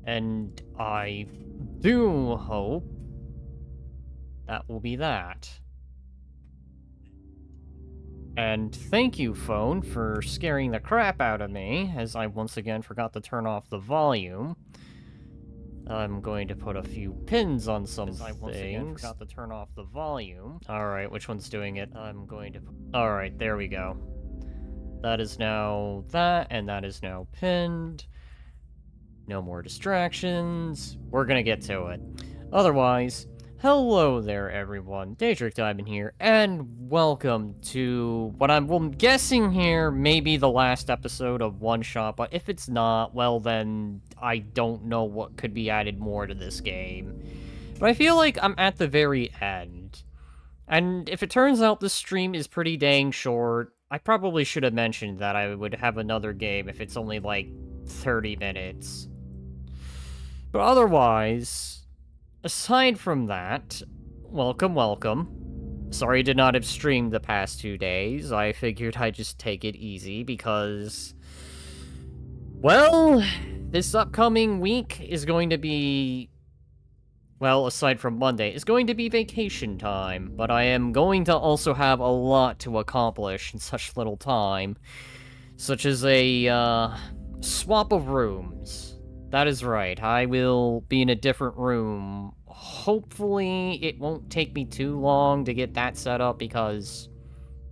And I do hope that will be that. And thank you, phone, for scaring the crap out of me, as I once again forgot to turn off the volume. I'm going to put a few pins on some things. I once again forgot to turn off the volume. Alright, which one's doing it? I'm going to... Alright, there we go. That is now that, and that is now pinned. No more distractions. We're gonna get to it. Otherwise, hello there, everyone. Daedric Diamond here, and welcome to what I'm guessing here may be the last episode of One Shot, but if it's not, well then, I don't know what could be added more to this game. But I feel like I'm at the very end. And if it turns out this stream is pretty dang short, I probably should have mentioned that I would have another game if it's only like 30 minutes. But otherwise, aside from that, welcome. Sorry I did not have streamed the past 2 days. I figured I'd just take it easy because, well, this upcoming week is going to be, well, aside from Monday, is going to be vacation time, but I am going to also have a lot to accomplish in such little time, such as a, swap of rooms. That is right, I will be in a different room. Hopefully, it won't take me too long to get that set up, because,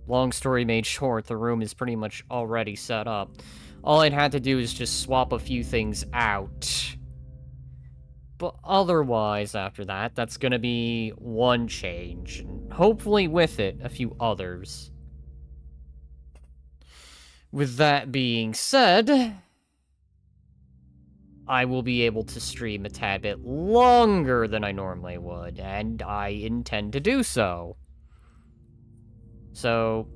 long story made short, the room is pretty much already set up. All I'd had to do is just swap a few things out. But otherwise, after that, that's gonna be one change, and hopefully with it, a few others. With that being said, I will be able to stream a tad bit longer than I normally would, and I intend to do so. So,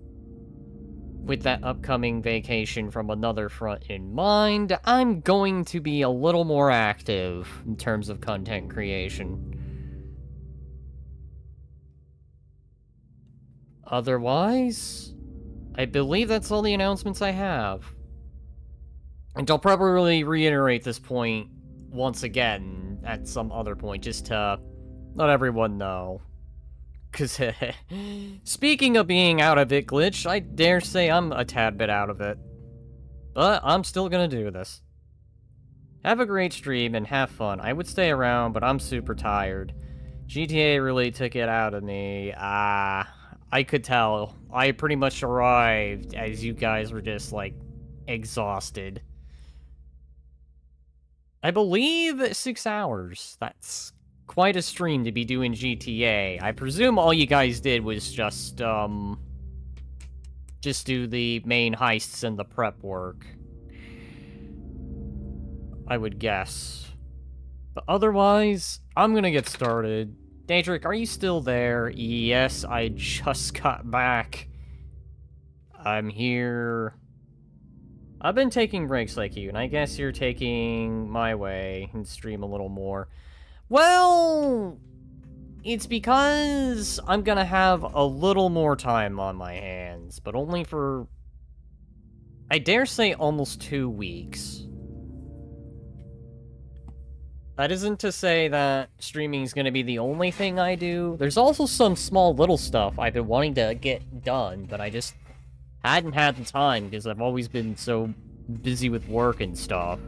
with that upcoming vacation from another front in mind, I'm going to be a little more active in terms of content creation. Otherwise, I believe that's all the announcements I have. And I'll probably reiterate this point once again at some other point, just to let everyone know. Because, speaking of being out of it, Glitch, I dare say I'm a tad bit out of it. But I'm still gonna do this. Have a great stream and have fun. I would stay around, but I'm super tired. GTA really took it out of me. I could tell. I pretty much arrived as you guys were just, like, exhausted. I believe 6 hours. That's quite a stream to be doing GTA. I presume all you guys did was just do the main heists and the prep work. I would guess. But otherwise, I'm gonna get started. Daedric, are you still there? Yes, I just got back. I'm here. I've been taking breaks like you, and I guess you're taking my way and stream a little more. Well, it's because I'm gonna have a little more time on my hands, but only for, I dare say, almost 2 weeks. That isn't to say that streaming is gonna be the only thing I do. There's also some small little stuff I've been wanting to get done, but I just hadn't had the time because I've always been so busy with work and stuff.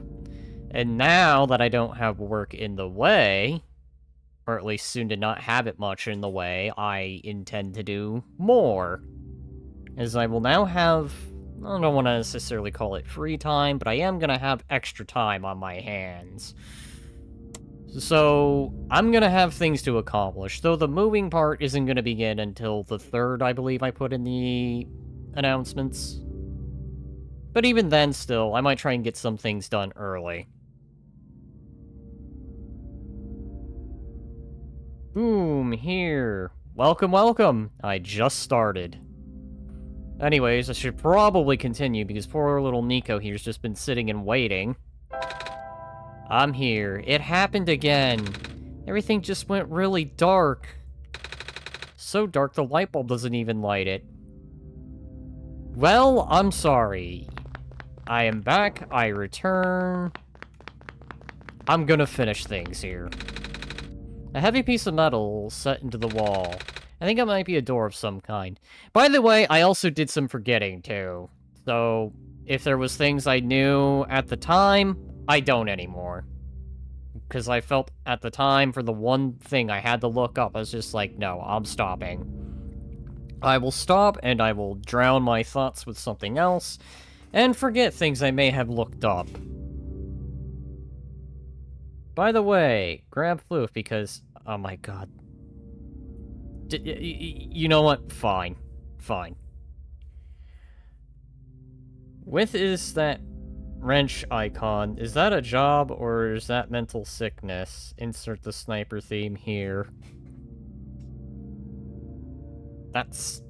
And now that I don't have work in the way, or at least soon to not have it much in the way, I intend to do more. As I will now have, I don't want to necessarily call it free time, but I am going to have extra time on my hands. So, I'm going to have things to accomplish, though the moving part isn't going to begin until the 3rd, I believe I put in the announcements. But even then, still, I might try and get some things done early. Boom, here. Welcome. I just started. Anyways, I should probably continue because poor little Nico here's just been sitting and waiting. I'm here. It happened again. Everything just went really dark. So dark the light bulb doesn't even light it. Well, I'm sorry. I am back. I return. I'm gonna finish things here. A heavy piece of metal set into the wall. I think it might be a door of some kind. By the way, I also did some forgetting, too. So, if there was things I knew at the time, I don't anymore. Because I felt at the time, for the one thing I had to look up, I was just like, no, I'm stopping. I will stop, and I will drown my thoughts with something else, and forget things I may have looked up. By the way, grab floof, because, oh my god. You know what? Fine. Fine. With is that wrench icon. Is that a job or is that mental sickness? Insert the sniper theme here. That's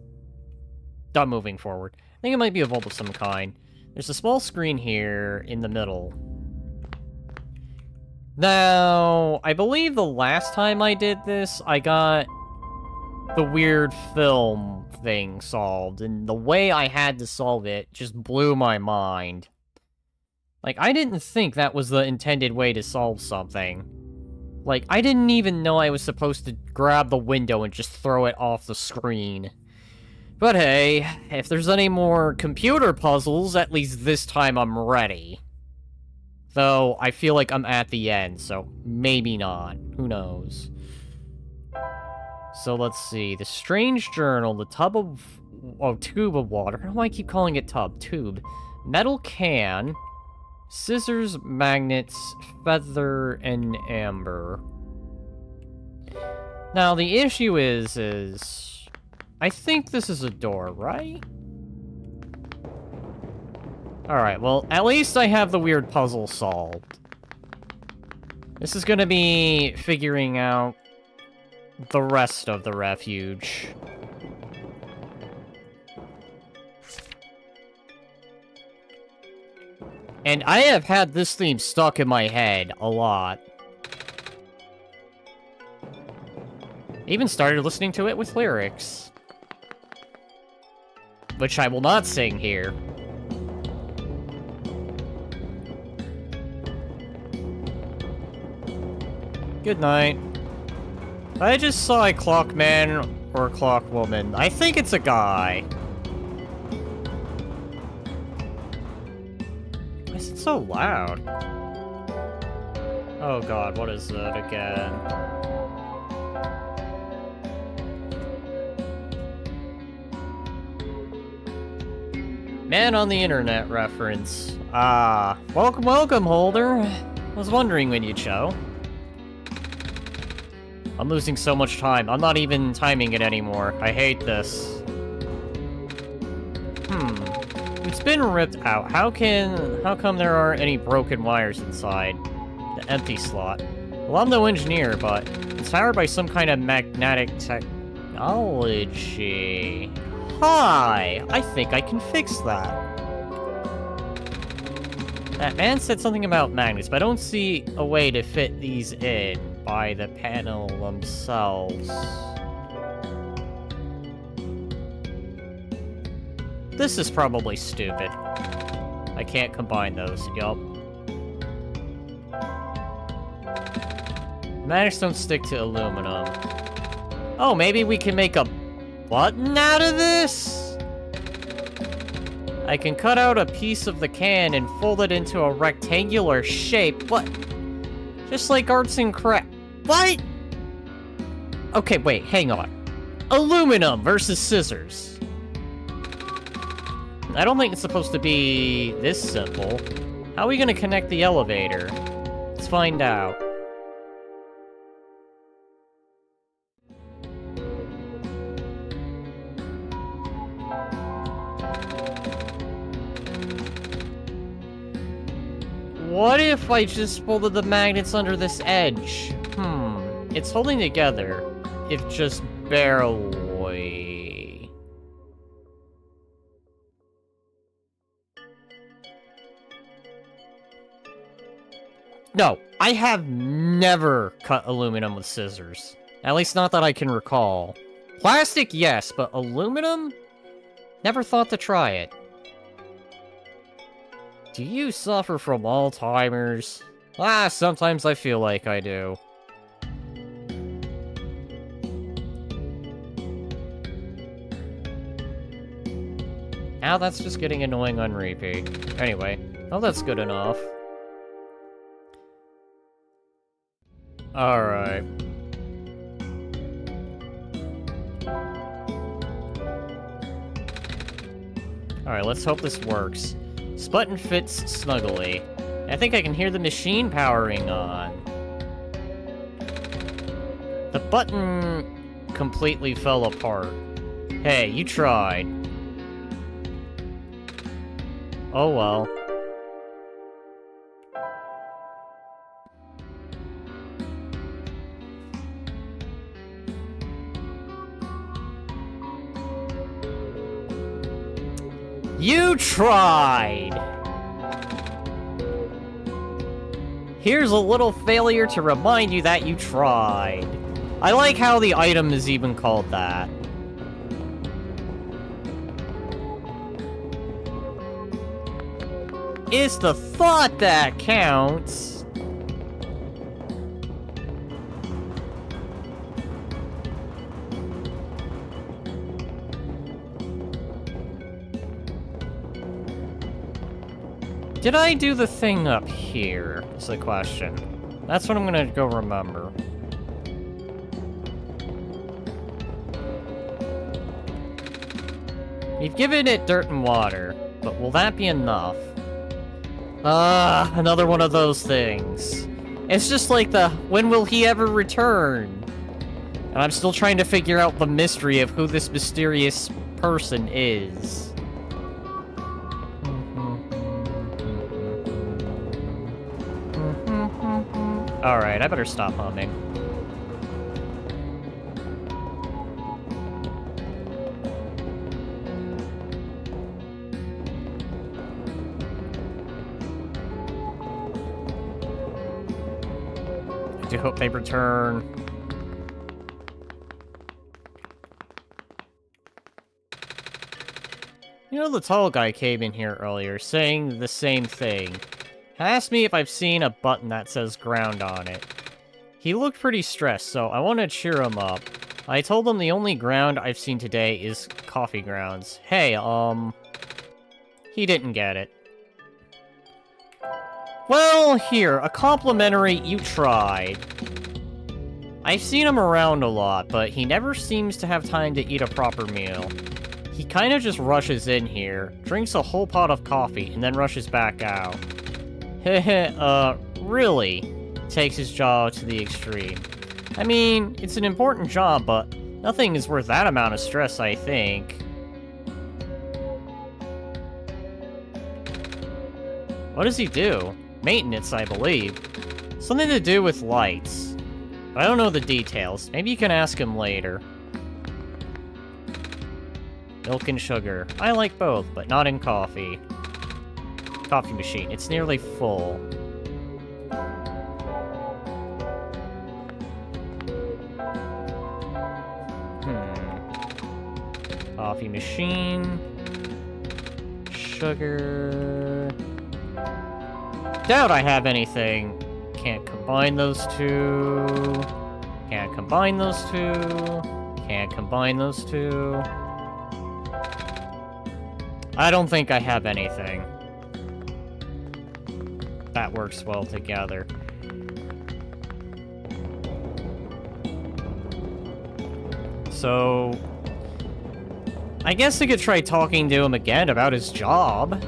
done moving forward. I think it might be a vault of some kind. There's a small screen here in the middle. Now, I believe the last time I did this, I got the weird film thing solved, and the way I had to solve it just blew my mind. Like, I didn't think that was the intended way to solve something. Like, I didn't even know I was supposed to grab the window and just throw it off the screen. But hey, if there's any more computer puzzles, at least this time I'm ready. Though, I feel like I'm at the end, so maybe not. Who knows? So let's see. The strange journal, the tub of... oh, tube of water. I don't know why I keep calling it tub. Tube. Metal can. Scissors, magnets, feather, and amber. Now, the issue is... I think this is a door, right? Alright, well, at least I have the weird puzzle solved. This is gonna be figuring out the rest of the refuge. And I have had this theme stuck in my head a lot. Even started listening to it with lyrics. Which I will not sing here. Good night. I just saw a clock man or a clock woman. I think it's a guy. Why is it so loud? Oh god, what is that again? Man on the internet reference. Ah, welcome, welcome, Holder. I was wondering when you'd show. I'm losing so much time. I'm not even timing it anymore. I hate this. It's been ripped out. How come there aren't any broken wires inside the empty slot? Well, I'm no engineer, but it's powered by some kind of magnetic technology. Hi! I think I can fix that. That man said something about magnets, but I don't see a way to fit these in by the panel themselves. This is probably stupid. I can't combine those, yup. Magnets don't stick to aluminum. Oh, maybe we can make a button out of this? I can cut out a piece of the can and fold it into a rectangular shape. What? Just like arts and crafts. What? Okay, wait, hang on. Aluminum versus scissors. I don't think it's supposed to be this simple. How are we gonna connect the elevator? Let's find out. What if I just folded the magnets under this edge? It's holding together, if just barely. No, I have never cut aluminum with scissors. At least not that I can recall. Plastic, yes, but aluminum? Never thought to try it. Do you suffer from Alzheimer's? Ah, sometimes I feel like I do. Now that's just getting annoying on repeat. Anyway, well, that's good enough. Alright. Alright, let's hope this works. This button fits snugly. I think I can hear the machine powering on. The button completely fell apart. Hey, you tried. Oh well. You tried! Here's a little failure to remind you that you tried. I like how the item is even called that. It's the thought that counts. Did I do the thing up here? Is the question. That's what I'm gonna go remember. We've given it dirt and water, but will that be enough? Another one of those things. It's just like the, when will he ever return? And I'm still trying to figure out the mystery of who this mysterious person is. Alright, I better stop humming. I do hope they return. You know, the tall guy came in here earlier, saying the same thing. Asked me if I've seen a button that says ground on it. He looked pretty stressed, so I want to cheer him up. I told him the only ground I've seen today is coffee grounds. Hey, he didn't get it. Well, here, a complimentary you tried. I've seen him around a lot, but he never seems to have time to eat a proper meal. He kind of just rushes in here, drinks a whole pot of coffee, and then rushes back out. Heh really? Takes his job to the extreme. I mean, it's an important job, but nothing is worth that amount of stress, I think. What does he do? Maintenance, I believe. Something to do with lights. But I don't know the details. Maybe you can ask him later. Milk and sugar. I like both, but not in coffee. Coffee machine. It's nearly full. Coffee machine. Sugar. Doubt I have anything. Can't combine those two. Can't combine those two. Can't combine those two. I don't think I have anything. That works well together. So, I guess I could try talking to him again about his job.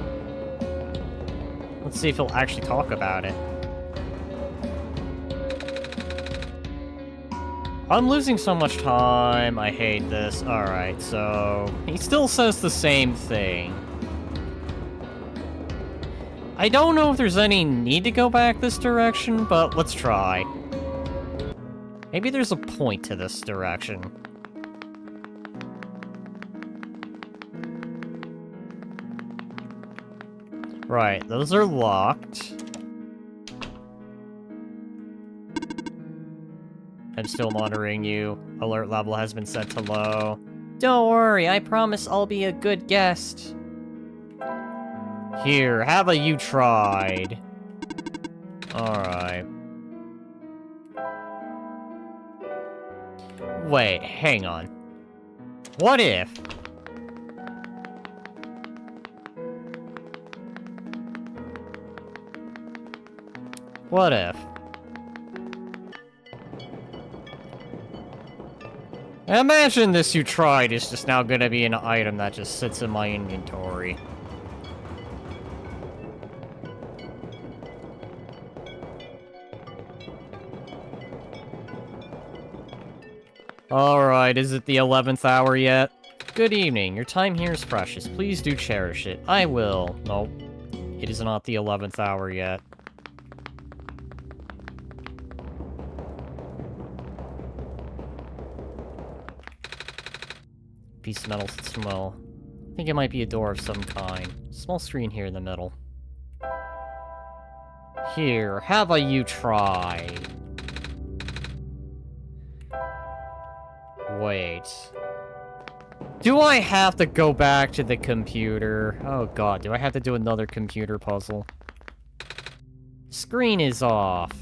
Let's see if he'll actually talk about it. I'm losing so much time. I hate this. Alright, so he still says the same thing. I don't know if there's any need to go back this direction, but let's try. Maybe there's a point to this direction. Right, those are locked. I'm still monitoring you. Alert level has been set to low. Don't worry, I promise I'll be a good guest. Here, have a you tried. Alright. Wait, hang on. What if... What if... Imagine this you tried is just now gonna be an item that just sits in my inventory. Alright, is it the 11th hour yet? Good evening, your time here is precious. Please do cherish it. I will. Nope. It is not the 11th hour yet. Piece of metal smell. I think it might be a door of some kind. Small screen here in the middle. Here, how about you try? Wait. Do I have to go back to the computer? Oh god, do I have to do another computer puzzle? Screen is off.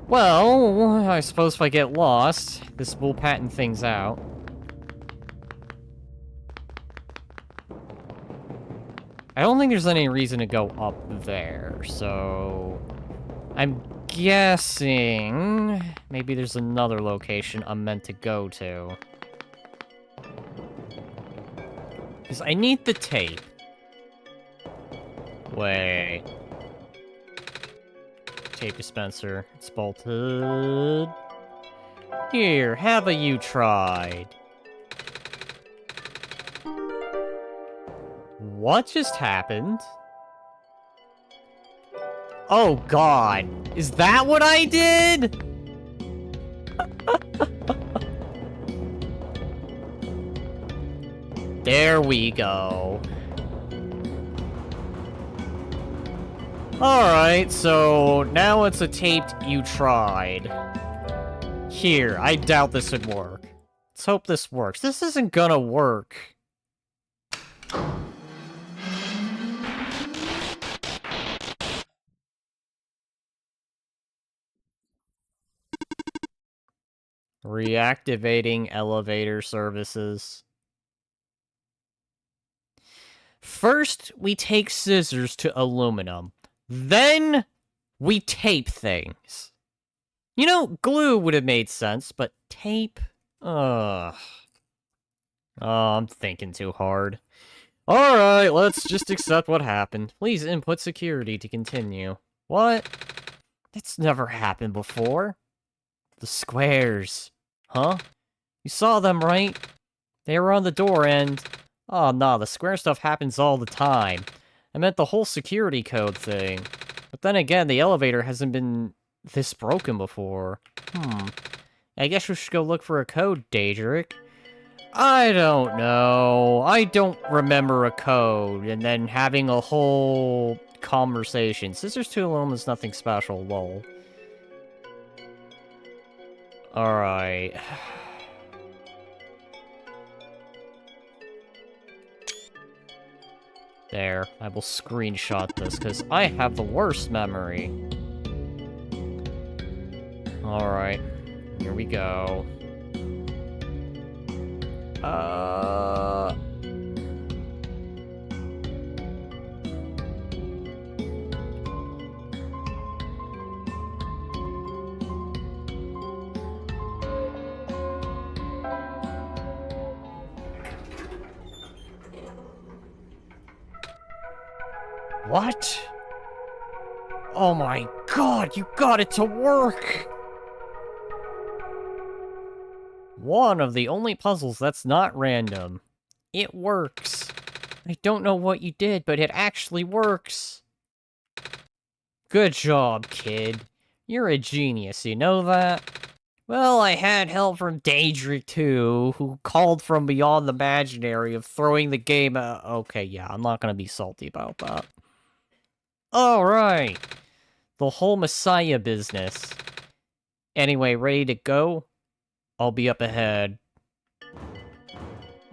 Well, I suppose if I get lost, this will patent things out. I don't think there's any reason to go up there, so... I'm guessing... maybe there's another location I'm meant to go to. Because I need the tape. Wait... tape dispenser. It's bolted. Here, have a you tried. What just happened? Oh god. Is that what I did? There we go. Alright, so now it's a taped you tried. Here, I doubt this would work. Let's hope this works. This isn't gonna work. Reactivating elevator services. First, we take scissors to aluminum. Then, we tape things. You know, glue would have made sense, but tape? Ugh. Oh, I'm thinking too hard. Alright, let's just accept what happened. Please input security to continue. What? That's never happened before. The squares. Huh? You saw them, right? They were on the door and... oh, nah, the square stuff happens all the time. I meant the whole security code thing. But then again, the elevator hasn't been this broken before. I guess we should go look for a code, Daedric. I don't know. I don't remember a code, and then having a whole conversation. Scissors to aluminum is nothing special, lol. Alright. There, I will screenshot this, because I have the worst memory. Alright, here we go. What? Oh my god, you got it to work! One of the only puzzles that's not random. It works. I don't know what you did, but it actually works. Good job, kid. You're a genius, you know that? Well, I had help from Daedric too, who called from beyond the imaginary of throwing the game out. Okay, yeah, I'm not gonna be salty about that. Alright. The whole Messiah business. Anyway, ready to go? I'll be up ahead.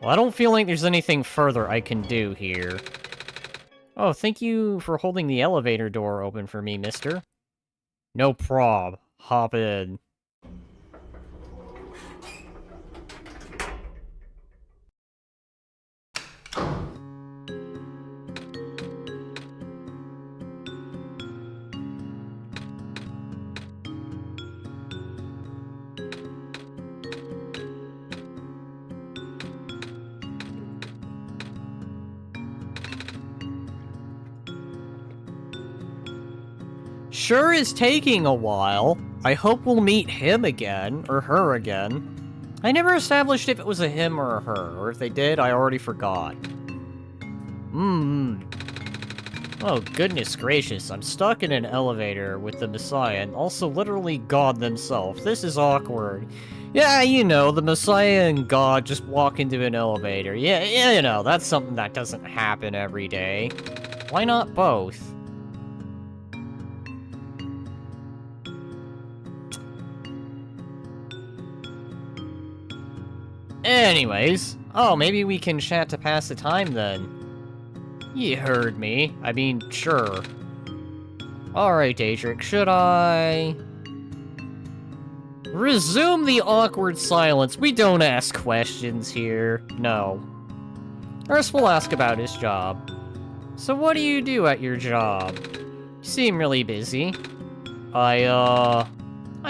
Well, I don't feel like there's anything further I can do here. Oh, thank you for holding the elevator door open for me, mister. No prob. Hop in. Sure is taking a while. I hope we'll meet him again, or her again. I never established if it was a him or a her, or if they did, I already forgot. Oh, goodness gracious, I'm stuck in an elevator with the Messiah, and also literally God themselves. This is awkward. Yeah, you know, the Messiah and God just walk into an elevator. Yeah, you know, that's something that doesn't happen every day. Why not both? Anyways, oh, maybe we can chat to pass the time then. You heard me. I mean, sure. Alright, Daedric, should I... resume the awkward silence? We don't ask questions here. No. First, we'll ask about his job. So what do you do at your job? You seem really busy. I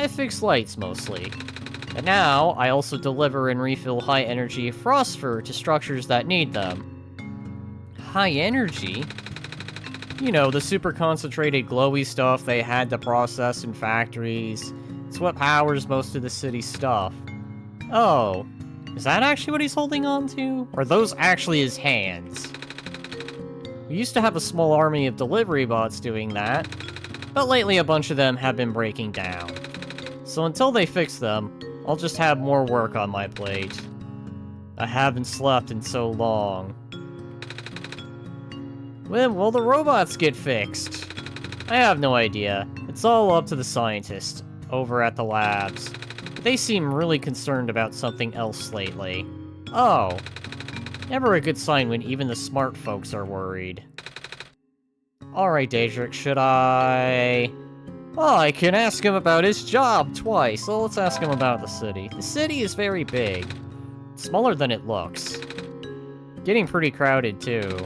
fix lights, mostly. And now, I also deliver and refill high-energy frost fur to structures that need them. High energy? You know, the super concentrated glowy stuff they had to process in factories. It's what powers most of the city's stuff. Oh, is that actually what he's holding on to? Or are those actually his hands? We used to have a small army of delivery bots doing that, but lately a bunch of them have been breaking down. So until they fix them, I'll just have more work on my plate. I haven't slept in so long. When will the robots get fixed? I have no idea. It's all up to the scientists over at the labs. But they seem really concerned about something else lately. Oh. Never a good sign when even the smart folks are worried. Alright, Daedric, should I... Oh, I can ask him about his job twice, so let's ask him about the city. The city is very big. It's smaller than it looks. Getting pretty crowded, too.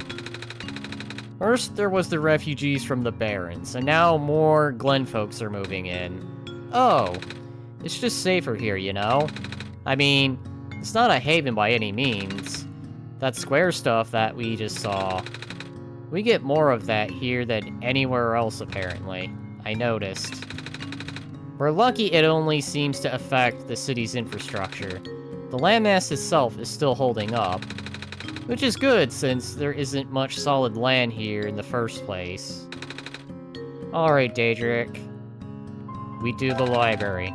First, there was the refugees from the Barrens, and now more Glen folks are moving in. Oh, it's just safer here, you know? I mean, it's not a haven by any means. That square stuff that we just saw. We get more of that here than anywhere else, apparently. I noticed. We're lucky it only seems to affect the city's infrastructure. The landmass itself is still holding up. Which is good, since there isn't much solid land here in the first place. Alright, Daedric. We do the library.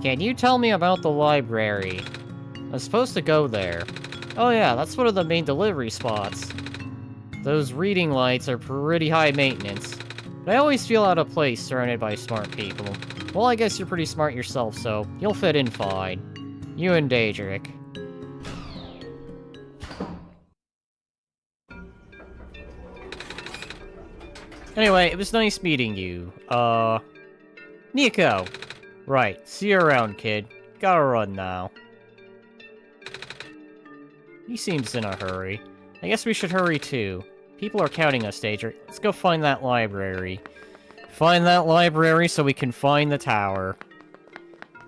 Can you tell me about the library? I'm supposed to go there. Oh yeah, that's one of the main delivery spots. Those reading lights are pretty high maintenance. But I always feel out of place surrounded by smart people. Well, I guess you're pretty smart yourself, so you'll fit in fine. You and Daedric. Anyway, it was nice meeting you. Nico. Right, see you around, kid. Gotta run now. He seems in a hurry. I guess we should hurry too. People are counting us, Daedric. Let's go find that library. Find that library so we can find the tower.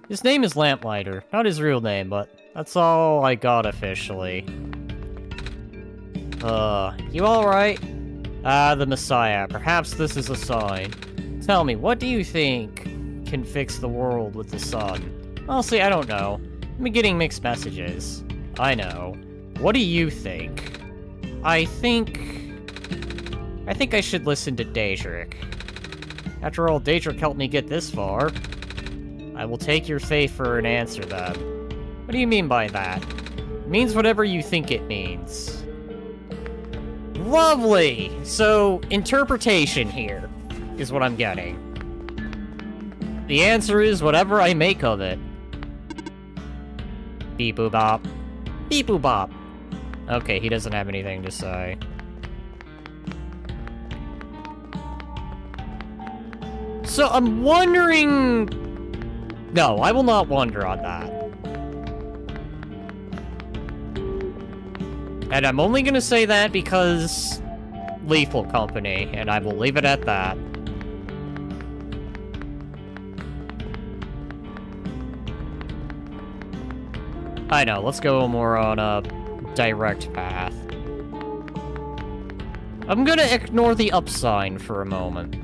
His name is Lamplighter. Not his real name, but that's all I got officially. You alright? Ah, the Messiah. Perhaps this is a sign. Tell me, what do you think can fix the world with the sun? Honestly, I don't know. I'm getting mixed messages. I know. What do you think? I think I should listen to Daedric. After all, Daedric helped me get this far. I will take your faith for an answer, then. What do you mean by that? It means whatever you think it means. Lovely! So, interpretation here is what I'm getting. The answer is whatever I make of it. Beep boop bop. Beep boop bop. Okay, he doesn't have anything to say. So I'm wondering... No, I will not wonder on that. And I'm only gonna say that because... Lethal Company, and I will leave it at that. I know, let's go more on a direct path. I'm gonna ignore the up sign for a moment.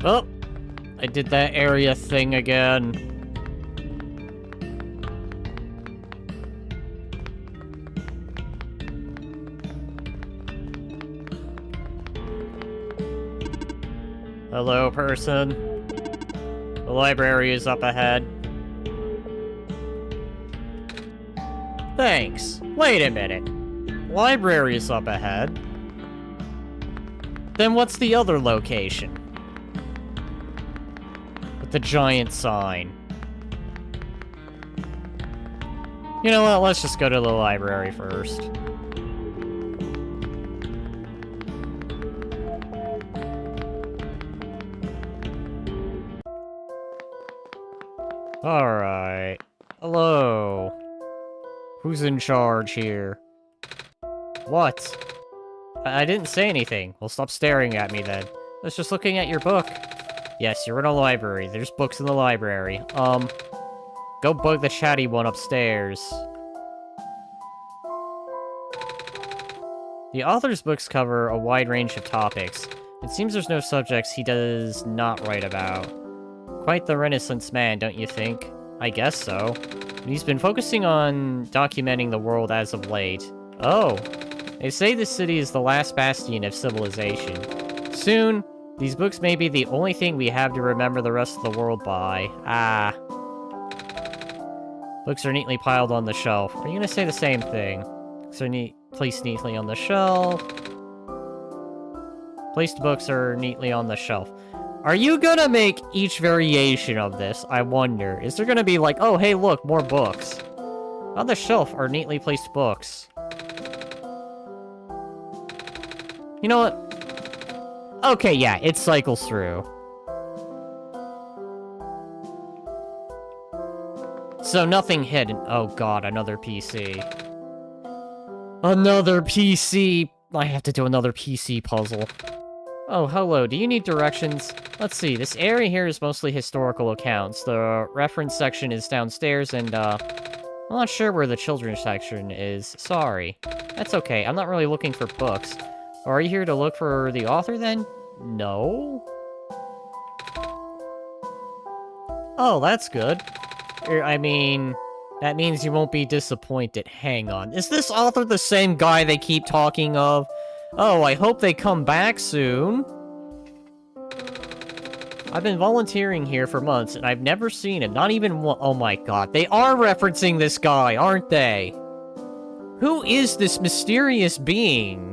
Oh, I did that area thing again. Hello, person. The library is up ahead. Thanks. Wait a minute. Library is up ahead. Then what's the other location? With the giant sign. You know what? Let's just go to the library first. Alright. Hello. Who's in charge here? What? I didn't say anything. Well, stop staring at me then. I was just looking at your book. Yes, you're in a library. There's books in the library. Go bug the chatty one upstairs. The author's books cover a wide range of topics. It seems there's no subjects he does not write about. Quite the Renaissance man, don't you think? I guess so. He's been focusing on documenting the world as of late. Oh. They say this city is the last bastion of civilization. Soon, these books may be the only thing we have to remember the rest of the world by. Ah. Books are neatly piled on the shelf. Are you gonna say the same thing? Books are placed neatly on the shelf. Placed books are neatly on the shelf. Are you gonna make each variation of this? I wonder. Is there gonna be like, oh, hey, look, more books. On the shelf are neatly placed books. You know what? Okay, yeah, it cycles through. So nothing hidden. Oh god, another PC. Another PC! I have to do another PC puzzle. Oh, hello, do you need directions? Let's see, this area here is mostly historical accounts. The reference section is downstairs, and, I'm not sure where the children's section is. Sorry. That's okay, I'm not really looking for books. Are you here to look for the author, then? No? Oh, that's good. I mean, that means you won't be disappointed. Hang on. Is this author the same guy they keep talking of? Oh, I hope they come back soon. I've been volunteering here for months, and I've never seen him. Not even one. Oh my god. They are referencing this guy, aren't they? Who is this mysterious being?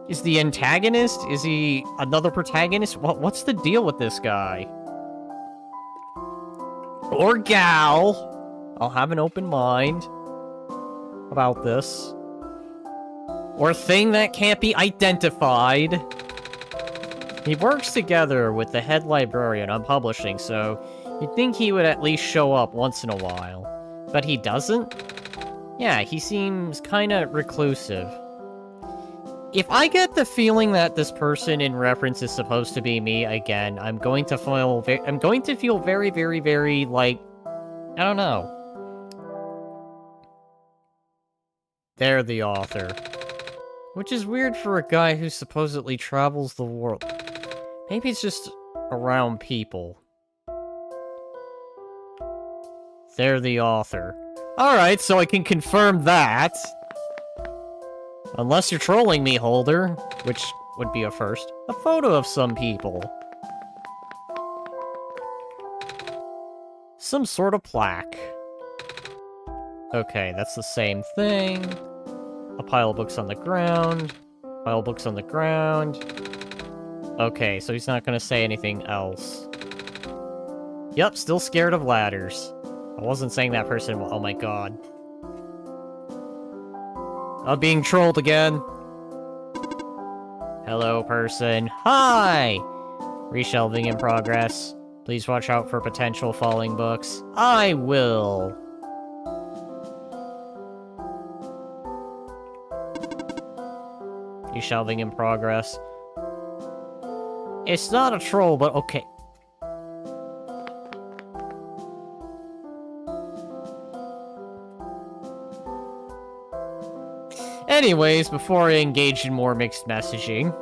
Is the antagonist? Is he another protagonist? What's the deal with this guy? Or gal. I'll have an open mind about this. Or thing that can't be identified. He works together with the head librarian on publishing, so you'd think he would at least show up once in a while. But he doesn't? Yeah, he seems kinda reclusive. If I get the feeling that this person in reference is supposed to be me again, I'm going to feel very, very, very, like, I don't know. They're the author. Which is weird for a guy who supposedly travels the world. Maybe it's just around people. They're the author. Alright, so I can confirm that. Unless you're trolling me, Holder, which would be a first. A photo of some people. Some sort of plaque. Okay, that's the same thing. A pile of books on the ground. Pile of books on the ground. Okay, so he's not gonna say anything else. Yep, still scared of ladders. I wasn't saying that person. Oh my god. I'm being trolled again. Hello, person. Hi! Reshelving in progress. Please watch out for potential falling books. I will. Reshelving in progress. It's not a troll, but okay. Anyways, before I engage in more mixed messaging...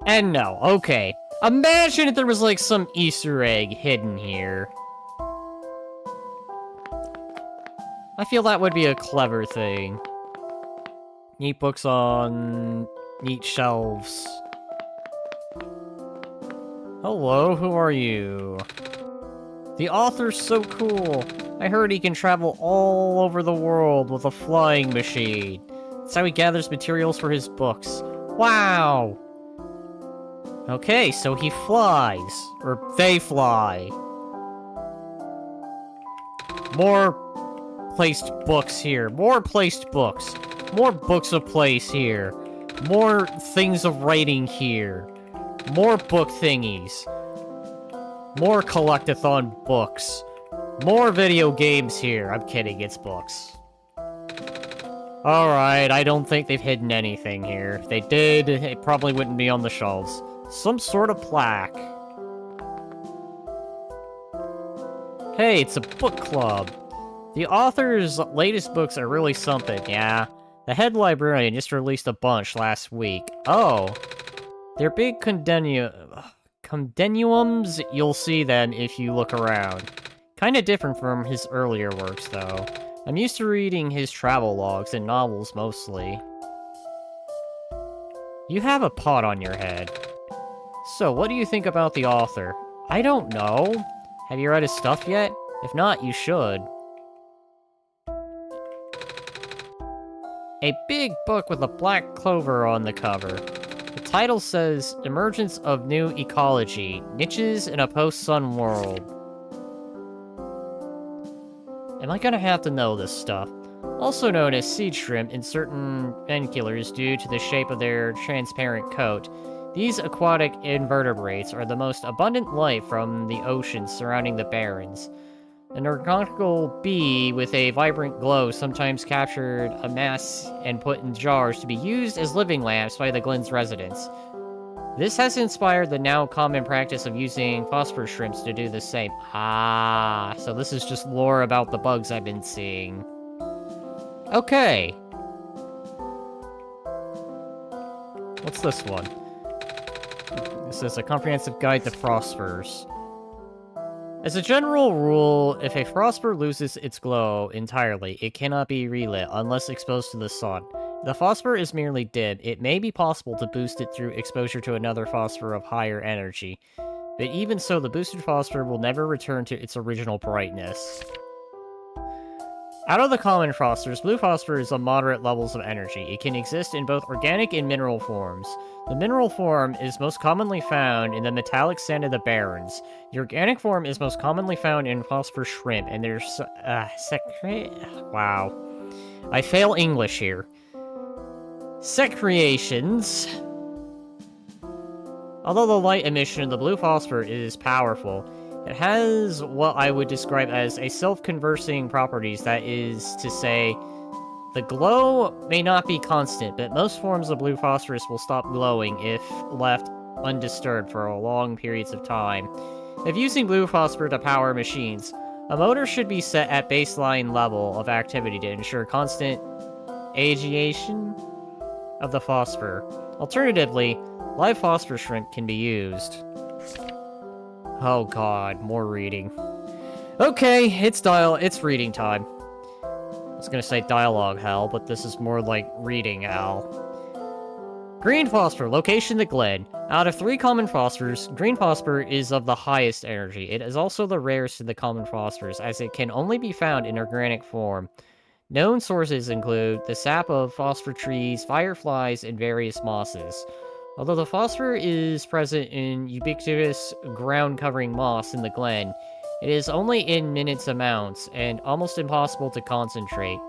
And no, okay. Imagine if there was like some Easter egg hidden here. I feel that would be a clever thing. Neat books on neat shelves. Hello, who are you? The author's so cool. I heard he can travel all over the world with a flying machine. That's how he gathers materials for his books. Wow! Okay, so he flies. Or they fly. More placed books here. More placed books. More books of place here. More things of writing here. More book thingies. More collectathon books. More video games here. I'm kidding, it's books. Alright, I don't think they've hidden anything here. If they did, it probably wouldn't be on the shelves. Some sort of plaque. Hey, it's a book club. The author's latest books are really something, yeah. The head librarian just released a bunch last week. Oh. They're big compendiums. You'll see them if you look around. Kinda different from his earlier works, though. I'm used to reading his travel logs and novels, mostly. You have a pot on your head. So, what do you think about the author? I don't know. Have you read his stuff yet? If not, you should. A big book with a black clover on the cover. The title says, Emergence of New Ecology, Niches in a Post-Sun World. Am I gonna have to know this stuff? Also known as seed shrimp in certain binoculars due to the shape of their transparent coat, these aquatic invertebrates are the most abundant life from the oceans surrounding the barrens. An ornithological bee with a vibrant glow sometimes captured a mass and put in jars to be used as living lamps by the Glen's residents. This has inspired the now common practice of using phosphorus shrimps to do the same. Ah, so this is just lore about the bugs I've been seeing. Okay. What's this one? This is a comprehensive guide to phosphors. As a general rule, if a phosphor loses its glow entirely, it cannot be relit unless exposed to the sun. If the phosphor is merely dim, it may be possible to boost it through exposure to another phosphor of higher energy. But even so, the boosted phosphor will never return to its original brightness. Out of the common phosphors, blue phosphor is of moderate levels of energy. It can exist in both organic and mineral forms. The mineral form is most commonly found in the metallic sand of the barrens. The organic form is most commonly found in phosphor shrimp, and there's wow. I fail English here. Secretions. Although the light emission of the blue phosphor is powerful, it has what I would describe as a self-conversing properties, that is to say, the glow may not be constant, but most forms of blue phosphorus will stop glowing if left undisturbed for long periods of time. If using blue phosphor to power machines, a motor should be set at baseline level of activity to ensure constant agitation of the phosphor. Alternatively, live phosphor shrimp can be used. Oh god, more reading. Okay, it's reading time. I was gonna say dialogue hell, but this is more like reading hell. Green phosphor, location the Glen. Out of 3 common phosphors, green phosphor is of the highest energy. It is also the rarest of the common phosphors, as it can only be found in organic form. Known sources include the sap of phosphor trees, fireflies, and various mosses. Although the phosphor is present in ubiquitous ground-covering moss in the Glen, it is only in minute amounts and almost impossible to concentrate.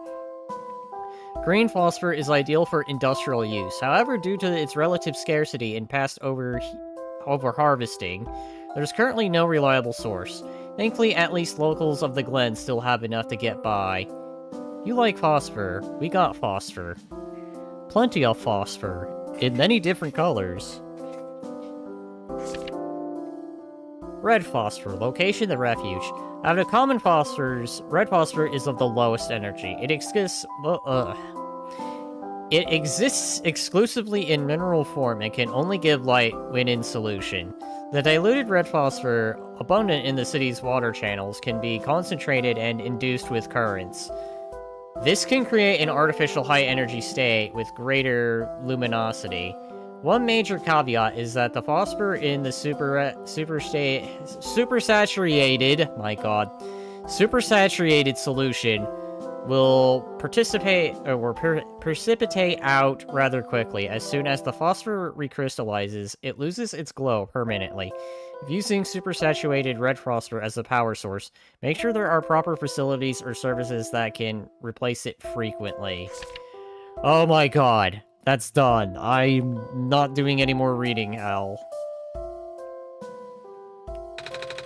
Green phosphor is ideal for industrial use. However, due to its relative scarcity and past over-harvesting, there's currently no reliable source. Thankfully, at least locals of the Glen still have enough to get by. You like phosphor. We got phosphor. Plenty of phosphor. In many different colors. Red phosphor. Location the refuge. Out of common phosphors, red phosphor is of the lowest energy. It exists exclusively in mineral form and can only give light when in solution. The diluted red phosphor, abundant in the city's water channels, can be concentrated and induced with currents. This can create an artificial high-energy state with greater luminosity. One major caveat is that the phosphor in the supersaturated solution will precipitate out rather quickly. As soon as the phosphor recrystallizes, it loses its glow permanently. If using supersaturated red phosphor as a power source, make sure there are proper facilities or services that can replace it frequently. Oh my god, that's done. I'm not doing any more reading, Al.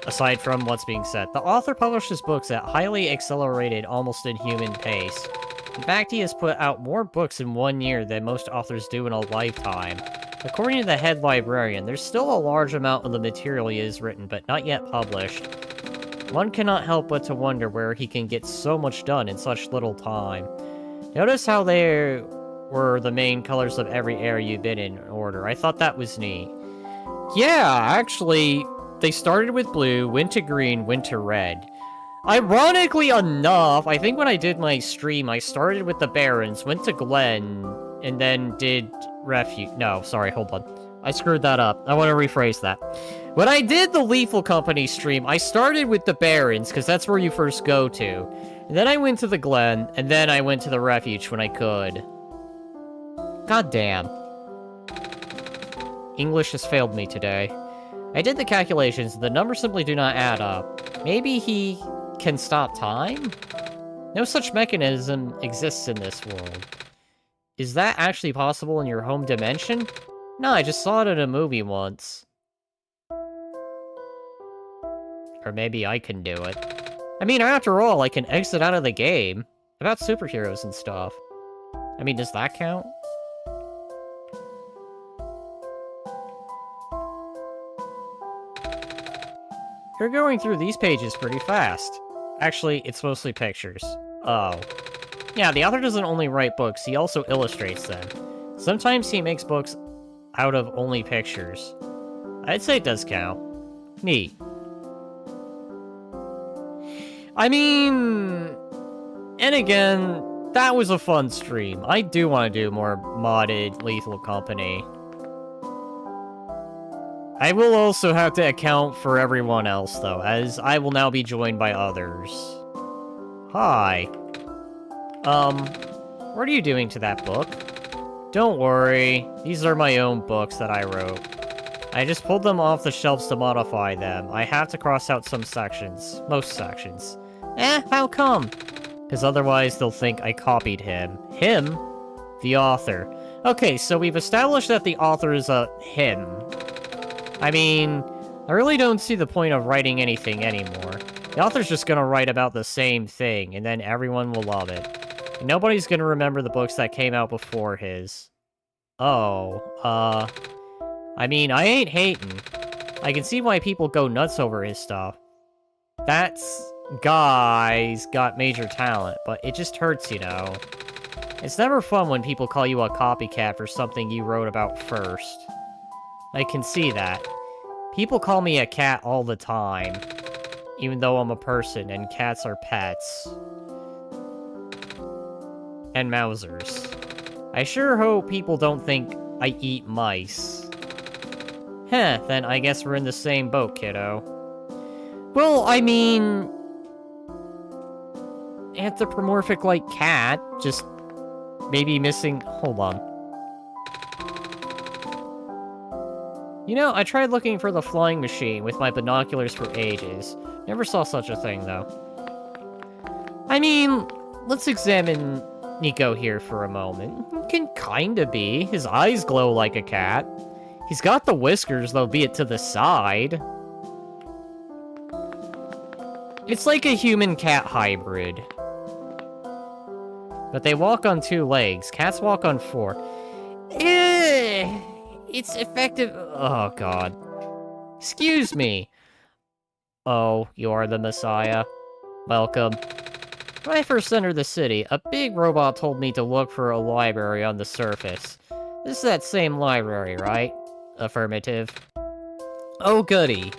Aside from what's being said, the author publishes books at highly accelerated, almost inhuman pace. In fact, he has put out more books in 1 year than most authors do in a lifetime. According to the head librarian, there's still a large amount of the material he has written, but not yet published. One cannot help but to wonder where he can get so much done in such little time. Notice how there were the main colors of every area you've been in order. I thought that was neat. Yeah, actually, they started with blue, went to green, went to red. Ironically enough, I think when I did my stream, I started with the Barrens, went to Glen, and then did Refuge. No, sorry, hold on. I screwed that up. I want to rephrase that. When I did the Lethal Company stream, I started with the Barrens, because that's where you first go to. And then I went to the Glen, and then I went to the Refuge when I could. God damn. English has failed me today. I did the calculations, the numbers simply do not add up. Maybe he can stop time? No such mechanism exists in this world. Is that actually possible in your home dimension? No, I just saw it in a movie once. Or maybe I can do it. I mean, after all, I can exit out of the game. About superheroes and stuff. I mean, does that count? You're going through these pages pretty fast. Actually, it's mostly pictures. Oh. Yeah, the author doesn't only write books, he also illustrates them. Sometimes he makes books out of only pictures. I'd say it does count. Neat. I mean... And again, that was a fun stream. I do want to do more modded Lethal Company. I will also have to account for everyone else, though, as I will now be joined by others. Hi. What are you doing to that book? Don't worry, these are my own books that I wrote. I just pulled them off the shelves to modify them. I have to cross out some sections. Most sections. How come? Because otherwise they'll think I copied him. Him? The author. Okay, so we've established that the author is a him. I mean, I really don't see the point of writing anything anymore. The author's just gonna write about the same thing, and then everyone will love it. And nobody's gonna remember the books that came out before his. Oh, I mean, I ain't hating. I can see why people go nuts over his stuff. That guy's got major talent, but it just hurts, you know. It's never fun when people call you a copycat for something you wrote about first. I can see that. People call me a cat all the time, even though I'm a person and cats are pets. And Mausers. I sure hope people don't think I eat mice. Heh, then I guess we're in the same boat, kiddo. Well, I mean... anthropomorphic-like cat, just maybe missing... Hold on. You know, I tried looking for the flying machine with my binoculars for ages. Never saw such a thing, though. I mean, let's examine Nico here for a moment. He can kinda be. His eyes glow like a cat. He's got the whiskers, though, be it to the side. It's like a human-cat hybrid. But they walk on 2 legs. Cats walk on 4. It's effective... Oh, God. Excuse me. Oh, you are the Messiah. Welcome. When I first entered the city, a big robot told me to look for a library on the surface. This is that same library, right? Affirmative. Oh, goody.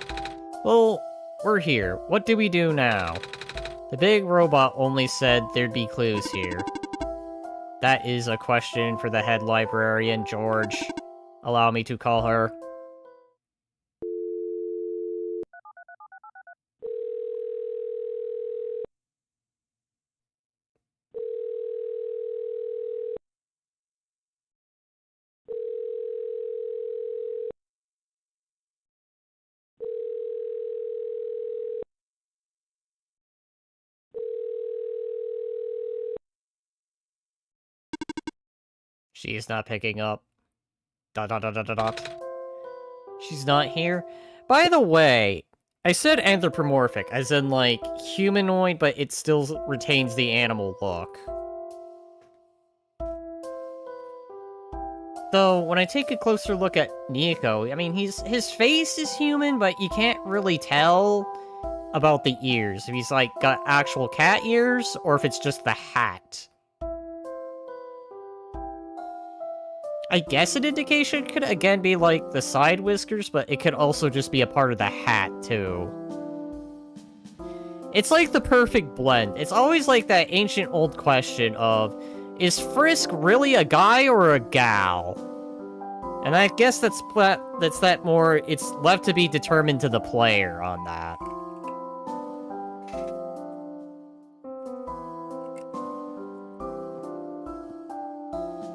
Well, we're here. What do we do now? The big robot only said there'd be clues here. That is a question for the head librarian, George. Allow me to call her. She is not picking up. ... She's not here? By the way, I said anthropomorphic, as in, like, humanoid, but it still retains the animal look. Though, when I take a closer look at Nico, I mean, his face is human, but you can't really tell about the ears. If he's, like, got actual cat ears, or if it's just the hat. I guess an indication could again be like the side whiskers, but it could also just be a part of the hat, too. It's like the perfect blend. It's always like that ancient old question of, is Frisk really a guy or a gal? And I guess that's that more, it's left to be determined to the player on that.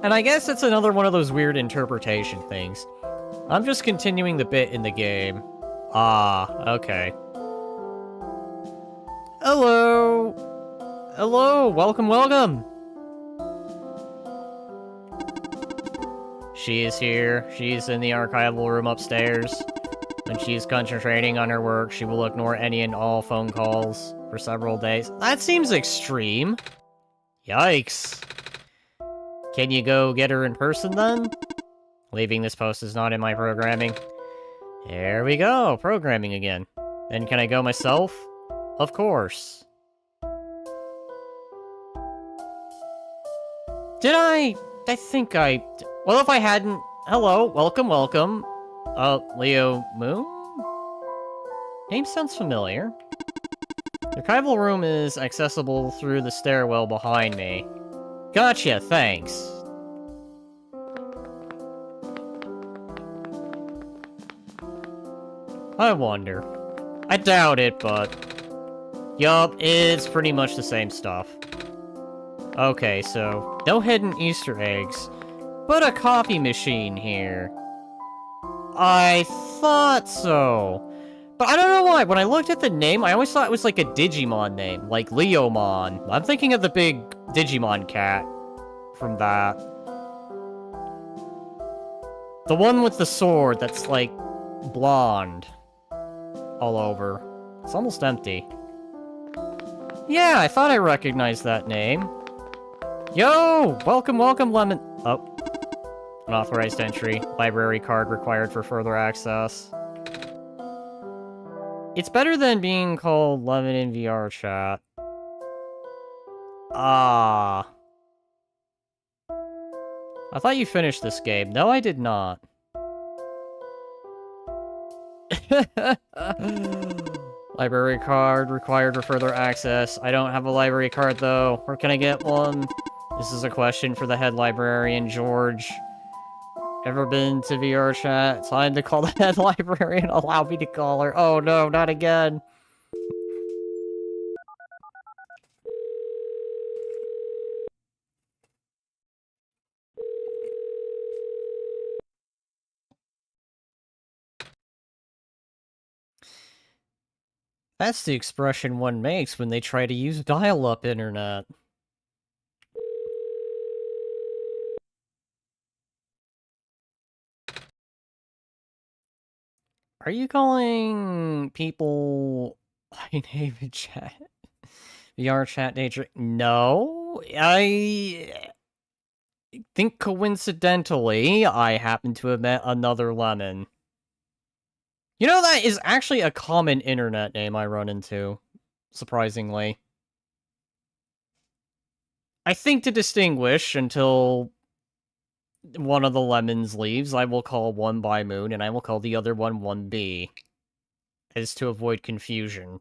And I guess it's another one of those weird interpretation things. I'm just continuing the bit in the game. Ah, okay. Hello! Hello! Welcome, welcome! She is here. She's in the archival room upstairs. When she's concentrating on her work, she will ignore any and all phone calls for several days. That seems extreme. Yikes. Can you go get her in person, then? Leaving this post is not in my programming. There we go, programming again. Then can I go myself? Of course. Did I think I... Well, if I hadn't... Hello, welcome, welcome. Leo Moon? Name sounds familiar. The archival room is accessible through the stairwell behind me. Gotcha, thanks. I wonder. I doubt it, but... Yup, it's pretty much the same stuff. Okay, so, no hidden Easter eggs, but a copy machine here. I thought so. But I don't know why, when I looked at the name, I always thought it was like a Digimon name, like Leomon. I'm thinking of the big Digimon cat from that. The one with the sword that's, like, blonde all over. It's almost empty. Yeah, I thought I recognized that name. Yo! Welcome, welcome, Lemon... Oh. Unauthorized entry. Library card required for further access. It's better than being called Lemon in VR chat. Ah. I thought you finished this game. No, I did not. Library card required for further access. I don't have a library card, though. Where can I get one? This is a question for the head librarian, George. Ever been to VR chat? Time to call the head librarian. Allow me to call her. Oh no, not again. That's the expression one makes when they try to use dial-up internet. Are you calling people I name in chat? VR chat nature? No, I think coincidentally I happen to have met another lemon. You know, that is actually a common internet name I run into, surprisingly. I think to distinguish until one of the lemons leaves, I will call one by Moon, and I will call the other one 1B, as to avoid confusion.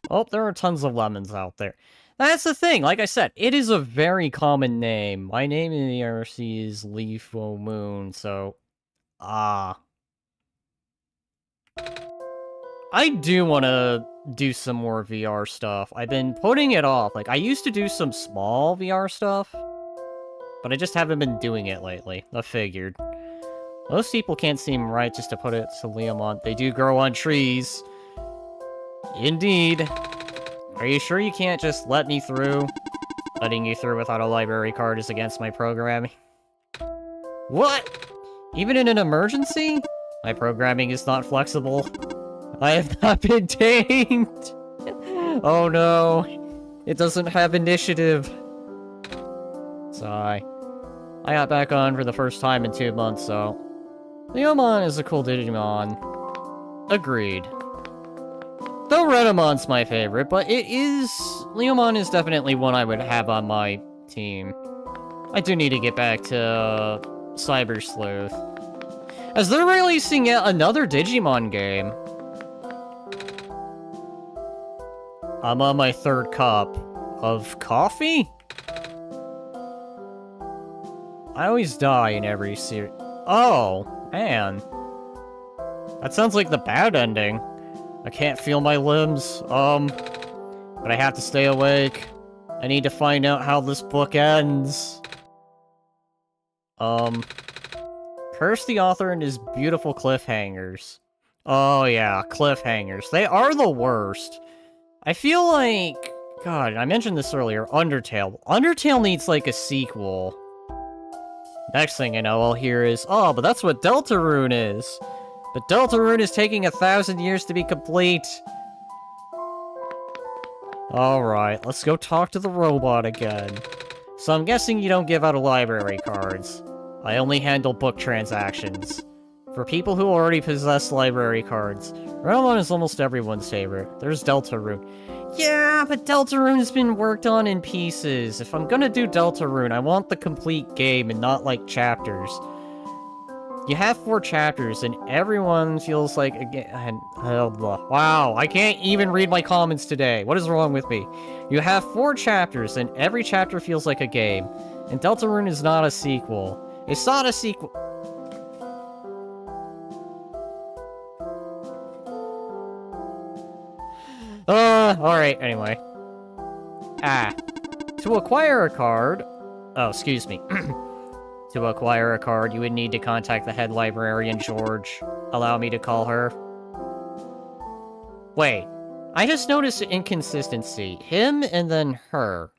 Oh, there are tons of lemons out there. That's the thing, like I said, it is a very common name. My name in the RC is Leafo Moon, so... I do want to do some more VR stuff. I've been putting it off. Like, I used to do some small VR stuff, but I just haven't been doing it lately. I figured. Most people can't seem right just to put it to Leomont. They do grow on trees. Indeed. Are you sure you can't just let me through? Letting you through without a library card is against my programming. What? Even in an emergency? My programming is not flexible. I have not been tamed! Oh no. It doesn't have initiative. Sigh. I got back on for the first time in 2 months, so... Leomon is a cool Digimon. Agreed. Though Renamon's my favorite, but Leomon is definitely one I would have on my team. I do need to get back to Cyber Sleuth. As they're releasing yet another Digimon game. I'm on my 3rd cup of coffee? I always die in every series. Oh, man. That sounds like the bad ending. I can't feel my limbs, but I have to stay awake. I need to find out how this book ends. Curse the author and his beautiful cliffhangers. Oh yeah, cliffhangers. They are the worst. I feel like... God, I mentioned this earlier, Undertale. Undertale needs, like, a sequel. Next thing I know, I'll hear is, oh, but that's what Deltarune is. But Deltarune is taking 1,000 years to be complete. Alright, let's go talk to the robot again. So I'm guessing you don't give out library cards. I only handle book transactions. For people who already possess library cards, Renamon is almost everyone's favorite. There's Deltarune. Yeah, but Deltarune's been worked on in pieces. If I'm gonna do Deltarune, I want the complete game and not, like, chapters. You have 4 chapters, and everyone feels like, again, wow, I can't even read my comments today. What is wrong with me? You have 4 chapters, and every chapter feels like a game. And Deltarune is not a sequel. It's not a sequel. Alright, anyway. To acquire a card... Oh, excuse me. To acquire a card, you would need to contact the head librarian, George. Allow me to call her. Wait. I just noticed an inconsistency. Him and then her.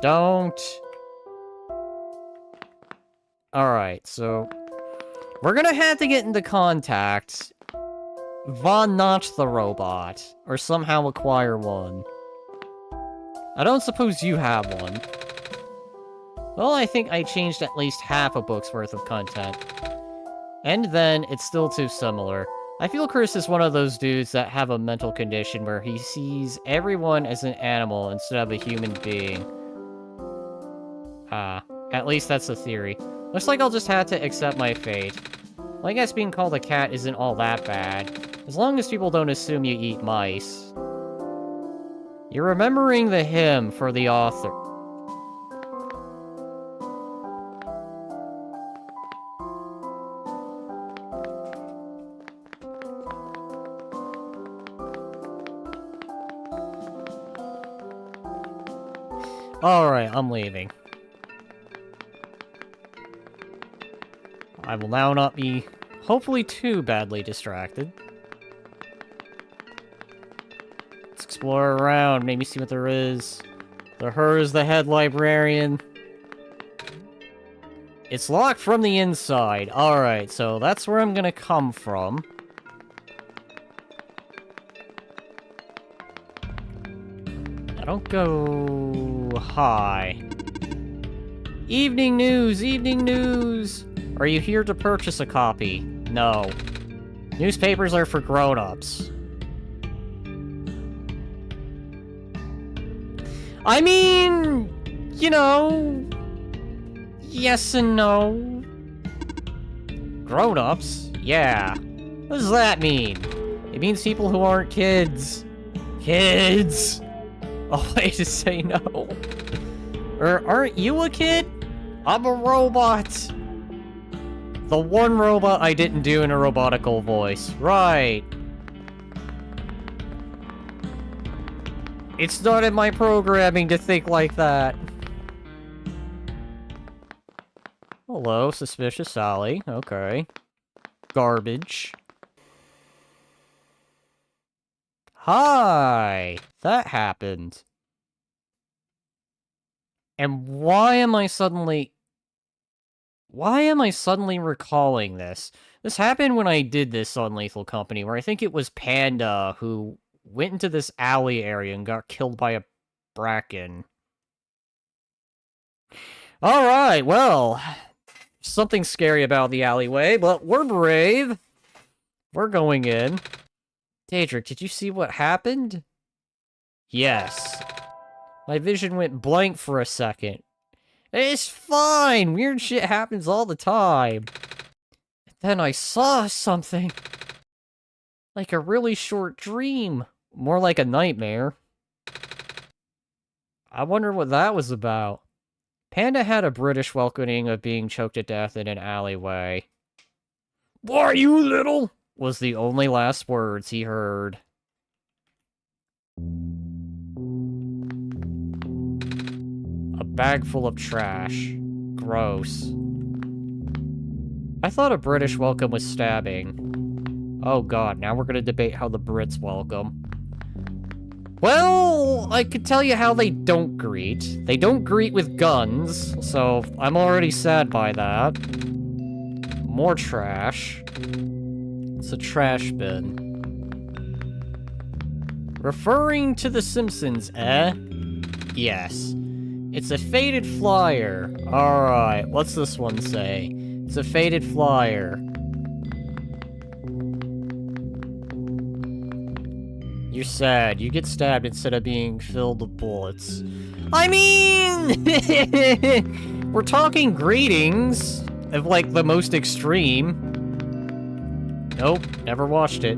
Don't... Alright, so... We're gonna have to get into contact... Von Notch the robot, or somehow acquire one. I don't suppose you have one. Well, I think I changed at least half a book's worth of content. And then, it's still too similar. I feel Chris is one of those dudes that have a mental condition where he sees everyone as an animal instead of a human being. At least that's the theory. Looks like I'll just have to accept my fate. Well, I guess being called a cat isn't all that bad. As long as people don't assume you eat mice. You're remembering the hymn for the author. Alright, I'm leaving. I will now not be, hopefully, too badly distracted. Let's explore around, maybe see what there is. Her is the head librarian. It's locked from the inside. Alright, so that's where I'm gonna come from. I don't go high. Evening news, evening news! Are you here to purchase a copy? No. Newspapers are for grown-ups. I mean, you know, yes and no. Grown-ups? Yeah. What does that mean? It means people who aren't kids. Kids! Oh, way to say no. Or aren't you a kid? I'm a robot. The one robot I didn't do in a robotical voice. Right. It's not in my programming to think like that. Hello, suspicious Sally. Okay. Garbage. Hi! That happened. And why am I suddenly recalling this? This happened when I did this on Lethal Company, where I think it was Panda who went into this alley area and got killed by a bracken. Alright, well, something scary about the alleyway, but we're brave. We're going in. Daedric, did you see what happened? Yes. My vision went blank for a second. It's fine! Weird shit happens all the time. And then I saw something. Like a really short dream. More like a nightmare. I wonder what that was about. Panda had a British welcoming of being choked to death in an alleyway. "Why, you little?" was the only last words he heard. A bag full of trash. Gross. I thought a British welcome was stabbing. Oh god, now we're gonna debate how the Brits welcome. Well, I could tell you how they don't greet. They don't greet with guns, so I'm already sad by that. More trash. It's a trash bin. Referring to The Simpsons, eh? Yes. It's a faded flyer. Alright, what's this one say? It's a faded flyer. You're sad. You get stabbed instead of being filled with bullets. I mean... We're talking greetings of, like, the most extreme. Nope, never watched it.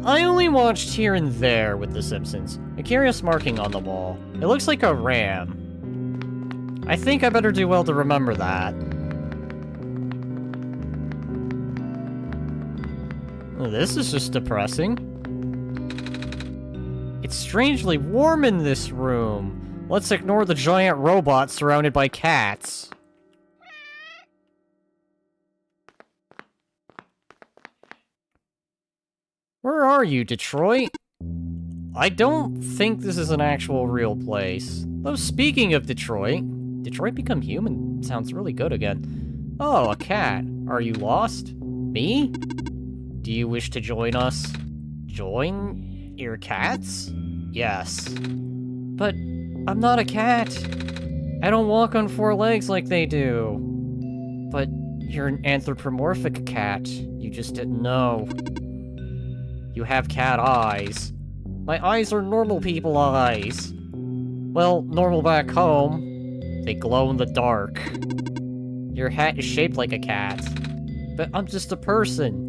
I only watched here and there with The Simpsons. A curious marking on the wall. It looks like a ram. I think I better do well to remember that. Oh, this is just depressing. It's strangely warm in this room. Let's ignore the giant robot surrounded by cats. Where are you, Detroit? I don't think this is an actual real place. Though speaking of Detroit Become Human sounds really good again. Oh, a cat. Are you lost? Me? Do you wish to join us? Join your cats? Yes. But I'm not a cat. I don't walk on four legs like they do. But you're an anthropomorphic cat. You just didn't know. You have cat eyes. My eyes are normal people eyes. Well, normal back home. They glow in the dark. Your hat is shaped like a cat. But I'm just a person.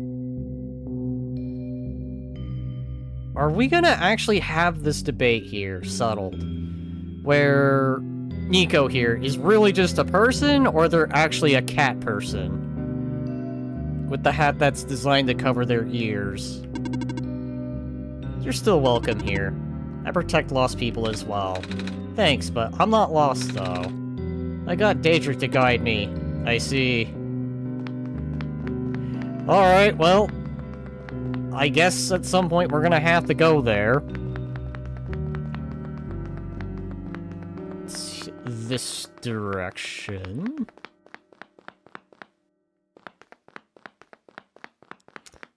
Are we gonna actually have this debate here, settled? Where Nico here is really just a person, or they're actually a cat person? With the hat that's designed to cover their ears. You're still welcome here. I protect lost people as well. Thanks, but I'm not lost, though. I got Daedric to guide me. I see. Alright, well... I guess at some point we're gonna have to go there. It's this direction.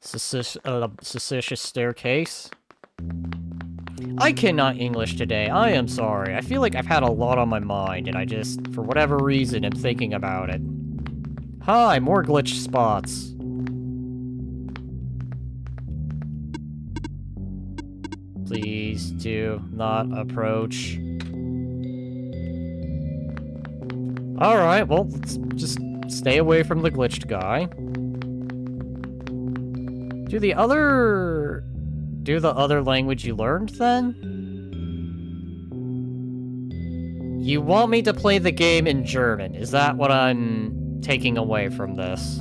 Suspicious staircase. I cannot English today. I am sorry. I feel like I've had a lot on my mind, and I just, for whatever reason, am thinking about it. Hi, more glitch spots. Please do not approach. Alright, well, let's just stay away from the glitched guy. Do the other language you learned, then? You want me to play the game in German? Is that what I'm taking away from this?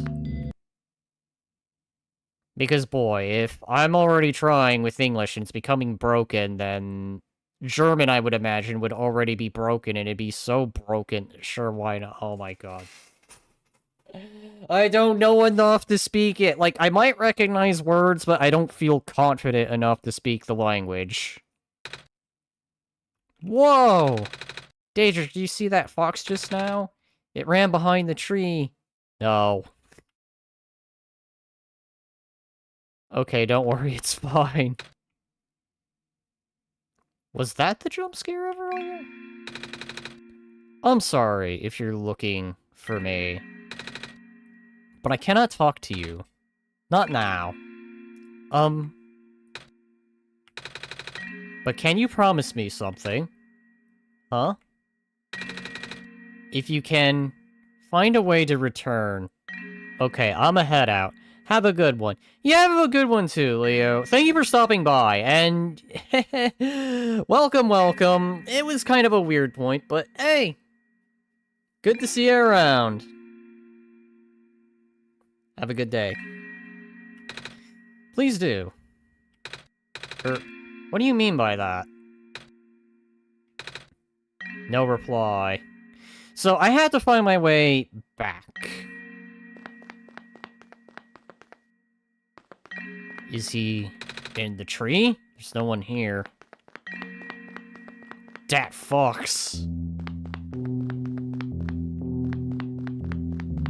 Because, boy, if I'm already trying with English and it's becoming broken, then German, I would imagine, would already be broken, and it'd be so broken. Sure, why not? Oh my god. I don't know enough to speak it. Like, I might recognize words, but I don't feel confident enough to speak the language. Whoa! Daedric, do you see that fox just now? It ran behind the tree. No. Okay, don't worry, it's fine. Was that the jump scare earlier? I'm sorry if you're looking for me. But I cannot talk to you. Not now. But can you promise me something? Huh? If you can find a way to return. Okay, I'ma head out. Have a good one. Yeah, have a good one too, Leo. Thank you for stopping by, and... welcome, welcome. It was kind of a weird point, but hey! Good to see you around. Have a good day. Please do. What do you mean by that? No reply. So, I had to find my way back. Is he in the tree? There's no one here. Dat fox.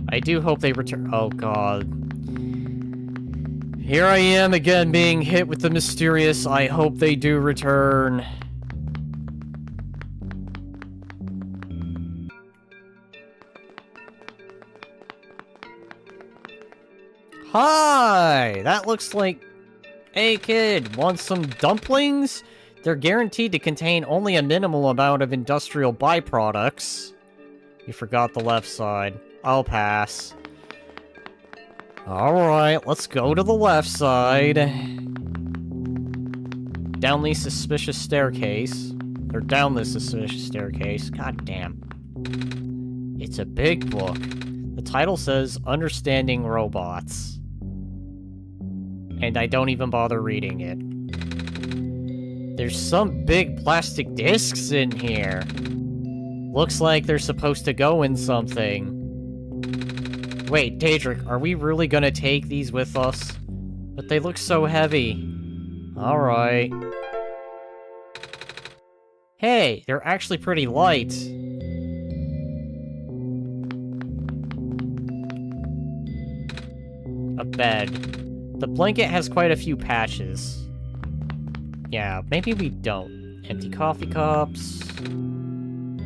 I do hope they return. Oh god. Here I am again being hit with the mysterious. I hope they do return. Hi! That looks like... Hey kid, want some dumplings? They're guaranteed to contain only a minimal amount of industrial byproducts. You forgot the left side. I'll pass. Alright, let's go to the left side. Down the suspicious staircase. Or down the suspicious staircase. God damn. It's a big book. The title says, Understanding Robots. And I don't even bother reading it. There's some big plastic discs in here. Looks like they're supposed to go in something. Wait, Daedric, are we really gonna take these with us? But they look so heavy. Alright. Hey, they're actually pretty light. A bed. The blanket has quite a few patches. Yeah, maybe we don't. Empty coffee cups.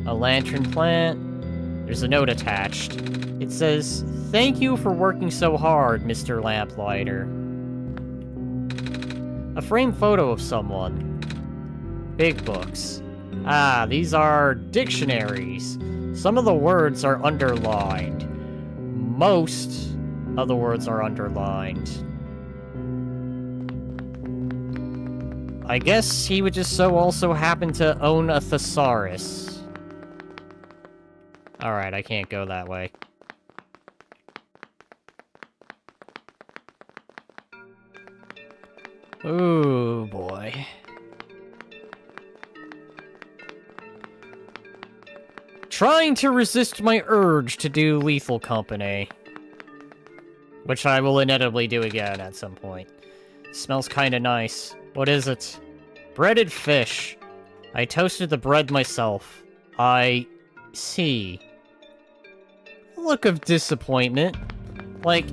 A lantern plant. There's a note attached. It says, "Thank you for working so hard, Mr. Lamplighter." A framed photo of someone. Big books. Ah, these are dictionaries. Some of the words are underlined. Most of the words are underlined. I guess he would just so also happen to own a thesaurus. Alright, I can't go that way. Ooh, boy. Trying to resist my urge to do Lethal Company. Which I will inevitably do again at some point. Smells kinda nice. What is it? Breaded fish. I toasted the bread myself. I see. Look of disappointment. Like,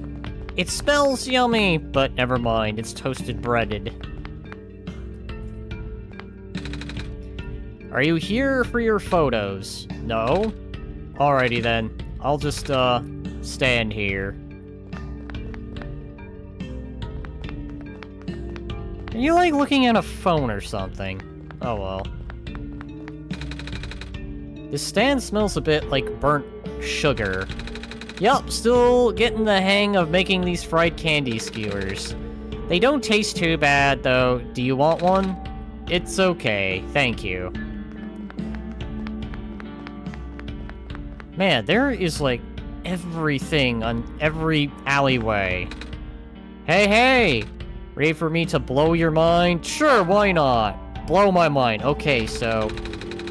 it smells yummy, but never mind, it's toasted breaded. Are you here for your photos? No? Alrighty then. I'll just, stand here. Are you, like, looking at a phone or something? Oh well. This stand smells a bit like burnt sugar. Yup, still getting the hang of making these fried candy skewers. They don't taste too bad, though. Do you want one? It's okay, thank you. Man, there is, like, everything on every alleyway. Hey, hey! Ready for me to blow your mind? Sure, why not? Blow my mind. Okay, so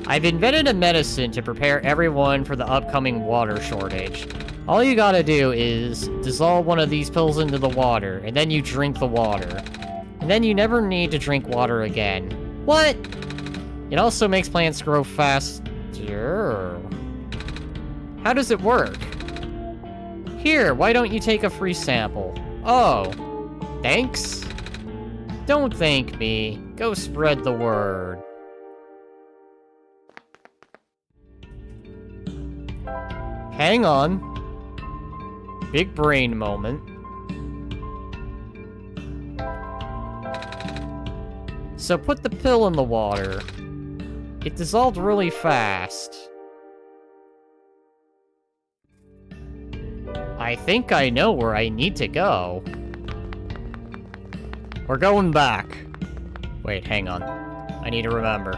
I've invented a medicine to prepare everyone for the upcoming water shortage. All you gotta do is dissolve one of these pills into the water, and then you drink the water. And then you never need to drink water again. What? It also makes plants grow faster. How does it work? Here, why don't you take a free sample? Oh, thanks? Don't thank me. Go spread the word. Hang on. Big brain moment. So put the pill in the water. It dissolved really fast. I think I know where I need to go. We're going back. Wait, hang on. I need to remember.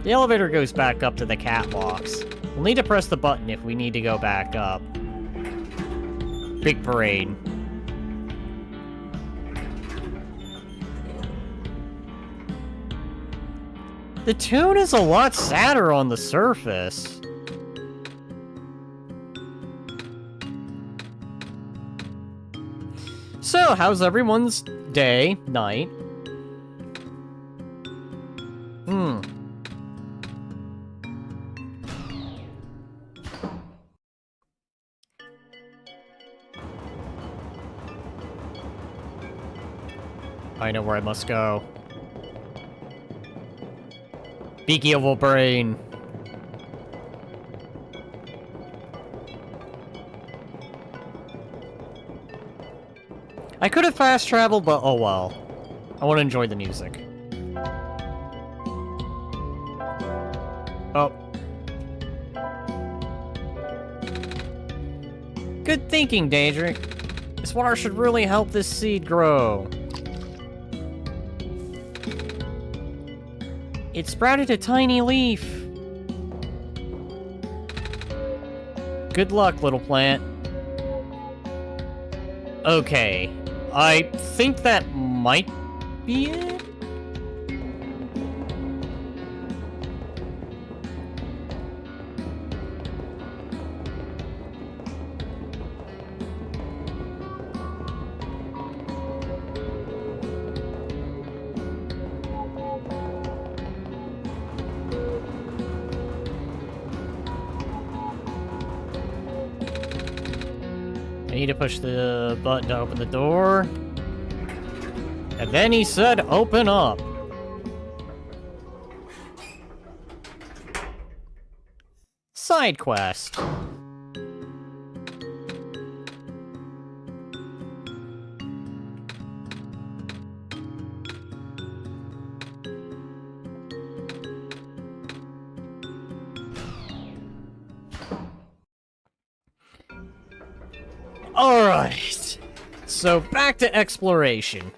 The elevator goes back up to the catwalks. We'll need to press the button if we need to go back up. Big brain. The tune is a lot sadder on the surface. So, how's everyone's day, night? I know where I must go. Beaky oval brain. I could have fast traveled, but oh well. I want to enjoy the music. Oh. Good thinking, Daedric. This water should really help this seed grow. It sprouted a tiny leaf. Good luck, little plant. Okay. I think that might be it? I need to push the button to open the door. And then he said, open up. Side quest. Alright. So, back to exploration.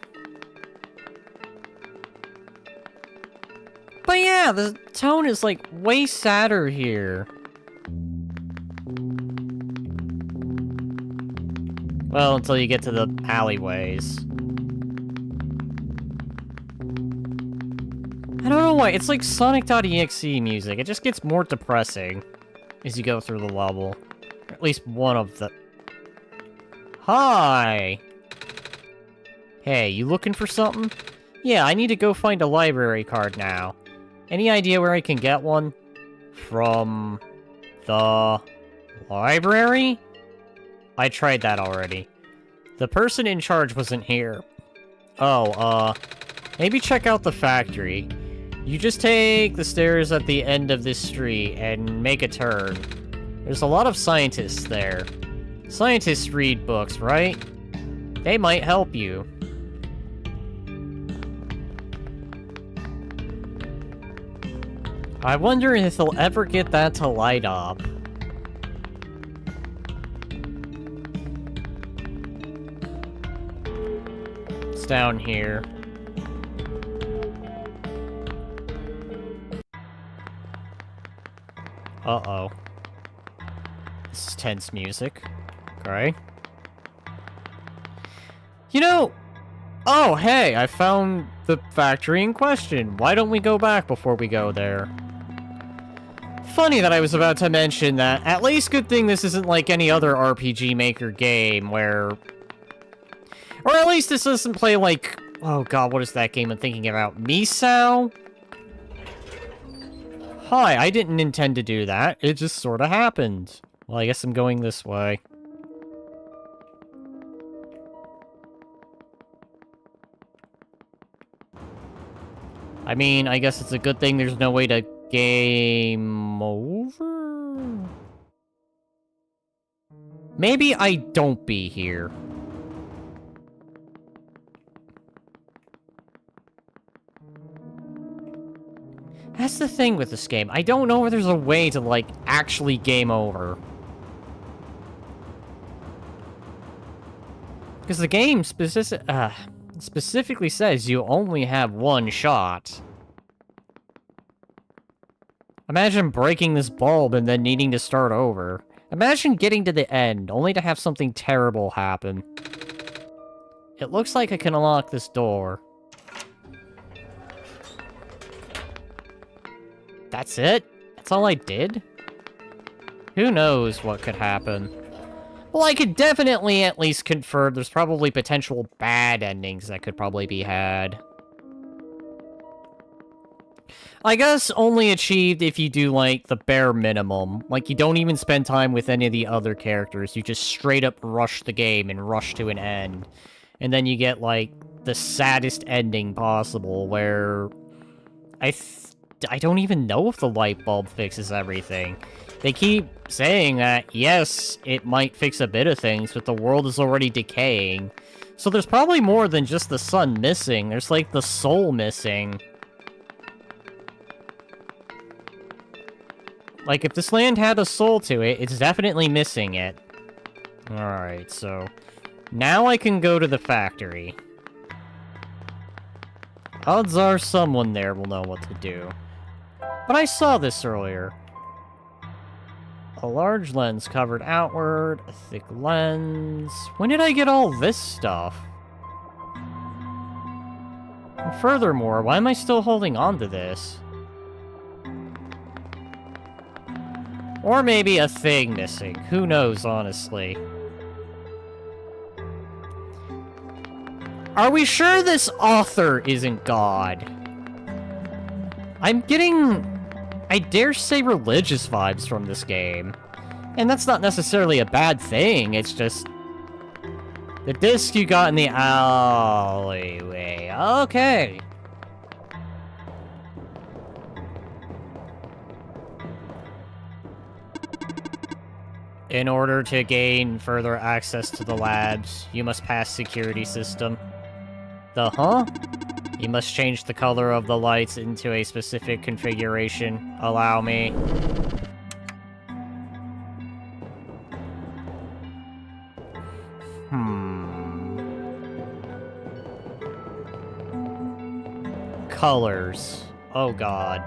But yeah, the tone is, like, way sadder here. Well, until you get to the alleyways. I don't know why, it's like Sonic.exe music. It just gets more depressing as you go through the level. Or at least one of the... Hi! Hey, you looking for something? Yeah, I need to go find a library card now. Any idea where I can get one? From... the... library? I tried that already. The person in charge wasn't here. Oh, maybe check out the factory. You just take the stairs at the end of this street and make a turn. There's a lot of scientists there. Scientists read books, right? They might help you. I wonder if they'll ever get that to light up. It's down here. Uh-oh. This is tense music. Okay. You know... Oh, hey, I found the factory in question. Why don't we go back before we go there? Funny that I was about to mention that. At least good thing this isn't like any other RPG Maker game where... Or at least this doesn't play like... Oh god, what is that game I'm thinking about? Misao? Hi, I didn't intend to do that. It just sort of happened. Well, I guess I'm going this way. I mean, I guess it's a good thing there's no way to game over? Maybe I don't be here. That's the thing with this game. I don't know if there's a way to, like, actually game over. Because the game specifically says you only have one shot. Imagine breaking this bulb and then needing to start over. Imagine getting to the end, only to have something terrible happen. It looks like I can unlock this door. That's it? That's all I did? Who knows what could happen? Well, I could definitely at least confirm there's probably potential bad endings that could probably be had. I guess only achieved if you do, like, the bare minimum. Like, you don't even spend time with any of the other characters. You just straight up rush the game and rush to an end. And then you get, like, the saddest ending possible, where... I don't even know if the light bulb fixes everything. They keep saying that, yes, it might fix a bit of things, but the world is already decaying. So there's probably more than just the sun missing. There's, like, the soul missing. Like, if this land had a soul to it, it's definitely missing it. Alright, so... now I can go to the factory. Odds are someone there will know what to do. But I saw this earlier. A large lens covered outward, a thick lens... When did I get all this stuff? And furthermore, why am I still holding on to this? Or maybe a thing missing. Who knows, honestly. Are we sure this author isn't God? I'm getting, I dare say, religious vibes from this game. And that's not necessarily a bad thing, it's just... the disc you got in the alleyway. Okay. In order to gain further access to the labs, you must pass security system. The huh? You must change the color of the lights into a specific configuration. Allow me. colors. Oh god.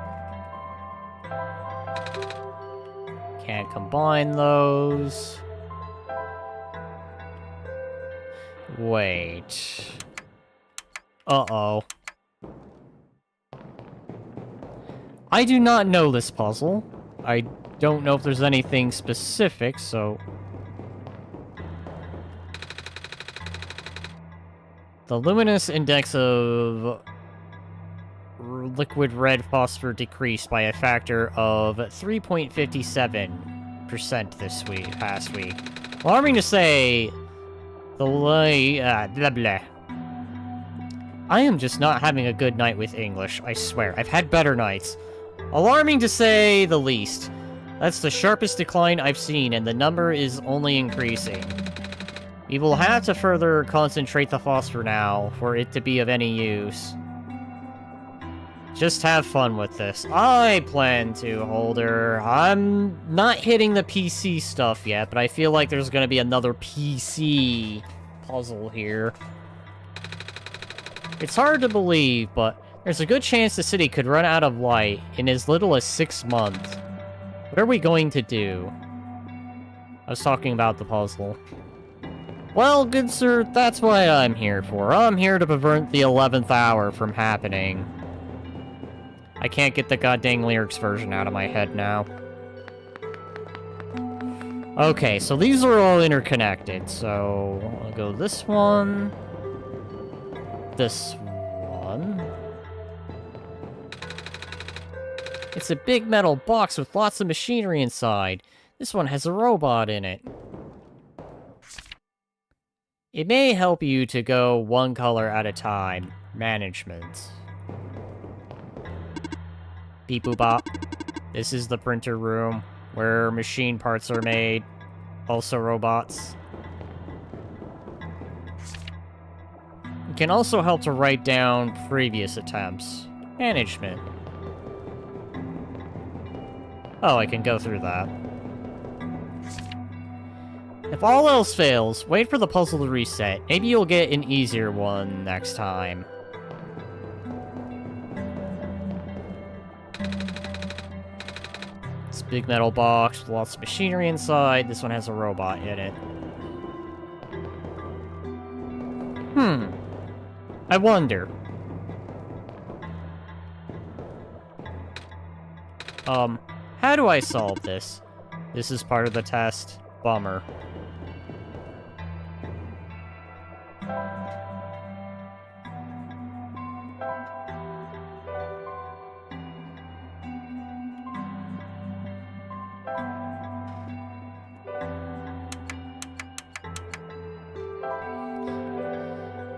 Can't combine those. Wait. Uh-oh. I do not know this puzzle. I don't know if there's anything specific, so... The luminous index of liquid red phosphor decreased by a factor of 3.57% this past week. Alarming to say, blah blah. I am just not having a good night with English, I swear. I've had better nights. Alarming to say the least. That's the sharpest decline I've seen, and the number is only increasing. We will have to further concentrate the phosphor now for it to be of any use. Just have fun with this. I plan to, Holder. I'm not hitting the PC stuff yet, but I feel like there's gonna be another PC puzzle here. It's hard to believe, but there's a good chance the city could run out of light in as little as 6 months. What are we going to do? I was talking about the puzzle. Well, good sir, that's what I'm here for. I'm here to prevent the 11th hour from happening. I can't get the goddamn lyrics version out of my head now. Okay, so these are all interconnected, so I'll go this one. This one. It's a big metal box with lots of machinery inside. This one has a robot in it. It may help you to go one color at a time. Management. Beep boop bop. This is the printer room, where machine parts are made. Also robots. It can also help to write down previous attempts. Management. Oh, I can go through that. If all else fails, wait for the puzzle to reset. Maybe you'll get an easier one next time. It's a big metal box with lots of machinery inside. This one has a robot in it. I wonder. How do I solve this? This is part of the test. Bummer.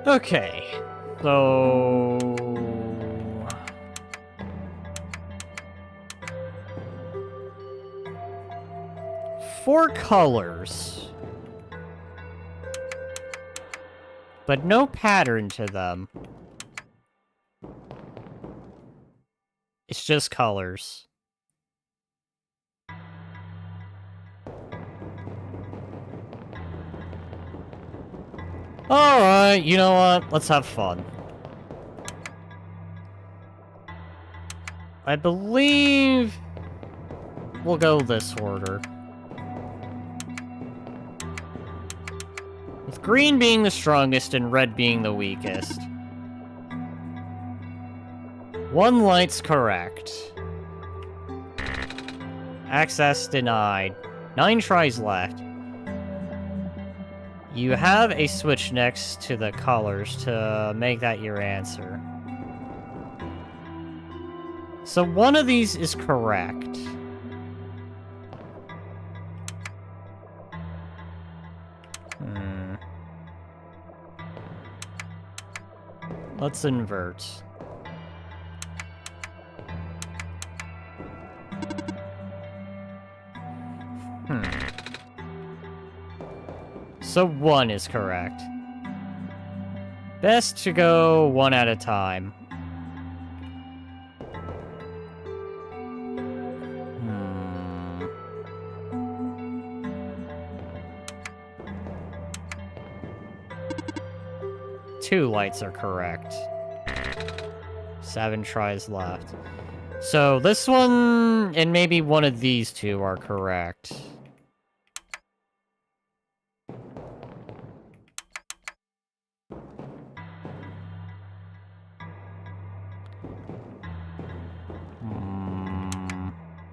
Okay, so... Four colors. But no pattern to them. It's just colors. Alright, you know what? Let's have fun. I believe we'll go this order. With green being the strongest and red being the weakest. One light's correct. Access denied. 9 tries left. You have a switch next to the colors to make that your answer. So one of these is correct. Let's invert. So 1 is correct. Best to go 1 at a time. 2 lights are correct. 7 tries left. So this one and maybe one of these two are correct.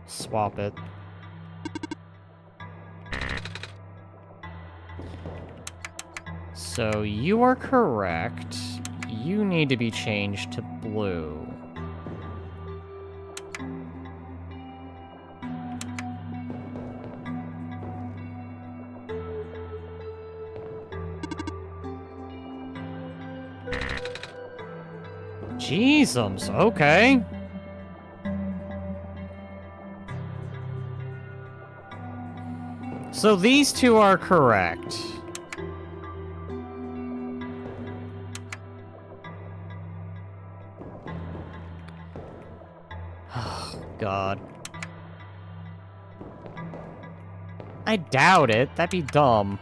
Swap it. So you are correct. You need to be changed to blue. Jeezums, okay. So these two are correct. Oh, God. I doubt it. That'd be dumb.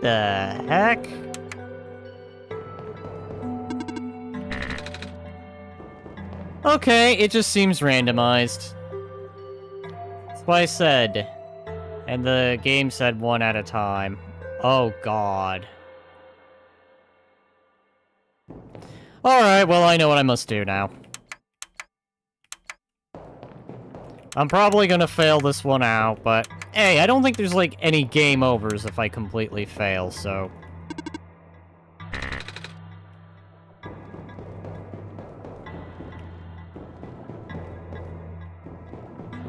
The heck? Okay, it just seems randomized. That's what I said. And the game said 1 at a time. Oh, God. Alright, well, I know what I must do now. I'm probably gonna fail this one out, but hey, I don't think there's, like, any game overs if I completely fail, so...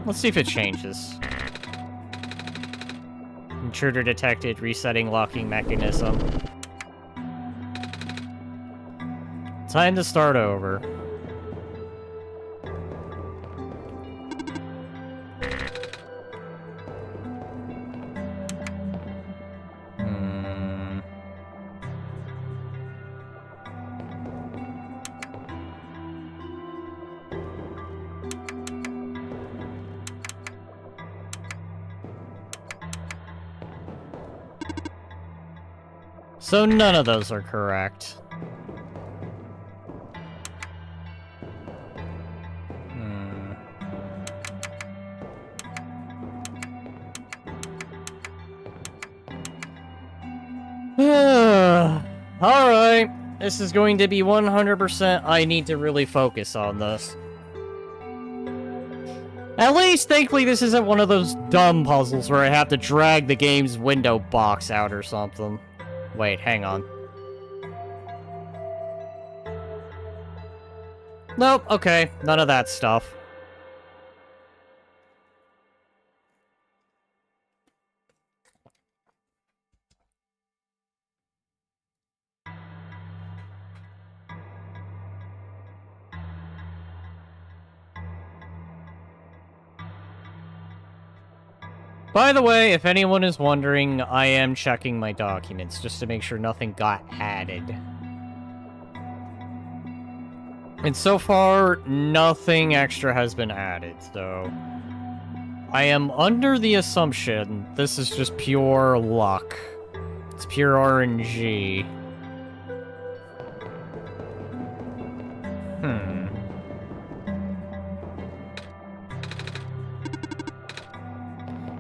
Let's see if it changes. Intruder detected, resetting locking mechanism. Time to start over. So none of those are correct. Alright, this is going to be 100%. I need to really focus on this. At least, thankfully, this isn't one of those dumb puzzles where I have to drag the game's window box out or something. Wait, hang on. Nope, okay, none of that stuff. By the way, if anyone is wondering, I am checking my documents just to make sure nothing got added. And so far, nothing extra has been added, so... I am under the assumption this is just pure luck. It's pure RNG.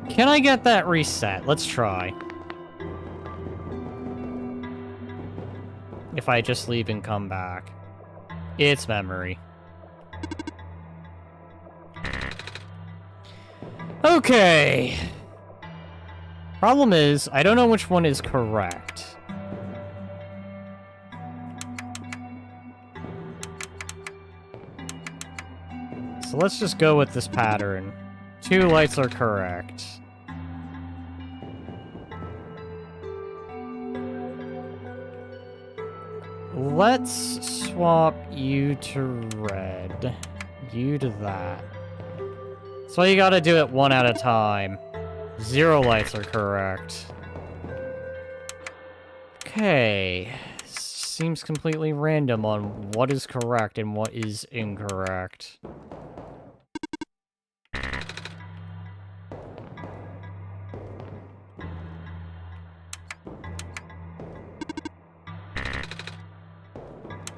Can I get that reset? Let's try. If I just leave and come back. It's memory. Okay. Problem is, I don't know which one is correct. So let's just go with this pattern. 2 lights are correct. Let's swap you to red. You to that. So you gotta do it 1 at a time. 0 lights are correct. Okay. seems completely random on what is correct and what is incorrect.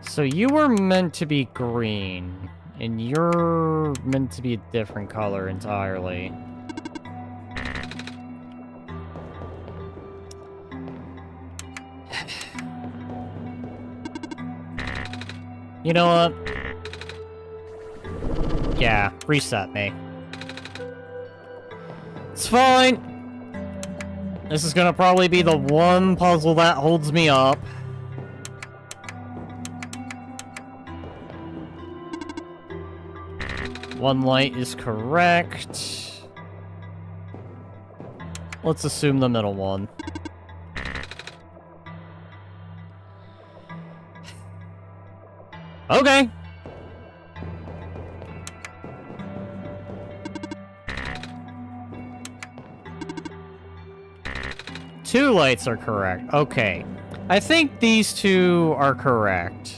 So you were meant to be green, and you're meant to be a different color entirely. You know what? Yeah, reset me. It's fine. This is gonna probably be the one puzzle that holds me up. One light is correct. Let's assume the middle one. Okay. Two lights are correct. Okay. I think these two are correct.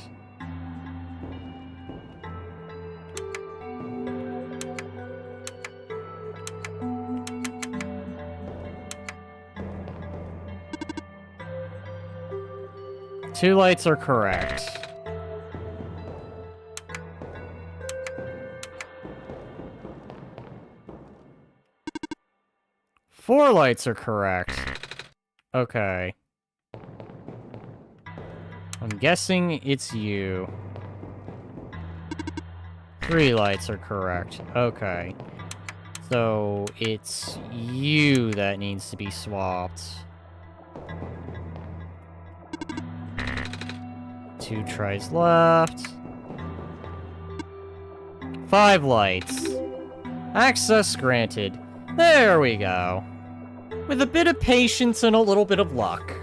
Two lights are correct. Four lights are correct. Okay. I'm guessing it's you. Three lights are correct. Okay. So, it's you that needs to be swapped. Two tries left. 5 lights. Access granted. There we go. With a bit of patience and a little bit of luck.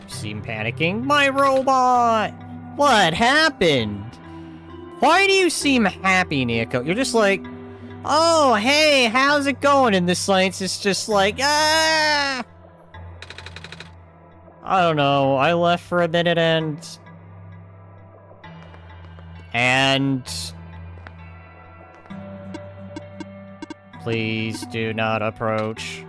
Seem panicking. My robot! What happened? Why do you seem happy, Nico? You're just like, oh, hey, how's it going? And this science is just like, ah! I don't know. I left for a minute and... Please do not approach.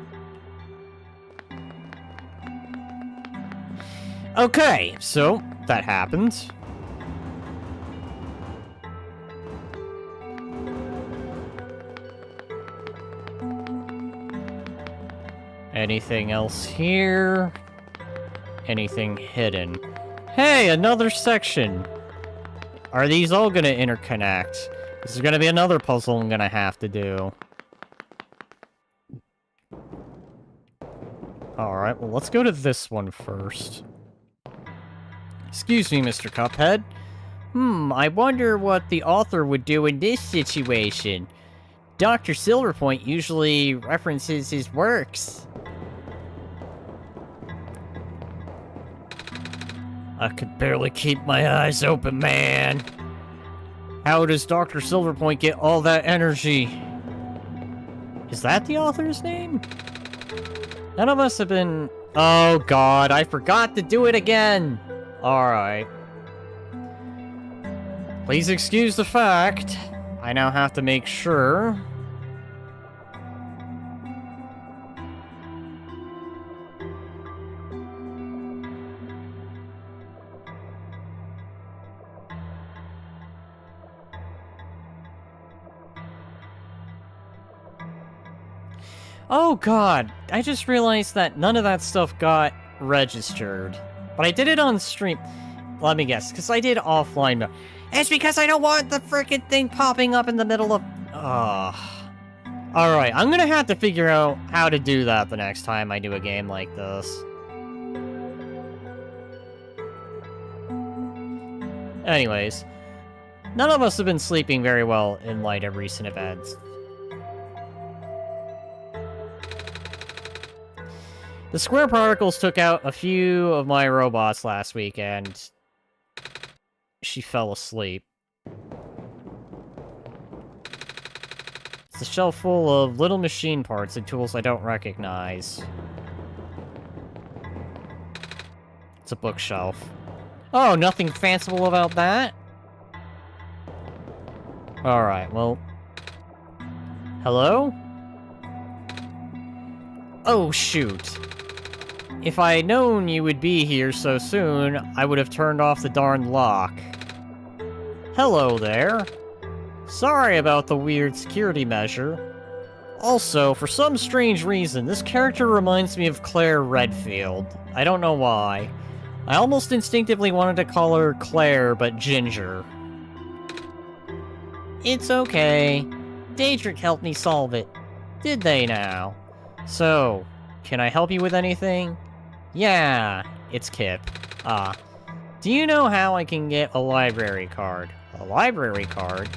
Okay, so that happened. Anything else here? Anything hidden? Hey, another section! Are these all gonna interconnect? This is gonna be another puzzle I'm gonna have to do. Alright, well, let's go to this one first. Excuse me, Mr. Cuphead. I wonder what the author would do in this situation. Dr. Silverpoint usually references his works. I could barely keep my eyes open, man. How does Dr. Silverpoint get all that energy? Is that the author's name? None of us have been... Oh god, I forgot to do it again! Alright. Please excuse the fact. I now have to make sure... Oh god, I just realized that none of that stuff got registered. But I did it on stream. Let me guess, because I did offline mode. It's because I don't want the frickin' thing popping up in the middle of... Alright, I'm gonna have to figure out how to do that the next time I do a game like this. Anyways, none of us have been sleeping very well in light of recent events. The square particles took out a few of my robots last week, and she fell asleep. It's a shelf full of little machine parts and tools I don't recognize. It's a bookshelf. Oh, nothing fanciful about that? Alright, well... Hello? Oh, shoot. If I had known you would be here so soon, I would have turned off the darn lock. Hello there. Sorry about the weird security measure. Also, for some strange reason, this character reminds me of Claire Redfield. I don't know why. I almost instinctively wanted to call her Claire, but Ginger. It's okay. Daedric helped me solve it. Did they now? So, can I help you with anything? Yeah, it's Kip. Do you know how I can get a library card? A library card?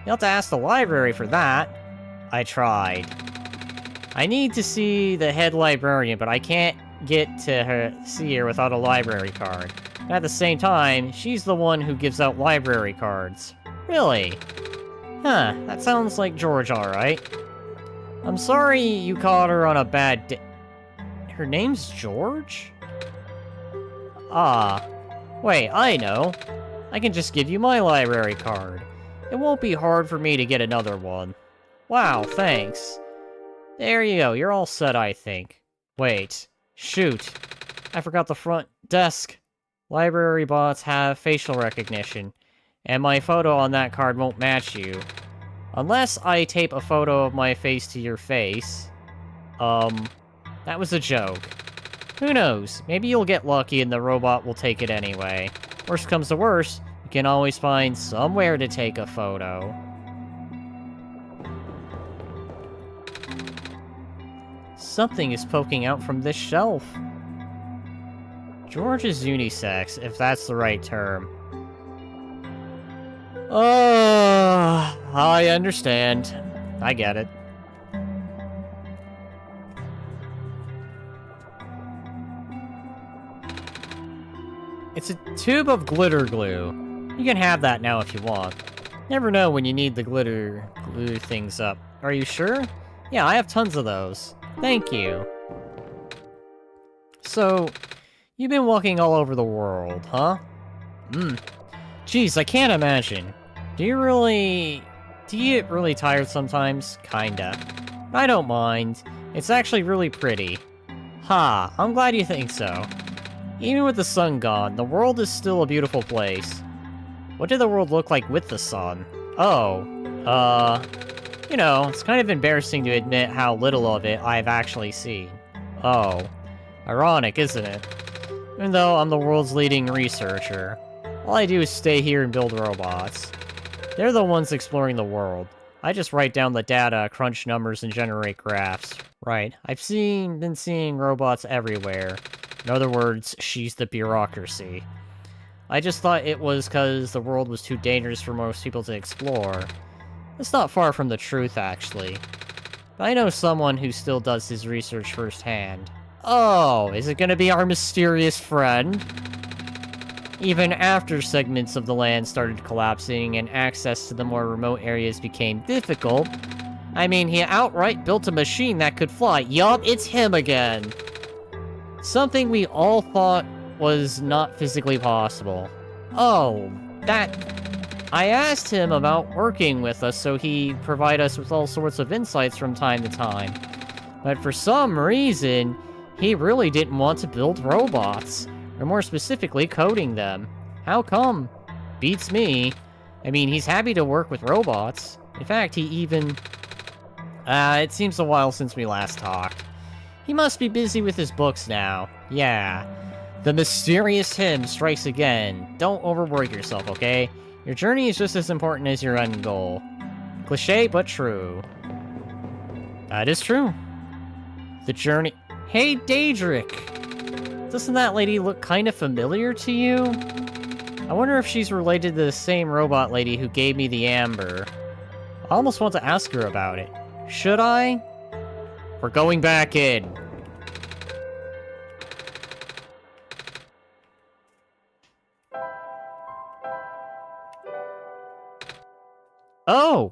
You'll have to ask the library for that. I tried. I need to see the head librarian, but I can't get to see her without a library card. But at the same time, she's the one who gives out library cards. Really? Huh, that sounds like George, alright. I'm sorry you caught her on a bad day. Her name's George? Wait, I know. I can just give you my library card. It won't be hard for me to get another one. Wow, thanks. There you go, you're all set, I think. Wait, shoot. I forgot the front desk. Library bots have facial recognition, and my photo on that card won't match you. Unless I tape a photo of my face to your face. That was a joke. Who knows, maybe you'll get lucky and the robot will take it anyway. Worst comes to worst, you can always find somewhere to take a photo. Something is poking out from this shelf. George is unisex, if that's the right term. I understand. I get it. It's a tube of glitter glue. You can have that now if you want. Never know when you need the glitter glue things up. Are you sure? Yeah, I have tons of those. Thank you. So, you've been walking all over the world, huh? Geez, I can't imagine. Do you get really tired sometimes? Kinda. I don't mind. It's actually really pretty. Ha, I'm glad you think so. Even with the sun gone, the world is still a beautiful place. What did the world look like with the sun? Oh, you know, it's kind of embarrassing to admit how little of it I've actually seen. Oh, ironic, isn't it? Even though I'm the world's leading researcher, all I do is stay here and build robots. They're the ones exploring the world. I just write down the data, crunch numbers, and generate graphs. Right, I've been seeing robots everywhere. In other words, she's the bureaucracy. I just thought it was because the world was too dangerous for most people to explore. It's not far from the truth, actually. But I know someone who still does his research firsthand. Oh, is it gonna be our mysterious friend? Even after segments of the land started collapsing and access to the more remote areas became difficult, I mean, he outright built a machine that could fly. Yup, it's him again! Something we all thought was not physically possible. Oh, I asked him about working with us so he'd provide us with all sorts of insights from time to time. But for some reason, he really didn't want to build robots. Or more specifically, coding them. How come? Beats me. I mean, he's happy to work with robots. In fact, he even... it seems a while since we last talked. He must be busy with his books now. Yeah. The mysterious him strikes again. Don't overwork yourself, okay? Your journey is just as important as your end goal. Cliché, but true. That is true. The journey... Hey, Daedric! Doesn't that lady look kind of familiar to you? I wonder if she's related to the same robot lady who gave me the amber. I almost want to ask her about it. Should I? We're going back in. Oh!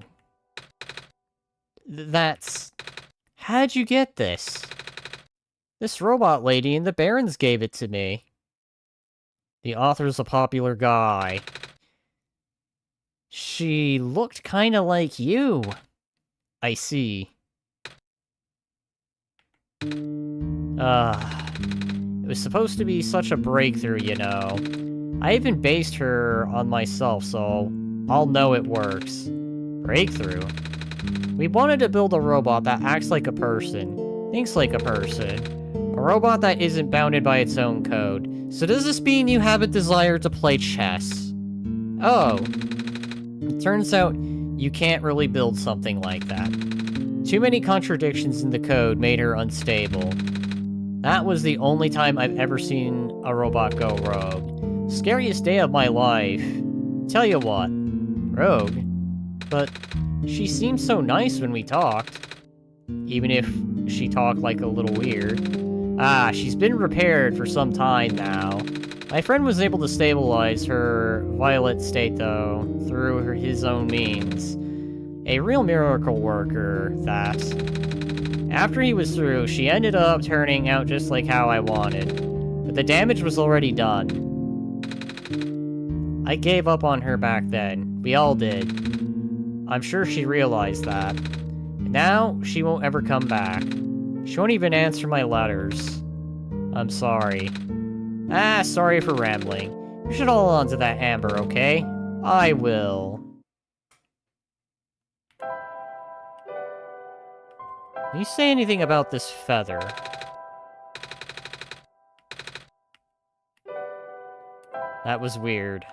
How'd you get this? This robot lady in the Barrens gave it to me. The author's a popular guy. She looked kinda like you. I see. It was supposed to be such a breakthrough, you know. I even based her on myself, so I'll know it works. Breakthrough? We wanted to build a robot that acts like a person, thinks like a person. A robot that isn't bounded by its own code. So does this mean you have a desire to play chess? Oh. It turns out you can't really build something like that. Too many contradictions in the code made her unstable. That was the only time I've ever seen a robot go rogue. Scariest day of my life. Tell you what, rogue? But she seemed so nice when we talked. Even if she talked like a little weird. She's been repaired for some time now. My friend was able to stabilize her violent state, though, through his own means. A real miracle worker, that. After he was through, she ended up turning out just like how I wanted. But the damage was already done. I gave up on her back then. We all did. I'm sure she realized that. And now, she won't ever come back. She won't even answer my letters. I'm sorry. Sorry for rambling. You should hold on to that amber, okay? I will. Can you say anything about this feather? That was weird.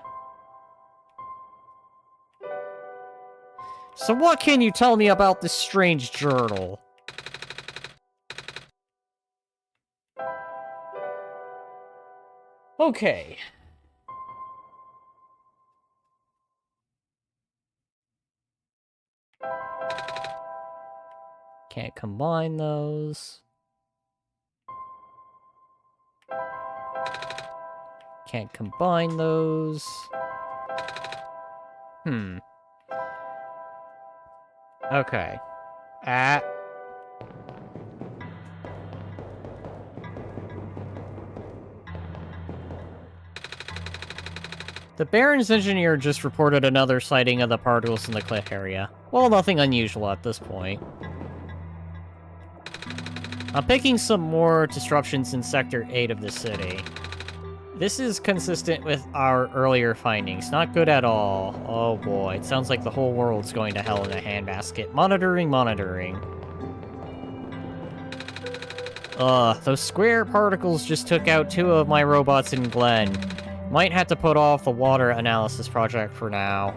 So what can you tell me about this strange journal? Okay. Can't combine those. Can't combine those. Okay. The Baron's engineer just reported another sighting of the particles in the cliff area. Well, nothing unusual at this point. I'm picking some more disruptions in Sector 8 of the city. This is consistent with our earlier findings. Not good at all. Oh boy, it sounds like the whole world's going to hell in a handbasket. Monitoring. Those square particles just took out 2 of my robots in Glen. Might have to put off the water analysis project for now.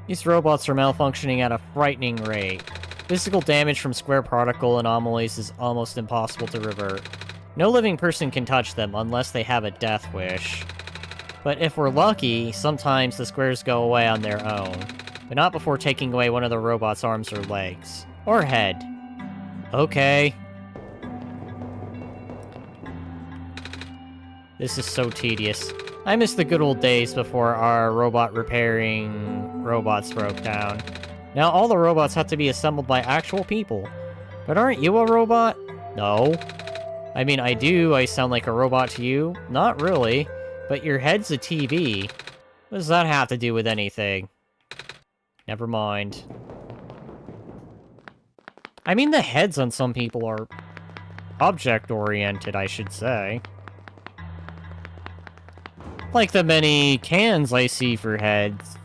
These robots are malfunctioning at a frightening rate. Physical damage from square particle anomalies is almost impossible to revert. No living person can touch them unless they have a death wish. But if we're lucky, sometimes the squares go away on their own. But not before taking away one of the robot's arms or legs. Or head. Okay. This is so tedious. I miss the good old days before our robot repairing robots broke down. Now all the robots have to be assembled by actual people. But aren't you a robot? No. I mean, I do. I sound like a robot to you. Not really. But your head's a TV. What does that have to do with anything? Never mind. I mean, the heads on some people are object-oriented, I should say. Like the many cans I see for heads.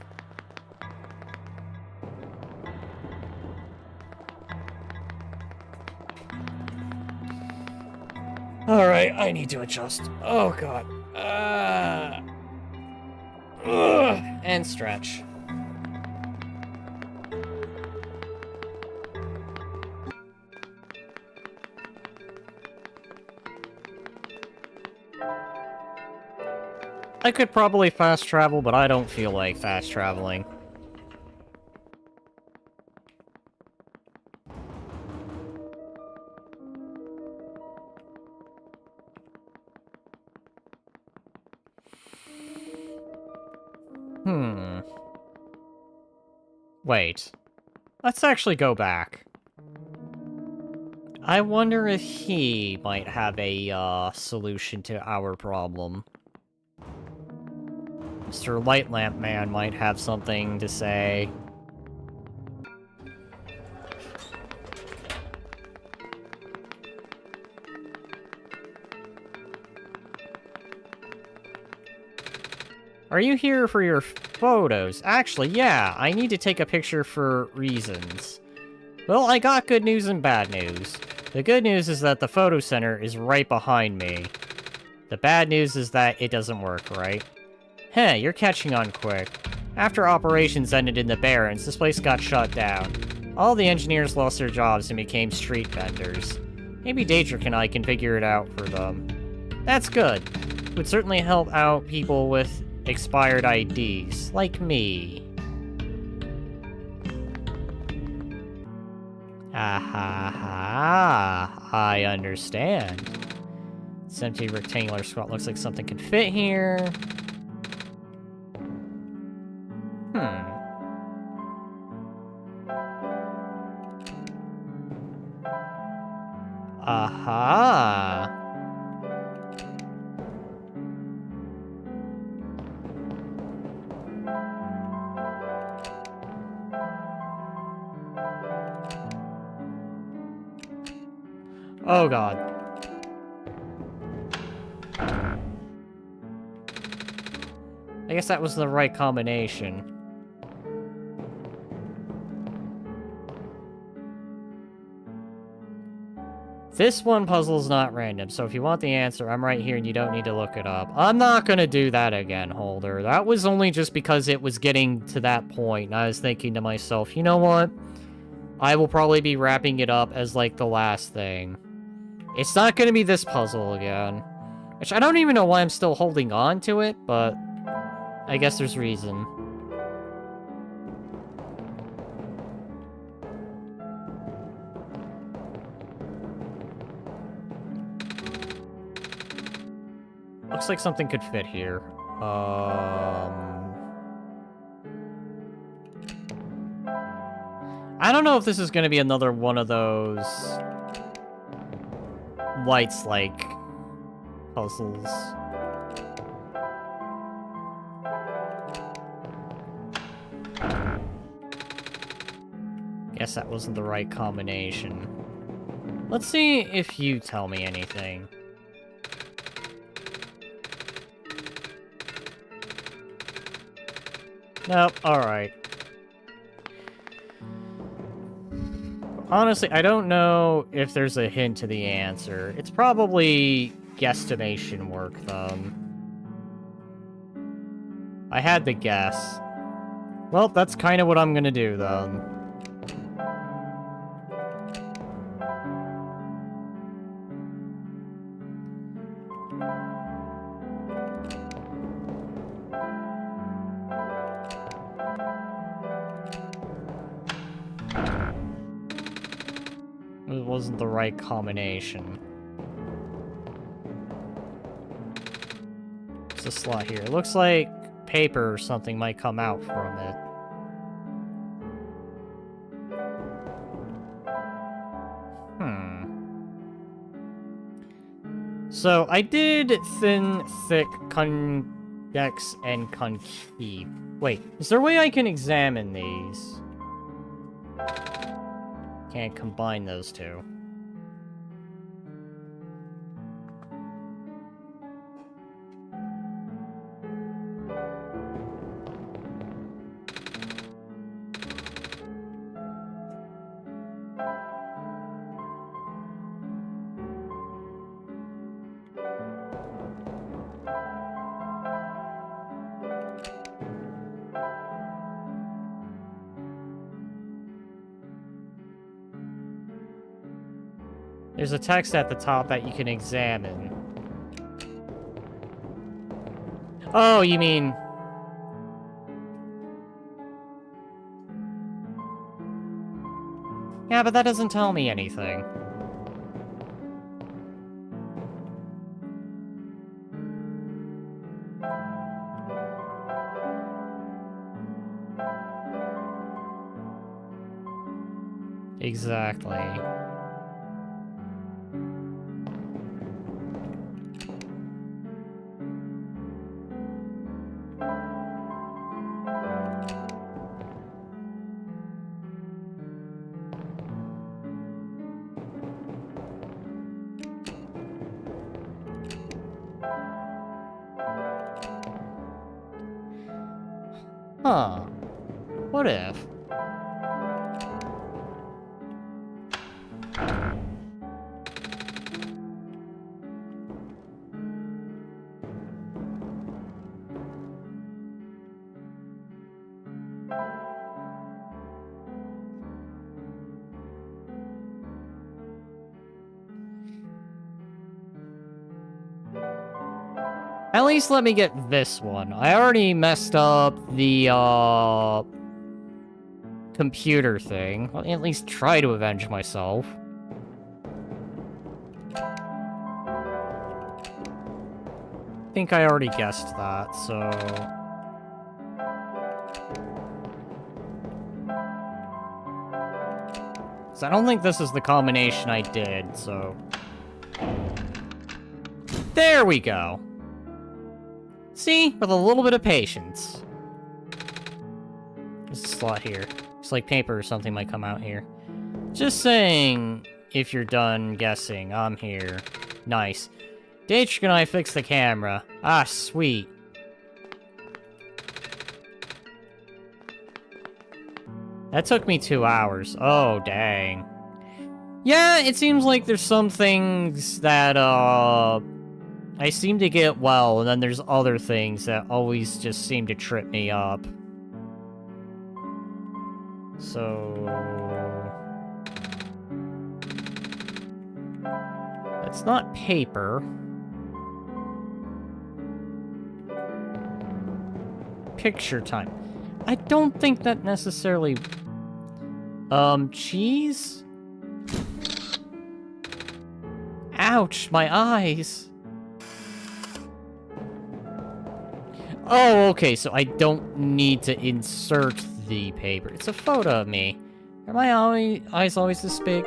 Alright, I need to adjust. Oh god. And stretch. I could probably fast travel, but I don't feel like fast traveling. Wait. Let's actually go back. I wonder if he might have a, solution to our problem. Mr. Light Lamp Man might have something to say. Are you here for your photos? Actually, yeah, I need to take a picture for reasons. Well, I got good news and bad news. The good news is that the photo center is right behind me. The bad news is that it doesn't work, right? Hey, you're catching on quick. After operations ended in the Barrens, this place got shut down. All the engineers lost their jobs and became street vendors. Maybe Daedric and I can figure it out for them. That's good. It would certainly help out people with expired IDs, like me. Ah, I understand. This empty rectangular spot looks like something could fit here. Aha! Oh god. I guess that was the right combination. This one puzzle's not random, so if you want the answer, I'm right here and you don't need to look it up. I'm not gonna do that again, Holder. That was only just because it was getting to that point, and I was thinking to myself, you know what? I will probably be wrapping it up as, like, the last thing. It's not gonna be this puzzle again. Which I don't even know why I'm still holding on to it, but I guess there's reason. Looks like something could fit here. I don't know if this is going to be another one of those lights-like puzzles. Guess that wasn't the right combination. Let's see if you tell me anything. Nope, alright. Honestly, I don't know if there's a hint to the answer. It's probably guesstimation work, though. I had to guess. Well, that's kind of what I'm gonna do, though. It wasn't the right combination. There's a slot here. It looks like paper or something might come out from it. So, I did thin, thick, convex, and concave. Wait, is there a way I can examine these? Can't combine those two. There's a text at the top that you can examine. Oh, you mean... Yeah, but that doesn't tell me anything. Exactly. Huh. What if? At least let me get this one. I already messed up the, computer thing. I'll at least try to avenge myself. I think I already guessed that, so... So I don't think this is the combination I did, so... There we go! See? With a little bit of patience. There's a slot here. Looks like paper or something might come out here. Just saying, if you're done guessing, I'm here. Nice. Dietrich and I fixed the camera. Ah, sweet. That took me 2 hours. Oh, dang. Yeah, it seems like there's some things that, I seem to get well, and then there's other things that always just seem to trip me up. So... That's not paper. Picture time. I don't think that necessarily... cheese? Ouch, my eyes. Oh, okay, so I don't need to insert the paper. It's a photo of me. Are my eyes always this big?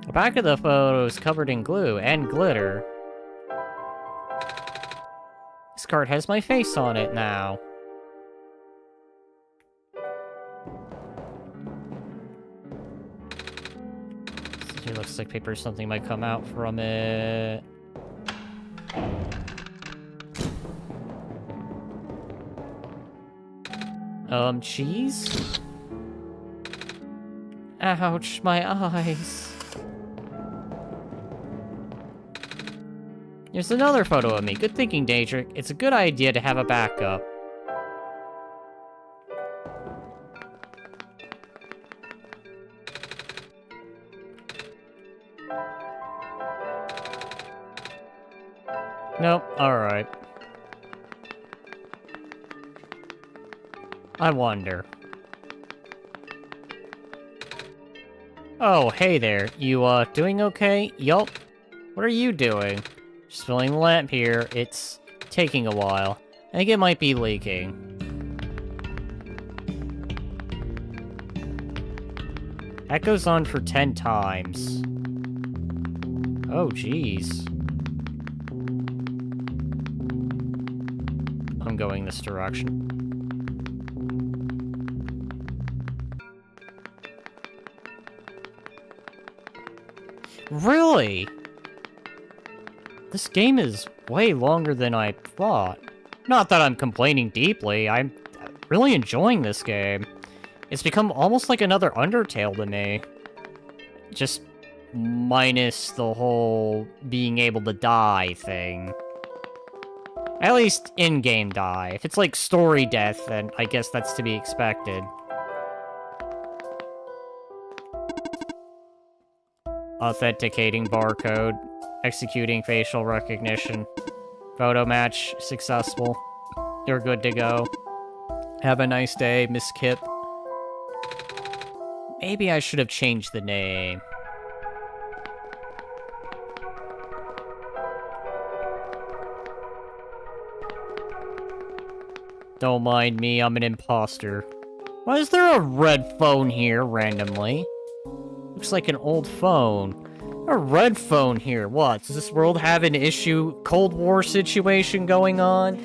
The back of the photo is covered in glue and glitter. This card has my face on it now. It looks like paper, something might come out from it. Cheese? Ouch, my eyes. There's another photo of me. Good thinking, Dietrich. It's a good idea to have a backup. Nope, alright. I wonder. Oh, hey there. You, doing okay? Yup. What are you doing? Just filling the lamp here. It's taking a while. I think it might be leaking. That goes on for 10 times. Oh, jeez. I'm going this direction. Really? This game is way longer than I thought. Not that I'm complaining deeply, I'm really enjoying this game. It's become almost like another Undertale to me. Just minus the whole being able to die thing. At least in-game die. If it's like story death, then I guess that's to be expected. Authenticating barcode. Executing facial recognition. Photo match successful. You're good to go. Have a nice day, Miss Kip. Maybe I should have changed the name. Don't mind me, I'm an imposter. Why is there a red phone here, randomly? Looks like an old phone. A red phone here. What? Does this world have an Cold War situation going on?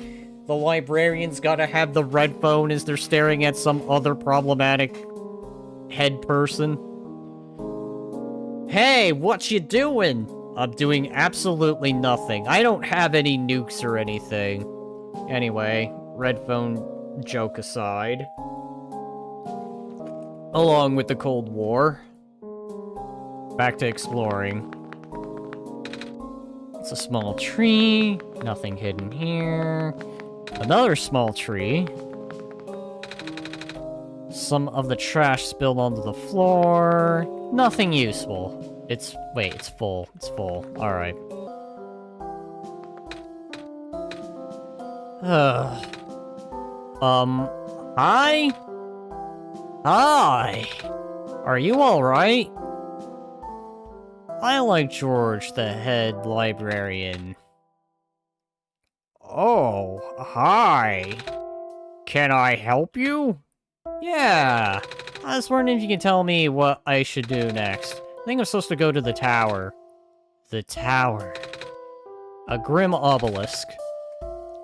The librarians gotta have the red phone as they're staring at some other problematic head person. Hey, what you doing? I'm doing absolutely nothing. I don't have any nukes or anything. Anyway, red phone joke aside. Along with the Cold War. Back to exploring. It's a small tree. Nothing hidden here. Another small tree. Some of the trash spilled onto the floor. Nothing useful. Wait, it's full. It's full. Alright. Hi? Hi. Are you alright? I like George, the head librarian. Oh, hi. Can I help you? Yeah. I was wondering if you can tell me what I should do next. I think I'm supposed to go to the tower. The tower. A grim obelisk.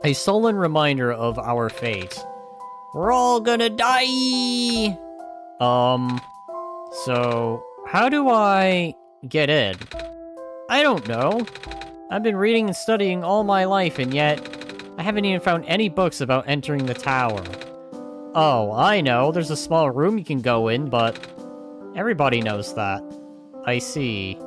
A sullen reminder of our fate. We're all gonna die! So, how do I get in? I don't know. I've been reading and studying all my life, and yet I haven't even found any books about entering the tower. Oh, I know. There's a small room you can go in, but everybody knows that. I see.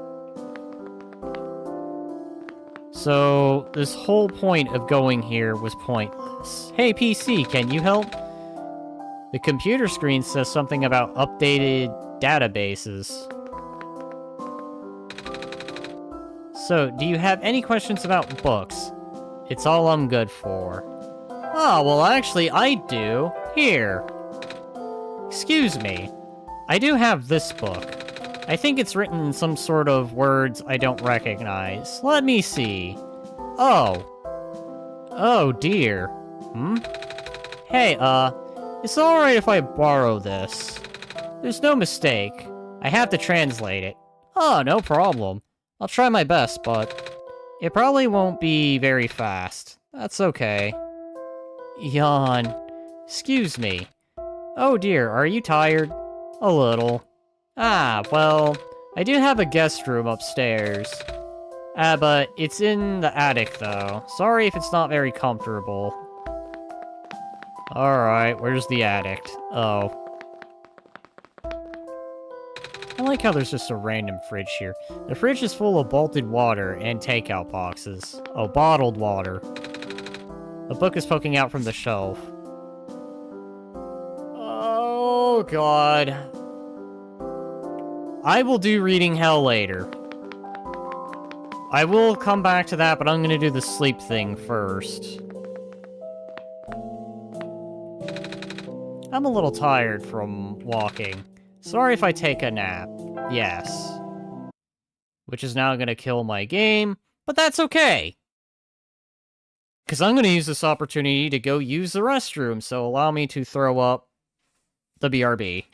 So, this whole point of going here was pointless. Hey, PC, can you help? The computer screen says something about updated databases. So, do you have any questions about books? It's all I'm good for. Oh, well, actually, I do. Here. Excuse me. I do have this book. I think it's written in some sort of words I don't recognize. Let me see. Oh. Oh, dear. Hey, it's alright if I borrow this. There's no mistake. I have to translate it. Oh, no problem. I'll try my best, but it probably won't be very fast. That's okay. Yawn. Excuse me. Oh dear, are you tired? A little. Ah, well, I do have a guest room upstairs. But it's in the attic, though. Sorry if it's not very comfortable. Alright, where's the attic? Oh. I like how there's just a random fridge here. The fridge is full of bolted water and takeout boxes. Oh, bottled water. The book is poking out from the shelf. Oh, God. I will do reading hell later. I will come back to that, but I'm gonna do the sleep thing first. I'm a little tired from walking. Sorry if I take a nap. Yes. Which is now gonna kill my game, but that's okay! Because I'm gonna use this opportunity to go use the restroom, so allow me to throw up the BRB.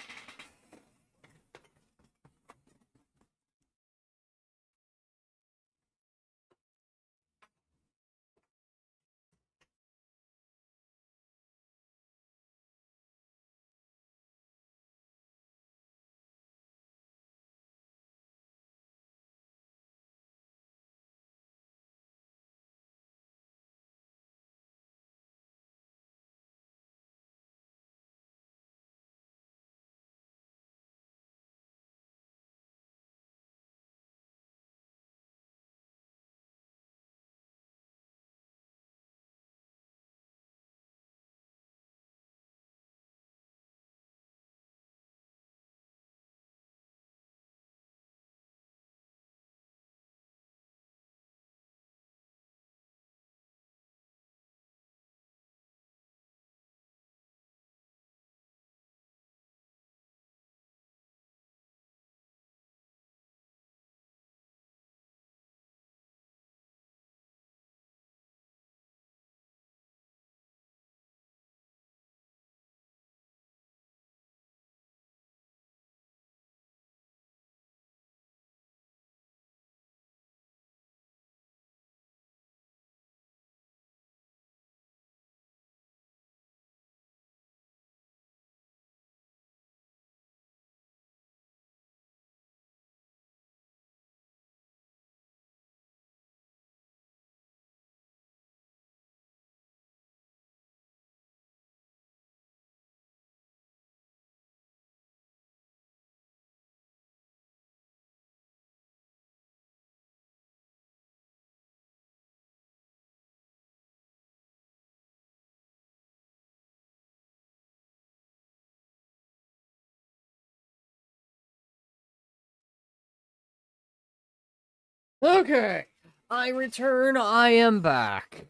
Okay, I return, I am back.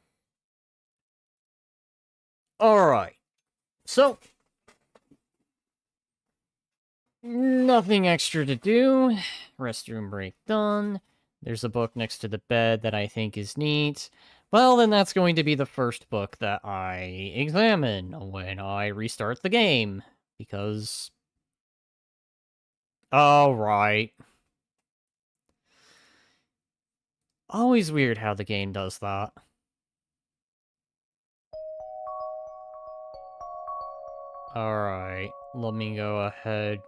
Alright, so, nothing extra to do. Restroom break done. There's a book next to the bed that I think is neat. Well, then that's going to be the first book that I examine when I restart the game. Because... Alright. Always weird how the game does that. Alright, let me go ahead,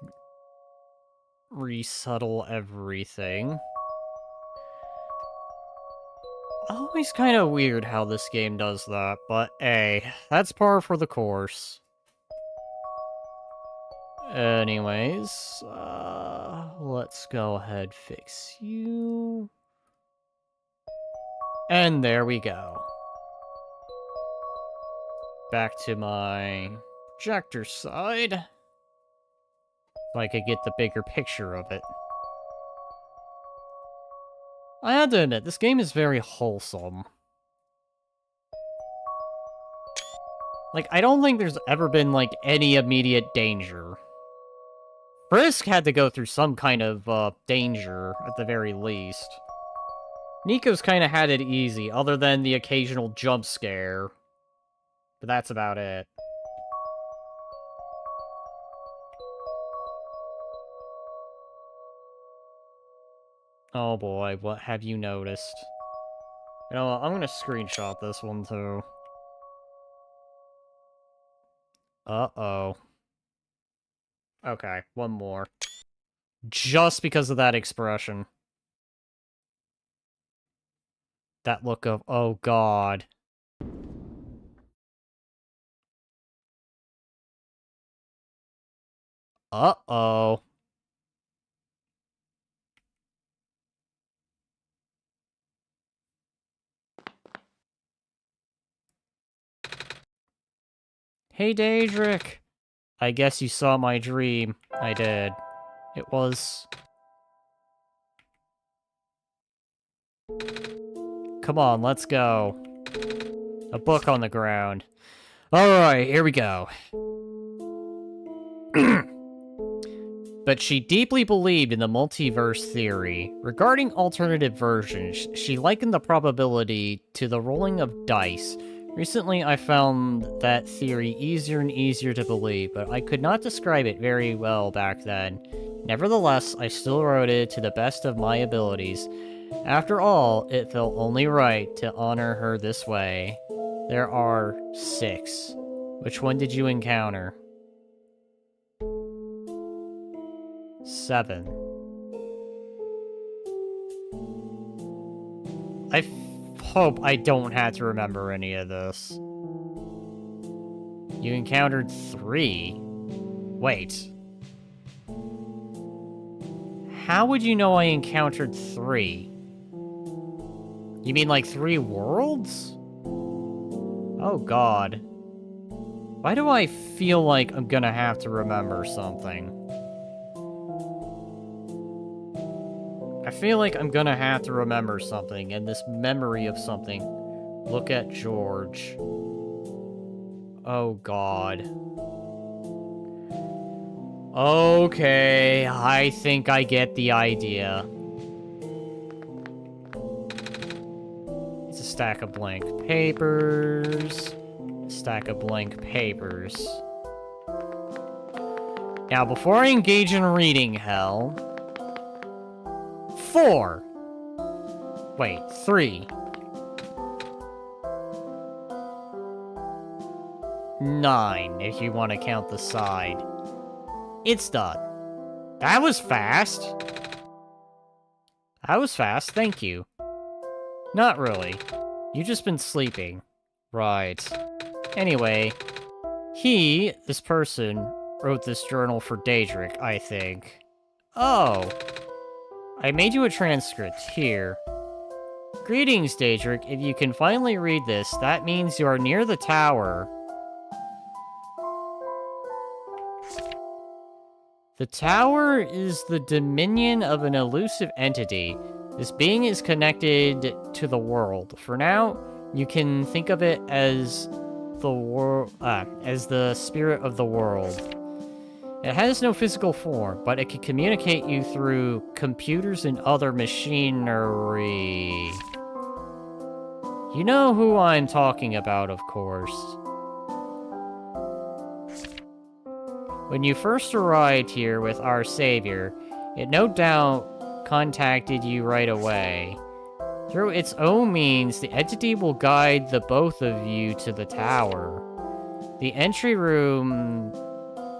resettle everything. Always kind of weird how this game does that, but hey, that's par for the course. Anyways, let's go ahead, fix you. And there we go. Back to my projector side. If I could get the bigger picture of it. I have to admit, this game is very wholesome. Like, I don't think there's ever been, like, any immediate danger. Frisk had to go through some kind of, danger, at the very least. Nico's kind of had it easy, other than the occasional jump scare. But that's about it. Oh boy, what have you noticed? You know what, I'm gonna screenshot this one too. Uh-oh. Okay, one more. Just because of that expression. That look of, oh god. Uh-oh. Hey, Daedric. I guess you saw my dream. I did. It was... Come on, let's go. A book on the ground. Alright, here we go. But she deeply believed in the multiverse theory. Regarding alternative versions, she likened the probability to the rolling of dice. Recently, I found that theory easier and easier to believe, but I could not describe it very well back then. Nevertheless, I still wrote it to the best of my abilities. After all, it felt only right to honor her this way. There are 6. Which one did you encounter? 7. I hope I don't have to remember any of this. You encountered 3? Wait. How would you know I encountered 3? You mean like 3 worlds? Oh god. Why do I feel like I'm gonna have to remember something? I feel like I'm gonna have to remember something, and this memory of something. Look at George. Oh god. Okay, I think I get the idea. It's a stack of blank papers. A stack of blank papers. Now, before I engage in reading hell... 4! Wait, 3. 9, if you want to count the side. It's done. That was fast. That was fast, thank you. Not really. You've just been sleeping. Right. Anyway, this person, wrote this journal for Daedric, I think. Oh. I made you a transcript, here. Greetings, Daedric. If you can finally read this, that means you are near the tower. The tower is the dominion of an elusive entity. This being is connected to the world. For now, you can think of it as the spirit of the world. It has no physical form, but it can communicate you through computers and other machinery. You know who I'm talking about, of course. When you first arrived here with our savior, it no doubt contacted you right away. Through its own means, the entity will guide the both of you to the tower. The entry room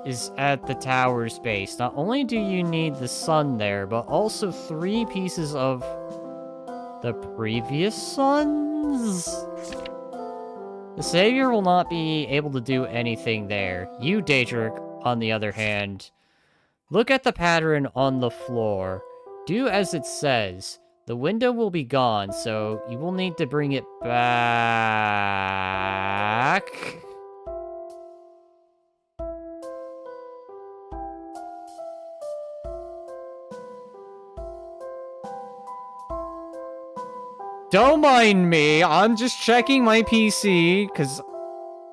is at the tower's base. Not only do you need the sun there, but also 3 pieces of the previous suns? The savior will not be able to do anything there. You, Daedric, on the other hand, look at the pattern on the floor. Do as it says. The window will be gone, so you will need to bring it back. Don't mind me, I'm just checking my PC, because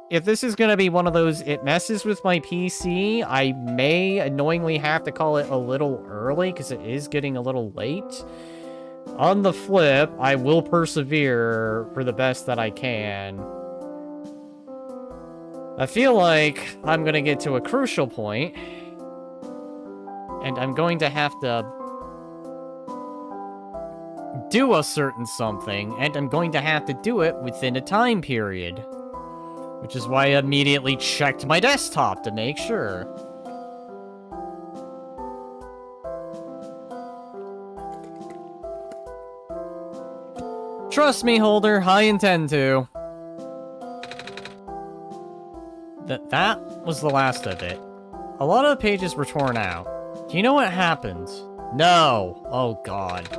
if this is going to be one of those, it messes with my PC, I may annoyingly have to call it a little early, because it is getting a little late. On the flip, I will persevere for the best that I can. I feel like I'm going to get to a crucial point, and I'm going to have to do a certain something, and I'm going to have to do it within a time period. Which is why I immediately checked my desktop to make sure. Trust me, Holder, I intend to. That was the last of it. A lot of the pages were torn out. Do you know what happened? No! Oh god.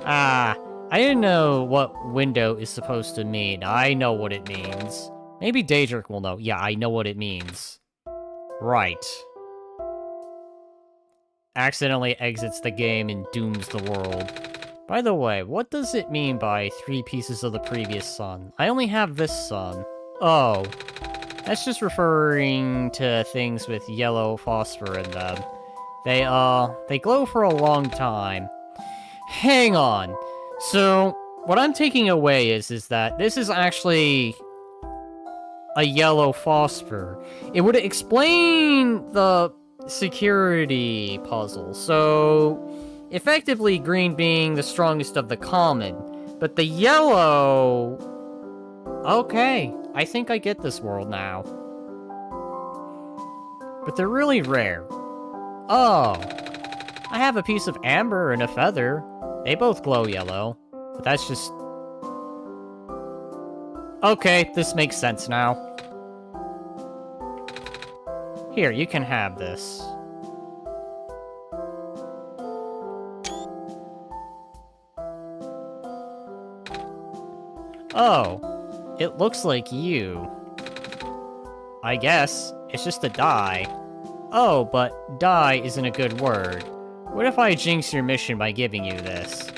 I didn't know what window is supposed to mean. I know what it means. Maybe Daedric will know. Yeah, I know what it means. Right. Accidentally exits the game and dooms the world. By the way, what does it mean by 3 pieces of the previous sun? I only have this sun. Oh. That's just referring to things with yellow phosphor in them. They glow for a long time. Hang on. So, what I'm taking away is that this is actually a yellow phosphor. It would explain the security puzzle. So, effectively green being the strongest of the common. But the yellow... Okay, I think I get this world now. But they're really rare. Oh. I have a piece of amber and a feather. They both glow yellow. But that's just... Okay, this makes sense now. Here, you can have this. Oh, it looks like you. I guess, it's just a die. Oh, but die isn't a good word. What if I jinx your mission by giving you this?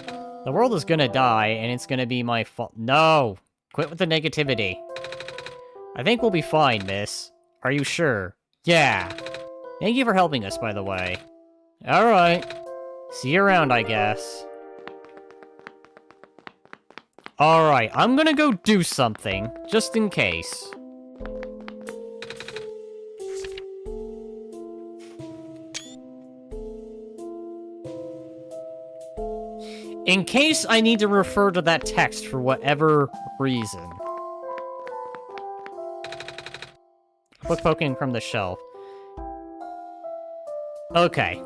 The world is gonna die, and it's gonna be my fault. No! Quit with the negativity. I think we'll be fine, miss. Are you sure? Yeah. Thank you for helping us, by the way. Alright. See you around, I guess. Alright, I'm gonna go do something, just in case. In case I need to refer to that text for whatever reason. Book poking from the shelf. Okay.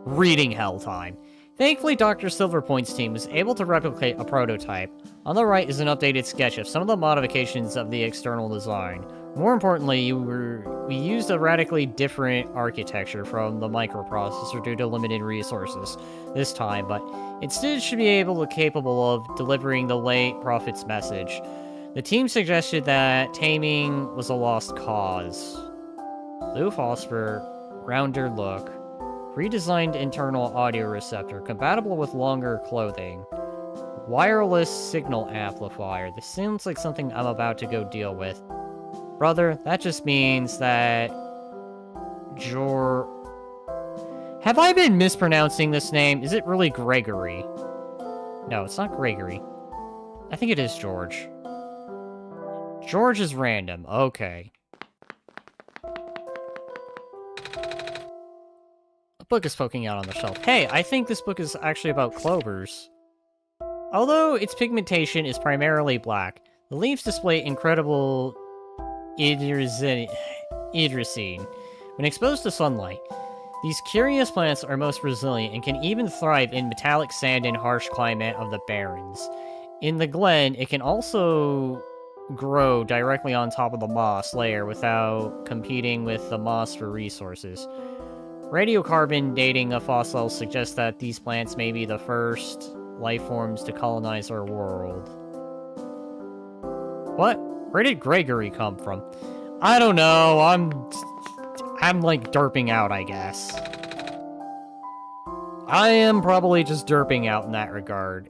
Reading hell time. Thankfully, Dr. Silverpoint's team was able to replicate a prototype. On the right is an updated sketch of some of the modifications of the external design. More importantly, we used a radically different architecture from the microprocessor due to limited resources this time, but instead should be capable of delivering the late prophet's message. The team suggested that taming was a lost cause. Blue phosphor, rounder look. Redesigned internal audio receptor, compatible with longer clothing. Wireless signal amplifier. This sounds like something I'm about to go deal with. Brother, that just means that... Have I been mispronouncing this name? Is it really Gregory? No, it's not Gregory. I think it is George. George is random. Okay. A book is poking out on the shelf. Hey, I think this book is actually about clovers. Although its pigmentation is primarily black, the leaves display incredible idrysine when exposed to sunlight. These curious plants are most resilient and can even thrive in metallic sand and harsh climate of the barrens. In the glen, it can also grow directly on top of the moss layer without competing with the moss for resources. Radiocarbon dating of fossils suggests that these plants may be the first life forms to colonize our world. What? Where did Gregory come from? I don't know, I'm like derping out, I guess. I am probably just derping out in that regard.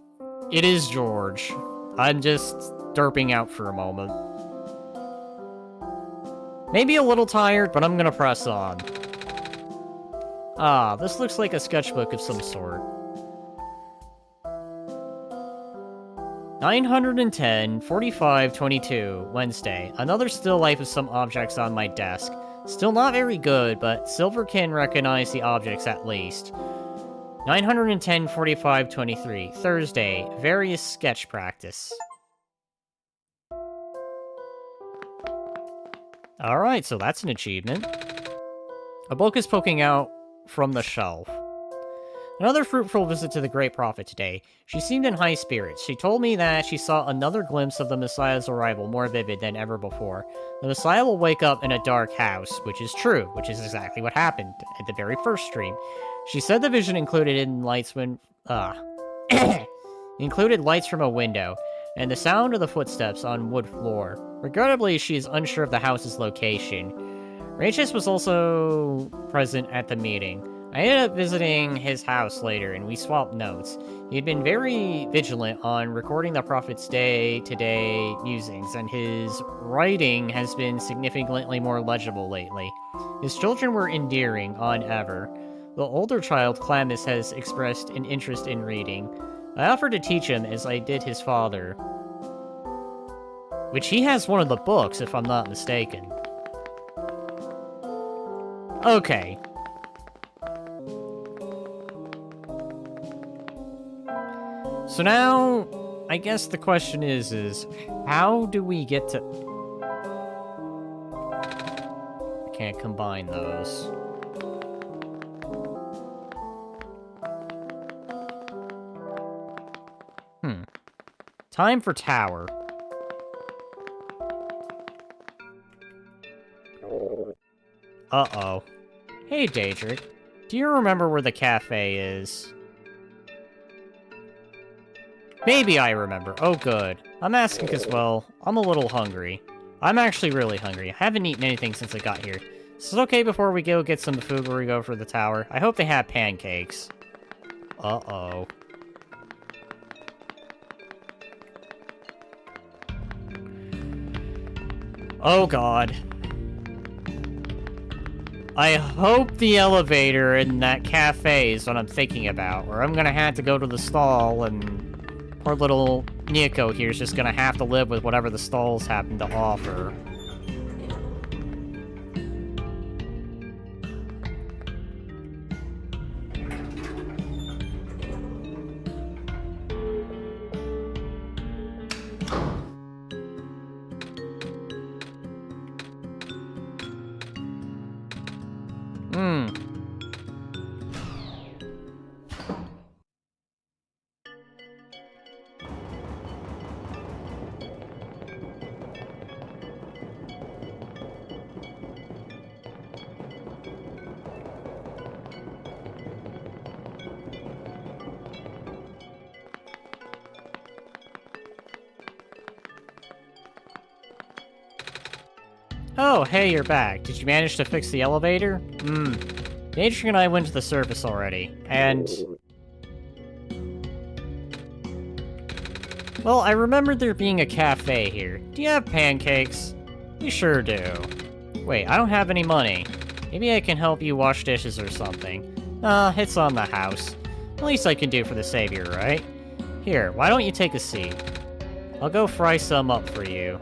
It is George. I'm just derping out for a moment. Maybe a little tired, but I'm gonna press on. Ah, this looks like a sketchbook of some sort. 910, 45, 22, Wednesday. Another still life of some objects on my desk. Still not very good, but Silver can recognize the objects at least. 910, 45, 23, Thursday. Various sketch practice. Alright, so that's an achievement. A book is poking out from the shelf. Another fruitful visit to the Great Prophet today. She seemed in high spirits. She told me that she saw another glimpse of the Messiah's arrival more vivid than ever before. The Messiah will wake up in a dark house, which is true, which is exactly what happened at the very first stream. She said the vision included lights from a window, and the sound of the footsteps on wood floor. Regrettably, she is unsure of the house's location. Rachis was also present at the meeting. I ended up visiting his house later, and we swapped notes. He had been very vigilant on recording the Prophet's day-to-day musings, and his writing has been significantly more legible lately. His children were endearing on ever. The older child, Clamis, has expressed an interest in reading. I offered to teach him as I did his father. Which he has one of the books, if I'm not mistaken. Okay. So now, I guess the question is how do we get to... I can't combine those. Time for tower. Uh-oh. Hey, Daedric. Do you remember where the cafe is? Maybe I remember. Oh, good. I'm asking because, well, I'm a little hungry. I'm actually really hungry. I haven't eaten anything since I got here. Is it okay before we go get some food where we go for the tower? I hope they have pancakes. Uh-oh. Oh, God. I hope the elevator in that cafe is what I'm thinking about, or I'm gonna have to go to the stall and poor little Nico here is just gonna have to live with whatever the stalls happen to offer. Oh, hey, you're back. Did you manage to fix the elevator? Adrian and I went to the surface already, and... Well, I remembered there being a cafe here. Do you have pancakes? We sure do. Wait, I don't have any money. Maybe I can help you wash dishes or something. It's on the house. The least I can do for the savior, right? Here, why don't you take a seat? I'll go fry some up for you.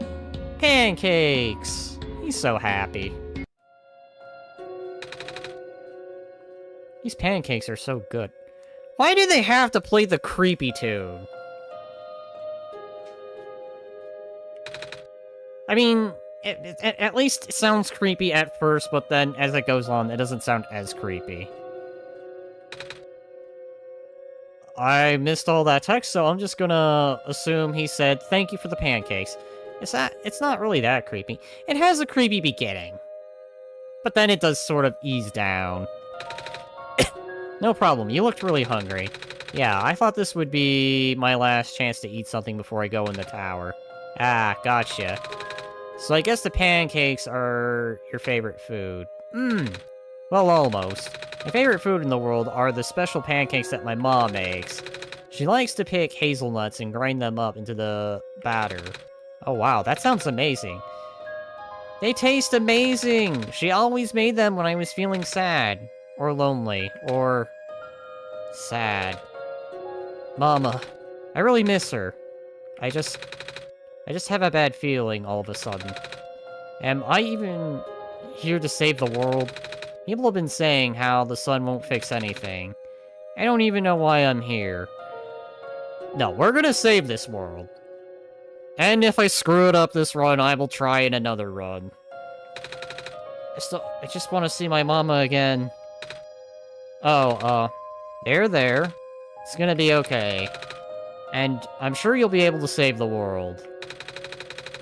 Pancakes! He's so happy. These pancakes are so good. Why do they have to play the creepy tune? I mean, at least it sounds creepy at first, but then as it goes on, it doesn't sound as creepy. I missed all that text, so I'm just gonna assume he said, thank you for the pancakes. It's not really that creepy. It has a creepy beginning. But then it does sort of ease down. No problem, you looked really hungry. Yeah, I thought this would be my last chance to eat something before I go in the tower. Ah, gotcha. So I guess the pancakes are your favorite food. Well, almost. My favorite food in the world are the special pancakes that my mom makes. She likes to pick hazelnuts and grind them up into the batter. Oh wow, that sounds amazing. They taste amazing! She always made them when I was feeling sad. Or lonely. Or... sad. Mama. I really miss her. I just have a bad feeling all of a sudden. Am I even here to save the world? People have been saying how the sun won't fix anything. I don't even know why I'm here. No, we're gonna save this world. And if I screw it up this run, I will try in another run. I just want to see my mama again. Oh, there. It's gonna be okay. And I'm sure you'll be able to save the world.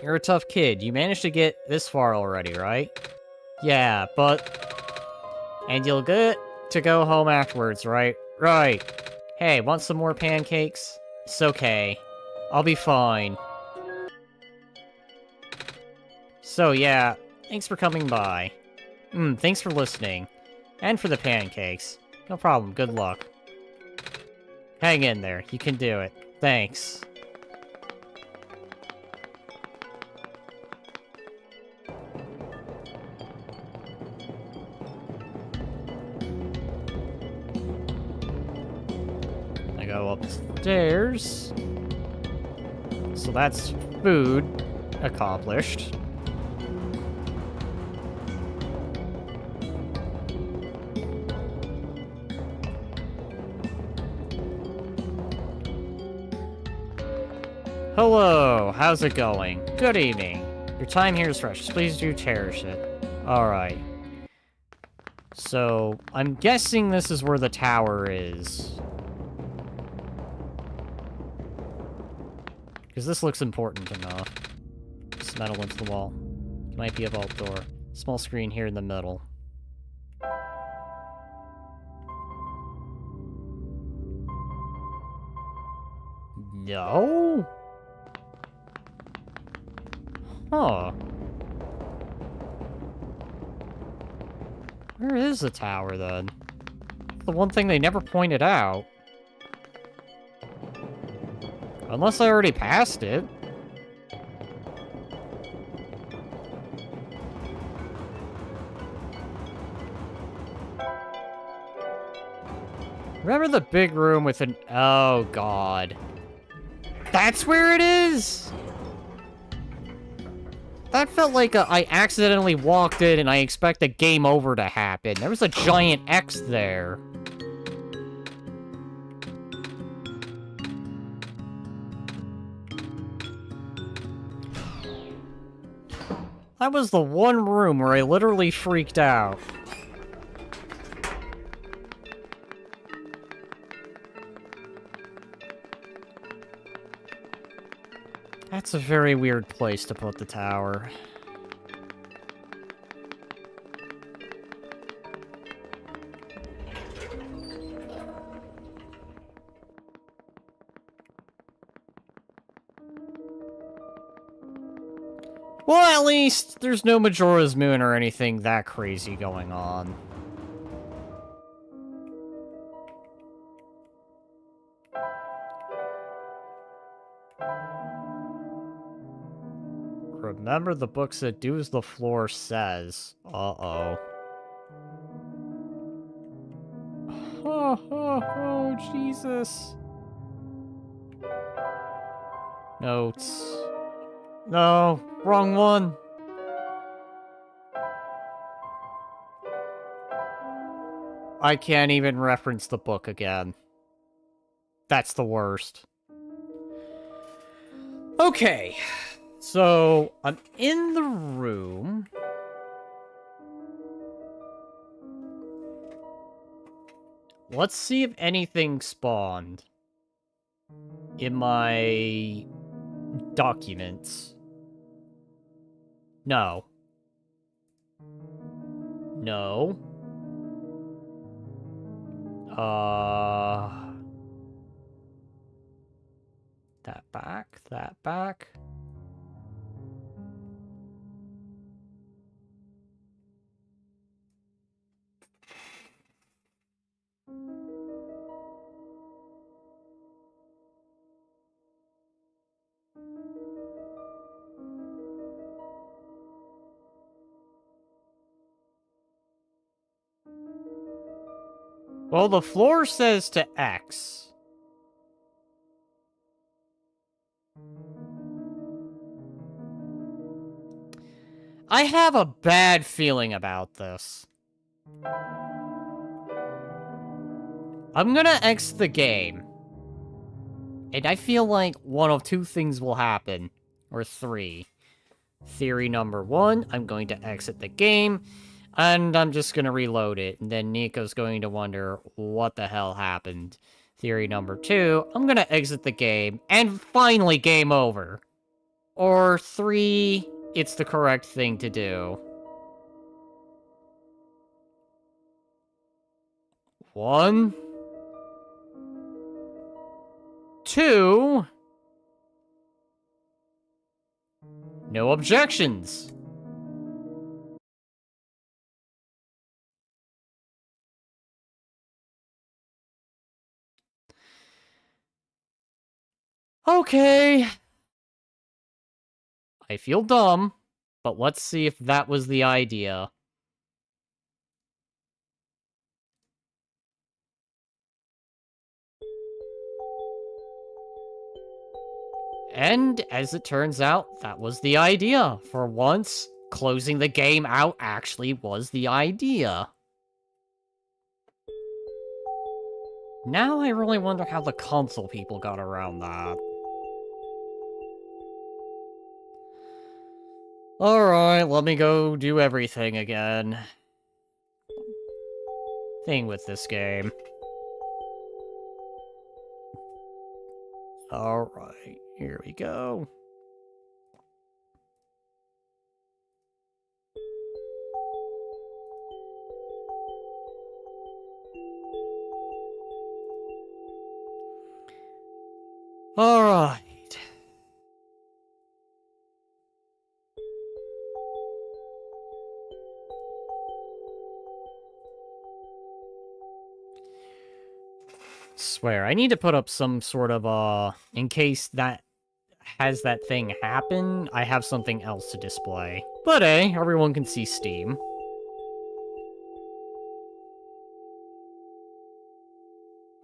You're a tough kid. You managed to get this far already, right? Yeah, but... And you'll get to go home afterwards, right? Right. Hey, want some more pancakes? It's okay. I'll be fine. So yeah, thanks for coming by. Thanks for listening. And for the pancakes. No problem, good luck. Hang in there, you can do it. Thanks. I go upstairs. So that's food accomplished. Hello, how's it going? Good evening. Your time here is precious. Please do cherish it. Alright. So, I'm guessing this is where the tower is. Because this looks important enough. Just metal into the wall. Might be a vault door. Small screen here in the middle. No? Huh. Where is the tower, then? The one thing they never pointed out. Unless I already passed it. Remember the big room with an... Oh, God. That's where it is? That felt like I accidentally walked in and I expect a game over to happen. There was a giant X there. That was the one room where I literally freaked out. That's a very weird place to put the tower. Well, at least there's no Majora's Moon or anything that crazy going on. Remember the book said, do as the floor says. Uh-oh. Oh, Jesus. Notes. No, wrong one. I can't even reference the book again. That's the worst. Okay. So, I'm in the room. Let's see if anything spawned in my documents. No. No. That back, that back. Well, the floor says to X. I have a bad feeling about this. I'm gonna X the game. And I feel like one of two things will happen. Or three. Theory number one, I'm going to exit the game. And I'm just gonna reload it. And then Nico's going to wonder what the hell happened. Theory number two, I'm gonna exit the game. And finally game over. Or three, it's the correct thing to do. One. Two. No objections. Okay. I feel dumb, but let's see if that was the idea. And, as it turns out, that was the idea. For once, closing the game out actually was the idea. Now I really wonder how the console people got around that. Alright, let me go do everything again. Thing with this game. Alright, here we go. Alright. Swear, I need to put up some sort of, in case that has that thing happen, I have something else to display. But hey, everyone can see Steam.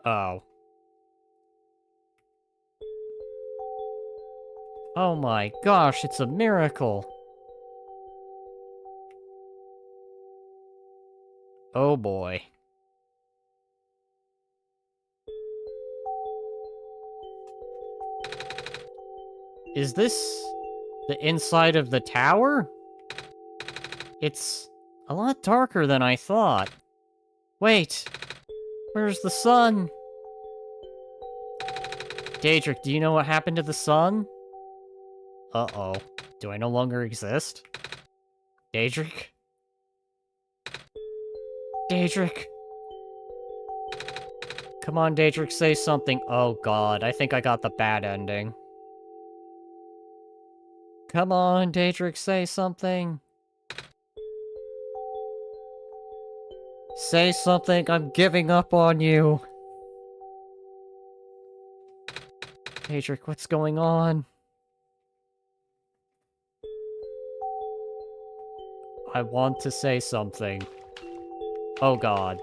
Oh. Oh my gosh, it's a miracle. Oh boy. Is this the inside of the tower? It's a lot darker than I thought. Wait, where's the sun? Daedric, do you know what happened to the sun? Uh-oh. Do I no longer exist? Daedric? Daedric? Come on, Daedric, say something. Oh god, I think I got the bad ending. Come on, Daedric, say something. Say something, I'm giving up on you. Daedric, what's going on? I want to say something. Oh god.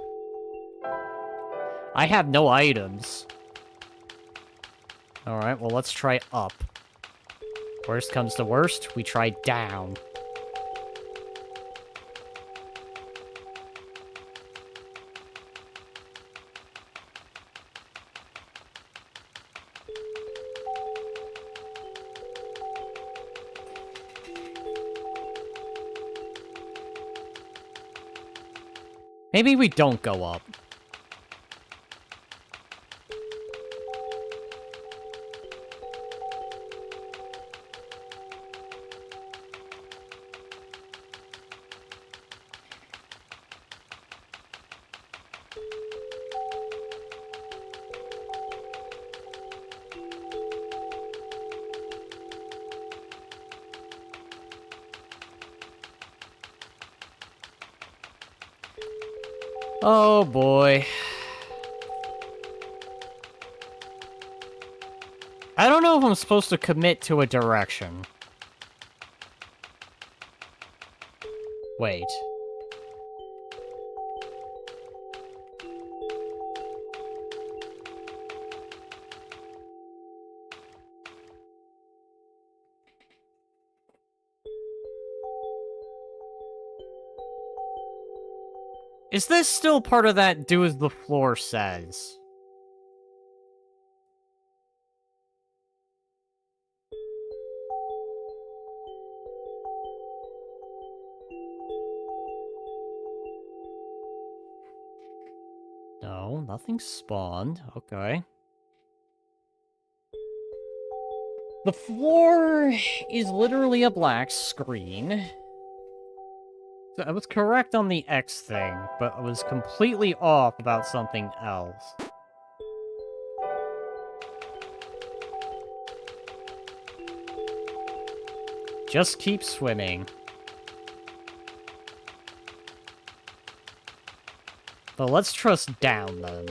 I have no items. Alright, well let's try up. Worst comes to worst, we try down. Maybe we don't go up. Oh boy. I don't know if I'm supposed to commit to a direction. Wait. Is this still part of that do as the floor says? No, nothing spawned. Okay. The floor is literally a black screen. So I was correct on the X thing, but I was completely off about something else. Just keep swimming. But let's trust down, then.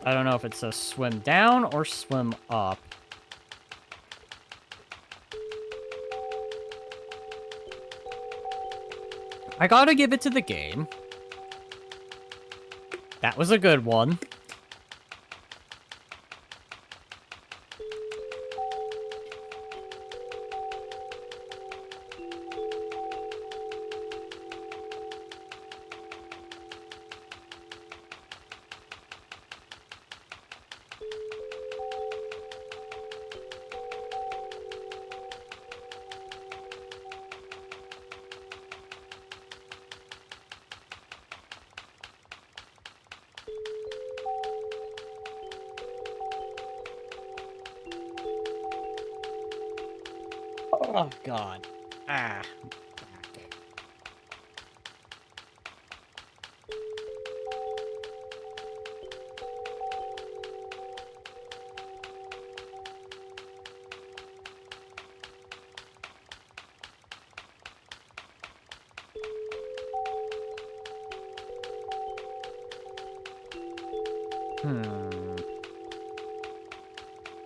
I don't know if it says swim down or swim up. I gotta give it to the game. That was a good one. Oh, God. Ah.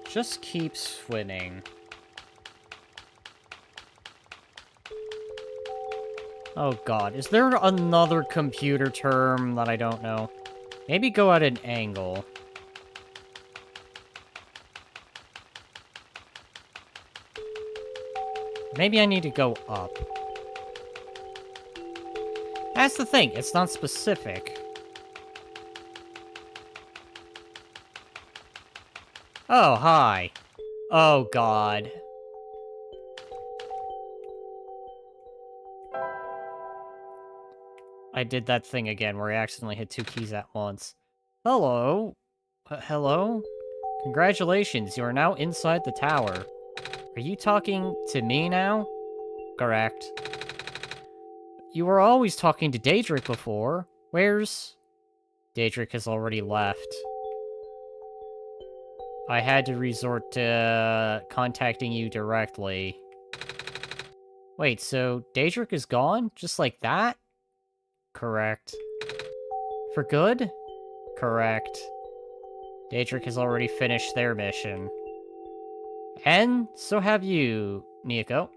Just keep swimming. Oh god, is there another computer term that I don't know? Maybe go at an angle. Maybe I need to go up. That's the thing, it's not specific. Oh, hi. Oh god. I did that thing again where I accidentally hit 2 keys at once. Hello? Hello? Congratulations, you are now inside the tower. Are you talking to me now? Correct. You were always talking to Daedric before. Where's Daedric has already left. I had to resort to contacting you directly. Wait, so Daedric is gone? Just like that? Correct. For good? Correct. Daedric has already finished their mission. And so have you, Miyako.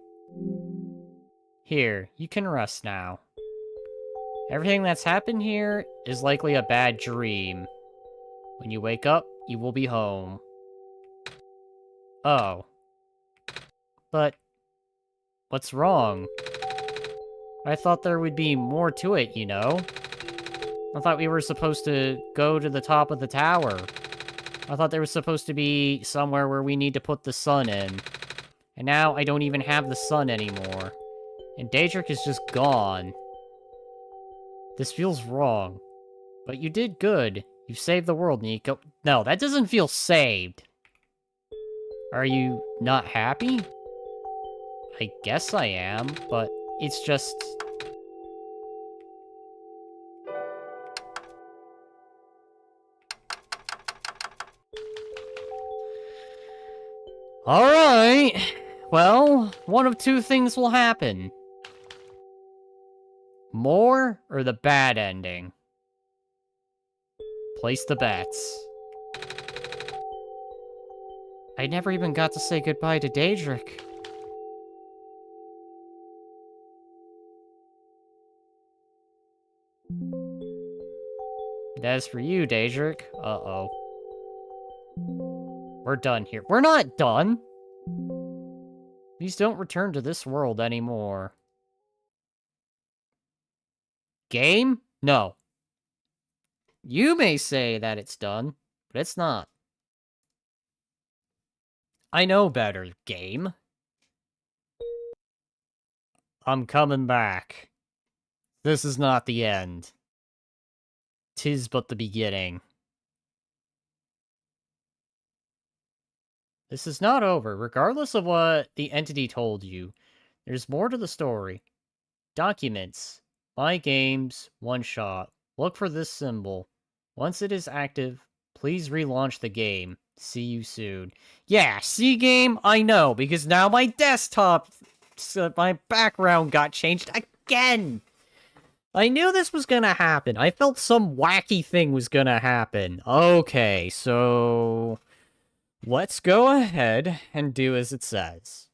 Here, you can rest now. Everything that's happened here is likely a bad dream. When you wake up, you will be home. Oh. But what's wrong? I thought there would be more to it, you know? I thought we were supposed to go to the top of the tower. I thought there was supposed to be somewhere where we need to put the sun in. And now I don't even have the sun anymore. And Daedric is just gone. This feels wrong. But you did good. You've saved the world, Nico. No, that doesn't feel saved. Are you not happy? I guess I am, but it's just... Alright. Well, one of two things will happen. More, or the bad ending? Place the bets. I never even got to say goodbye to Daedric. And as for you, Daedric, uh-oh. We're done here. We're not done! Please don't return to this world anymore. Game? No. You may say that it's done, but it's not. I know better, game. I'm coming back. This is not the end. 'Tis but the beginning. This is not over, regardless of what the entity told you. There's more to the story. Documents. My games, one shot. Look for this symbol. Once it is active, please relaunch the game. See you soon. Yeah, see game? I know, because now my desktop, my background got changed again! I knew this was gonna happen. I felt some wacky thing was gonna happen. Okay, so... let's go ahead and do as it says.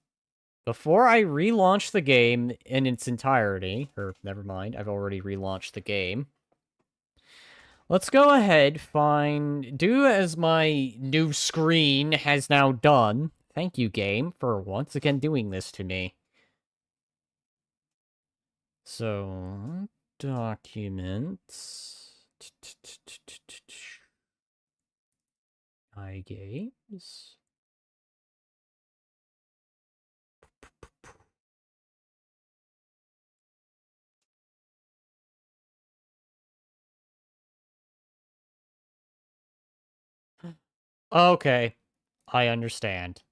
Before I relaunch the game in its entirety, or never mind, I've already relaunched the game. Let's go ahead, do as my new screen has now done. Thank you, game, for once again doing this to me. So, documents. My games. Okay, I understand.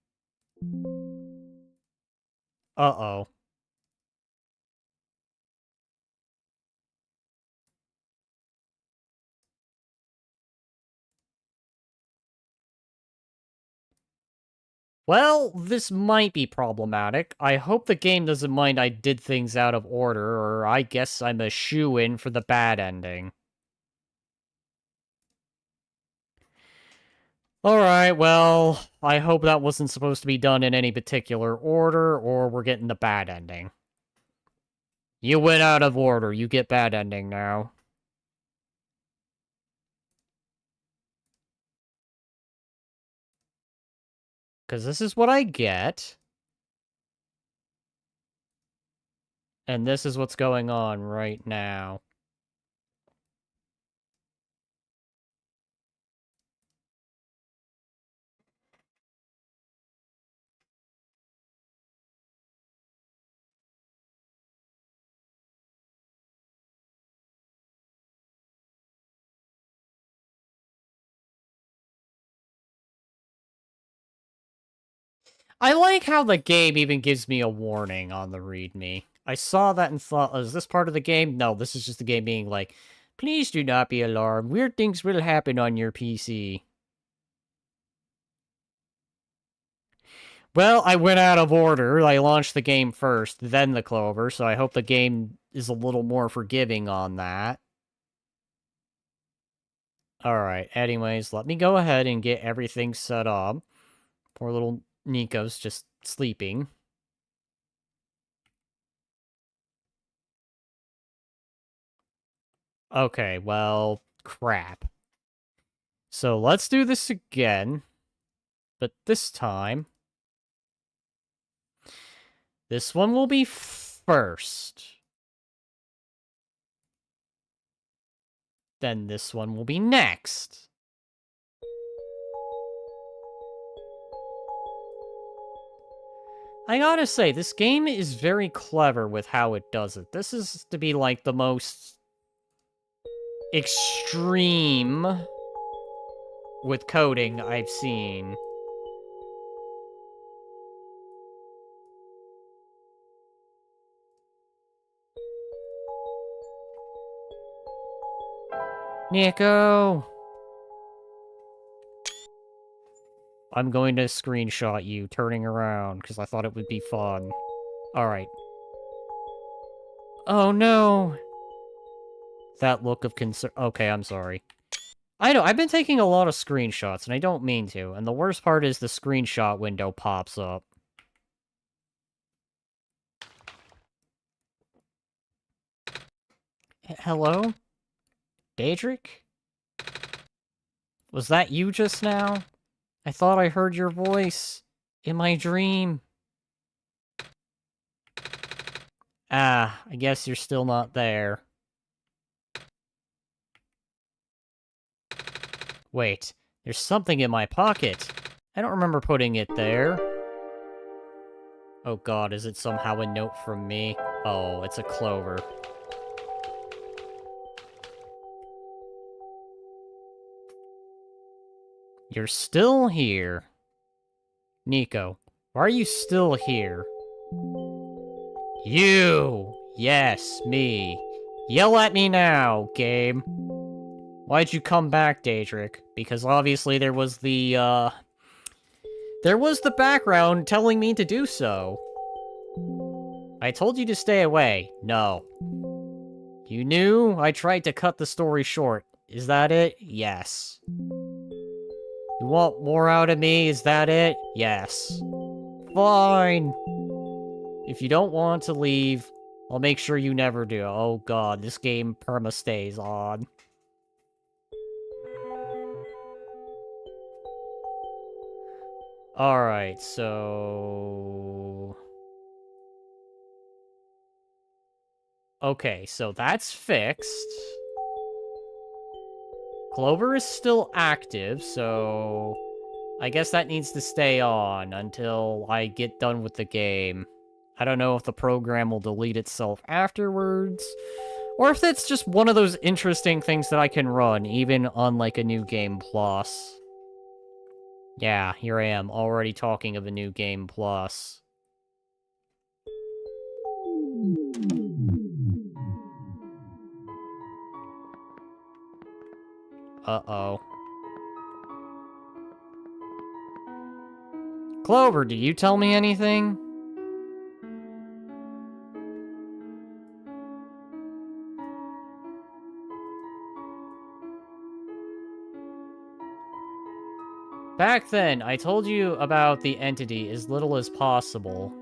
Uh-oh. Well, this might be problematic. I hope the game doesn't mind I did things out of order, or I guess I'm a shoo-in for the bad ending. Alright, well, I hope that wasn't supposed to be done in any particular order, or we're getting the bad ending. You went out of order, you get bad ending now. Because this is what I get. And this is what's going on right now. I like how the game even gives me a warning on the README. I saw that and thought, is this part of the game? No, this is just the game being like, Please do not be alarmed. Weird things will happen on your PC. Well, I went out of order. I launched the game first, then the Clover, so I hope the game is a little more forgiving on that. Alright, anyways, let me go ahead and get everything set up. Poor little Nico's just sleeping. Okay, well, crap. So let's do this again. But this time, this one will be first. Then this one will be next. I gotta say, this game is very clever with how it does it. This is to be like the most extreme with coding I've seen. Nico! I'm going to screenshot you turning around, because I thought it would be fun. Alright. Oh no! That look of concern. Okay, I'm sorry. I know, I've been taking a lot of screenshots, and I don't mean to, and the worst part is the screenshot window pops up. Hello? Daedric? Was that you just now? I thought I heard your voice in my dream. Ah, I guess you're still not there. Wait, there's something in my pocket. I don't remember putting it there. Oh god, is it somehow a note from me? Oh, it's a clover. You're still here. Nico, why are you still here? You! Yes, me. Yell at me now, game. Why'd you come back, Daedric? Because obviously there was the background telling me to do so. I told you to stay away. No. You knew? I tried to cut the story short. Is that it? Yes. You want more out of me? Is that it? Yes. Fine. If you don't want to leave, I'll make sure you never do. Oh god, this game perma stays on. Alright, so... Okay, so that's fixed. Clover is still active, so... I guess that needs to stay on until I get done with the game. I don't know if the program will delete itself afterwards, or if it's just one of those interesting things that I can run, even on, like, a new game plus. Yeah, here I am, already talking of a new game plus. Uh-oh. Clover, do you tell me anything? Back then, I told you about the entity as little as possible.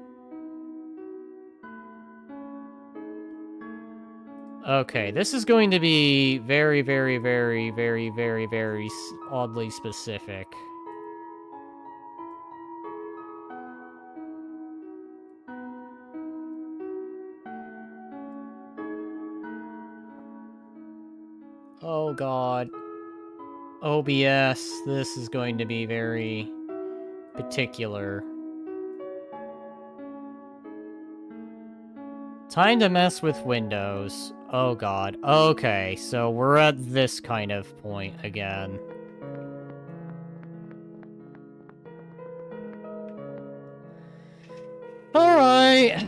Okay, this is going to be very, very, very, very, very, very oddly specific. Oh god. OBS, this is going to be very particular. Time to mess with Windows. Oh god. Okay, so we're at this kind of point again. Alright.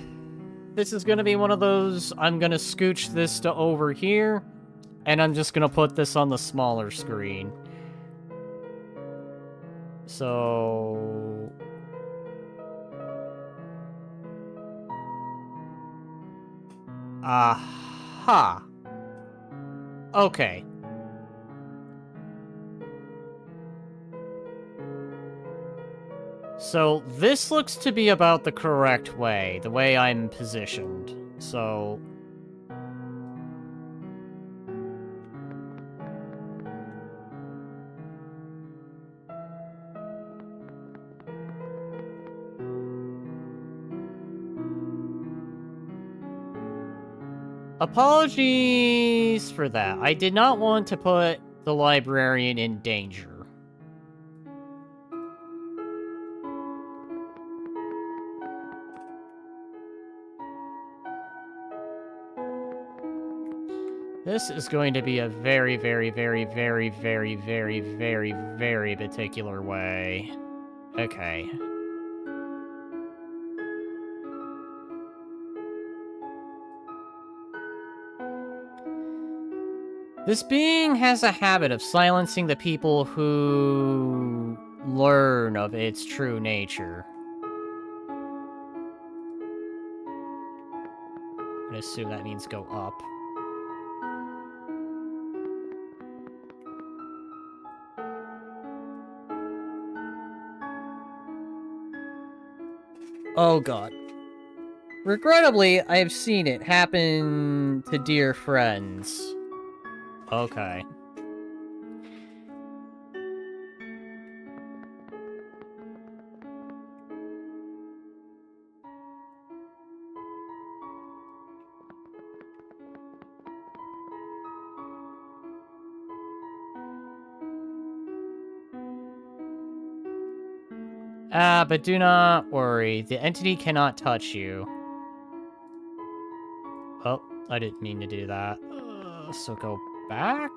This is gonna be one of those, I'm gonna scooch this to over here. And I'm just gonna put this on the smaller screen. So... Aha! Okay. So, this looks to be about the correct way, the way I'm positioned. So... Apologies for that. I did not want to put the librarian in danger. This is going to be a very, very, very, very, very, very, very, very particular way. Okay. This being has a habit of silencing the people who learn of its true nature. I assume that means go up. Oh god. Regrettably, I've seen it happen to dear friends. Okay. But do not worry. The entity cannot touch you. Oh, I didn't mean to do that. So go back?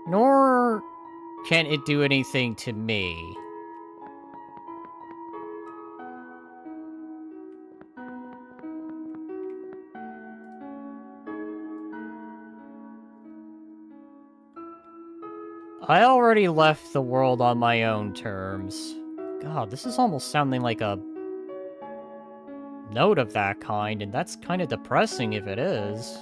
Nor can it do anything to me. I already left the world on my own terms. God, this is almost sounding like a note of that kind, and that's kind of depressing if it is.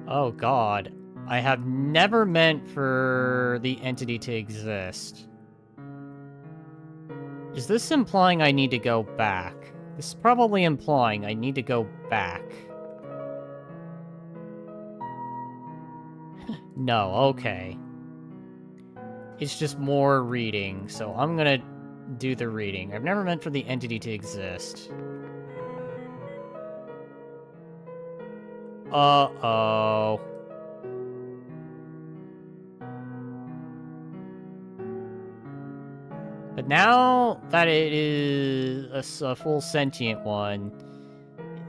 Oh god. I have never meant for the entity to exist. Is this implying I need to go back? This is probably implying I need to go back. No, okay. It's just more reading, so I'm gonna do the reading. I've never meant for the entity to exist. Uh-oh. But now that it is a full sentient one,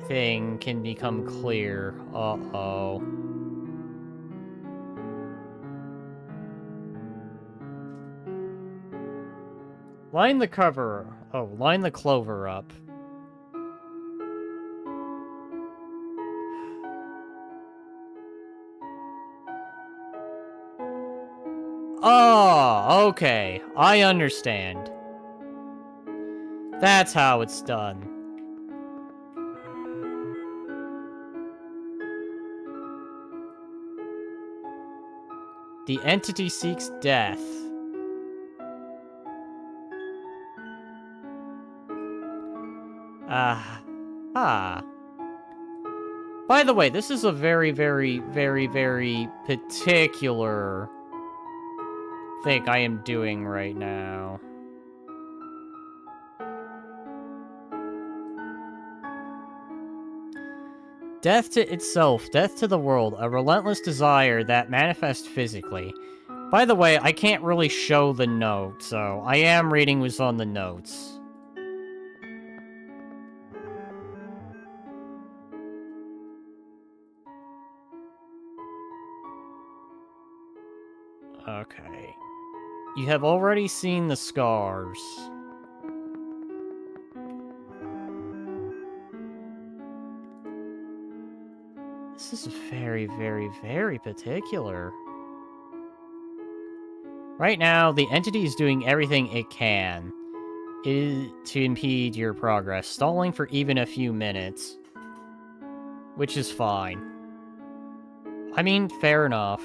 thing can become clear. Uh-oh. Line the clover up. Oh, okay. I understand. That's how it's done. The entity seeks death. By the way, this is a very, very, very, very particular thing I am doing right now. Death to itself, death to the world, a relentless desire that manifests physically. By the way, I can't really show the note, so I am reading what's on the notes. Okay. You have already seen the scars. This is very, very, very particular. Right now, the entity is doing everything it can to impede your progress, stalling for even a few minutes. Which is fine. I mean, fair enough.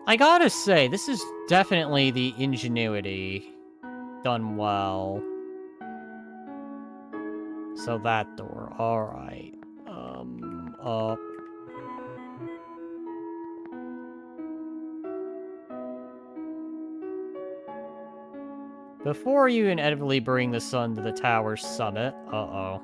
I gotta say, this is definitely the ingenuity done well. So that door, alright. Up. Before you inevitably bring the sun to the tower's summit, uh-oh.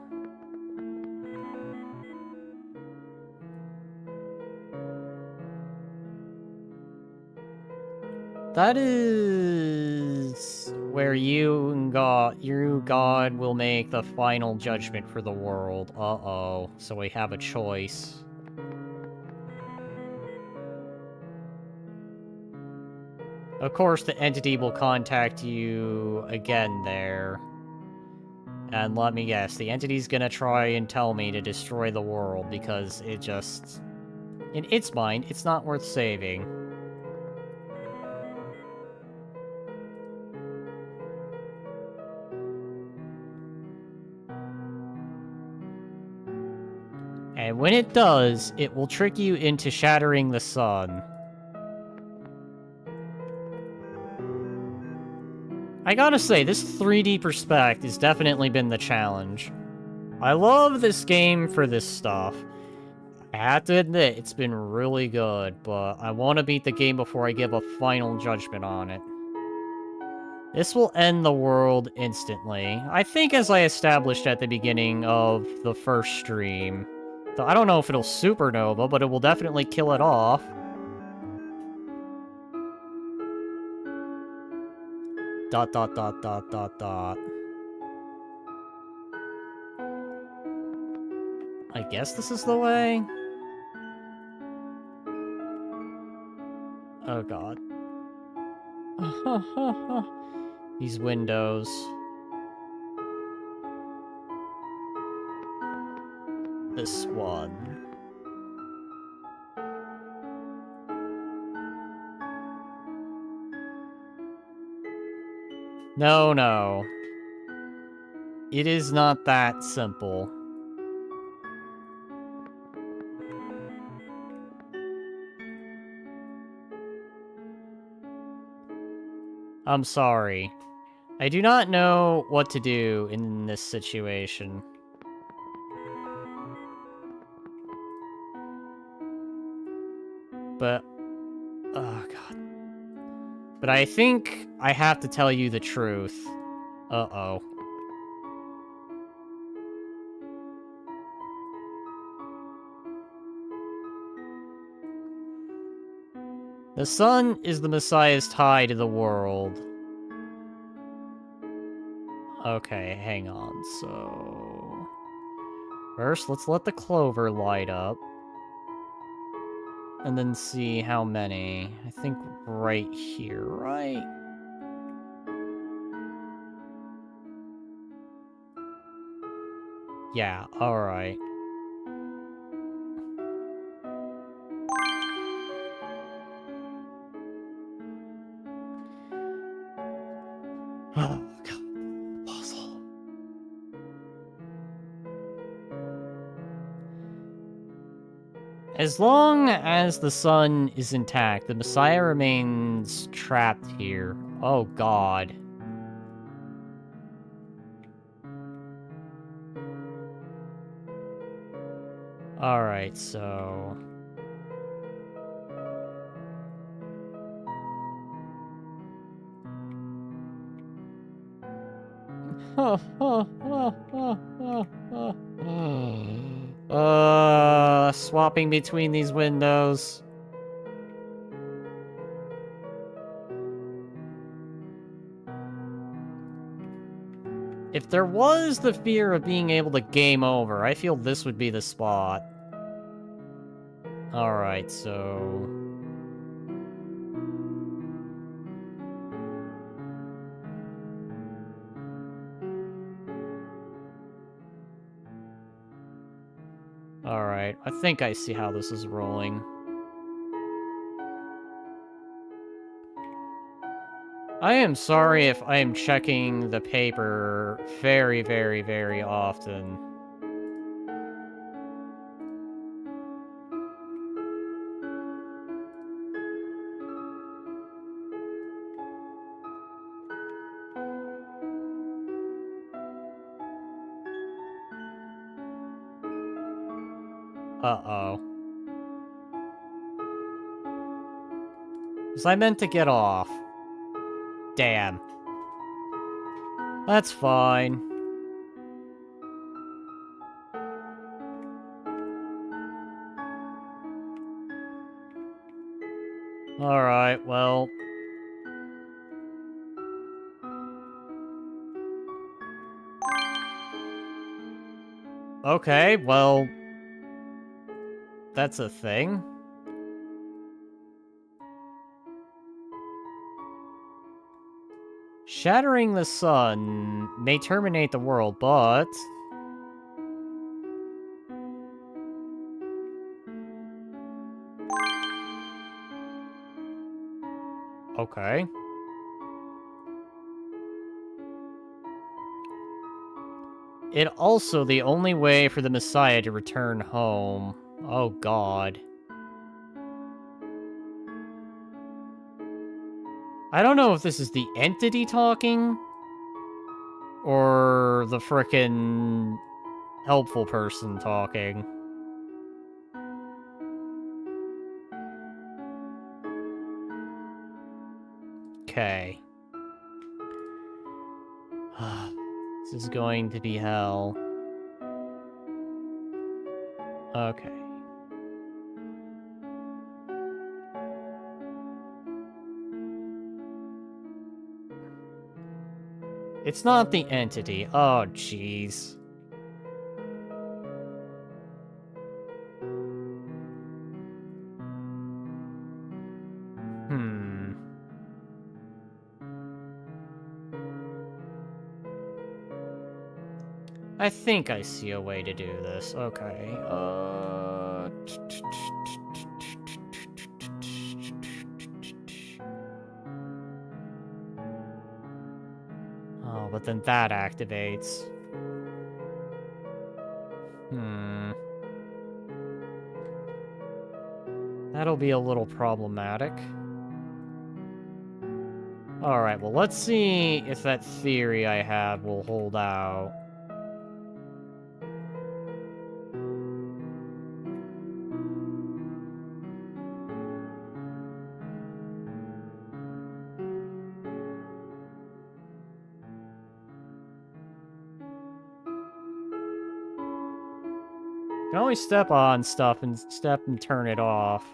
That is where you, God, will make the final judgment for the world. Uh-oh. So we have a choice. Of course, the entity will contact you again there. And let me guess, the entity's gonna try and tell me to destroy the world because it just... in its mind, it's not worth saving. And when it does, it will trick you into shattering the sun. I gotta say, this 3D perspective has definitely been the challenge. I love this game for this stuff. I have to admit, it's been really good, but I want to beat the game before I give a final judgment on it. This will end the world instantly. I think as I established at the beginning of the first stream. Though I don't know if it'll supernova, but it will definitely kill it off. Dot dot dot dot dot dot. I guess this is the way? Oh god. These windows. This one. No, no. It is not that simple. I'm sorry. I do not know what to do in this situation. But... oh, God. But I think I have to tell you the truth. Uh-oh. The sun is the Messiah's tie to the world. Okay, hang on, so... first, let's let the clover light up. And then see how many. I think right here, right? Yeah, alright. Oh, God. Puzzle. As long as the sun is intact, the Messiah remains trapped here. Oh, God. Alright, so... swapping between these windows. If there was the fear of being able to game over, I feel this would be the spot. Alright, so... Alright, I think I see how this is rolling. I am sorry if I am checking the paper very, very, very often. Uh-oh. Was I meant to get off? Damn. That's fine. Alright, well... Okay, well... That's a thing? Shattering the sun may terminate the world, but... Okay. It also the only way for the Messiah to return home. Oh god. I don't know if this is the entity talking, or the frickin' helpful person talking. Okay. This is going to be hell. Okay. It's not the entity. Oh, jeez. Hmm. I think I see a way to do this. Okay. Oh, but then that activates. Hmm. That'll be a little problematic. Alright, well, let's see if that theory I had will hold out. You can always step on stuff and turn it off.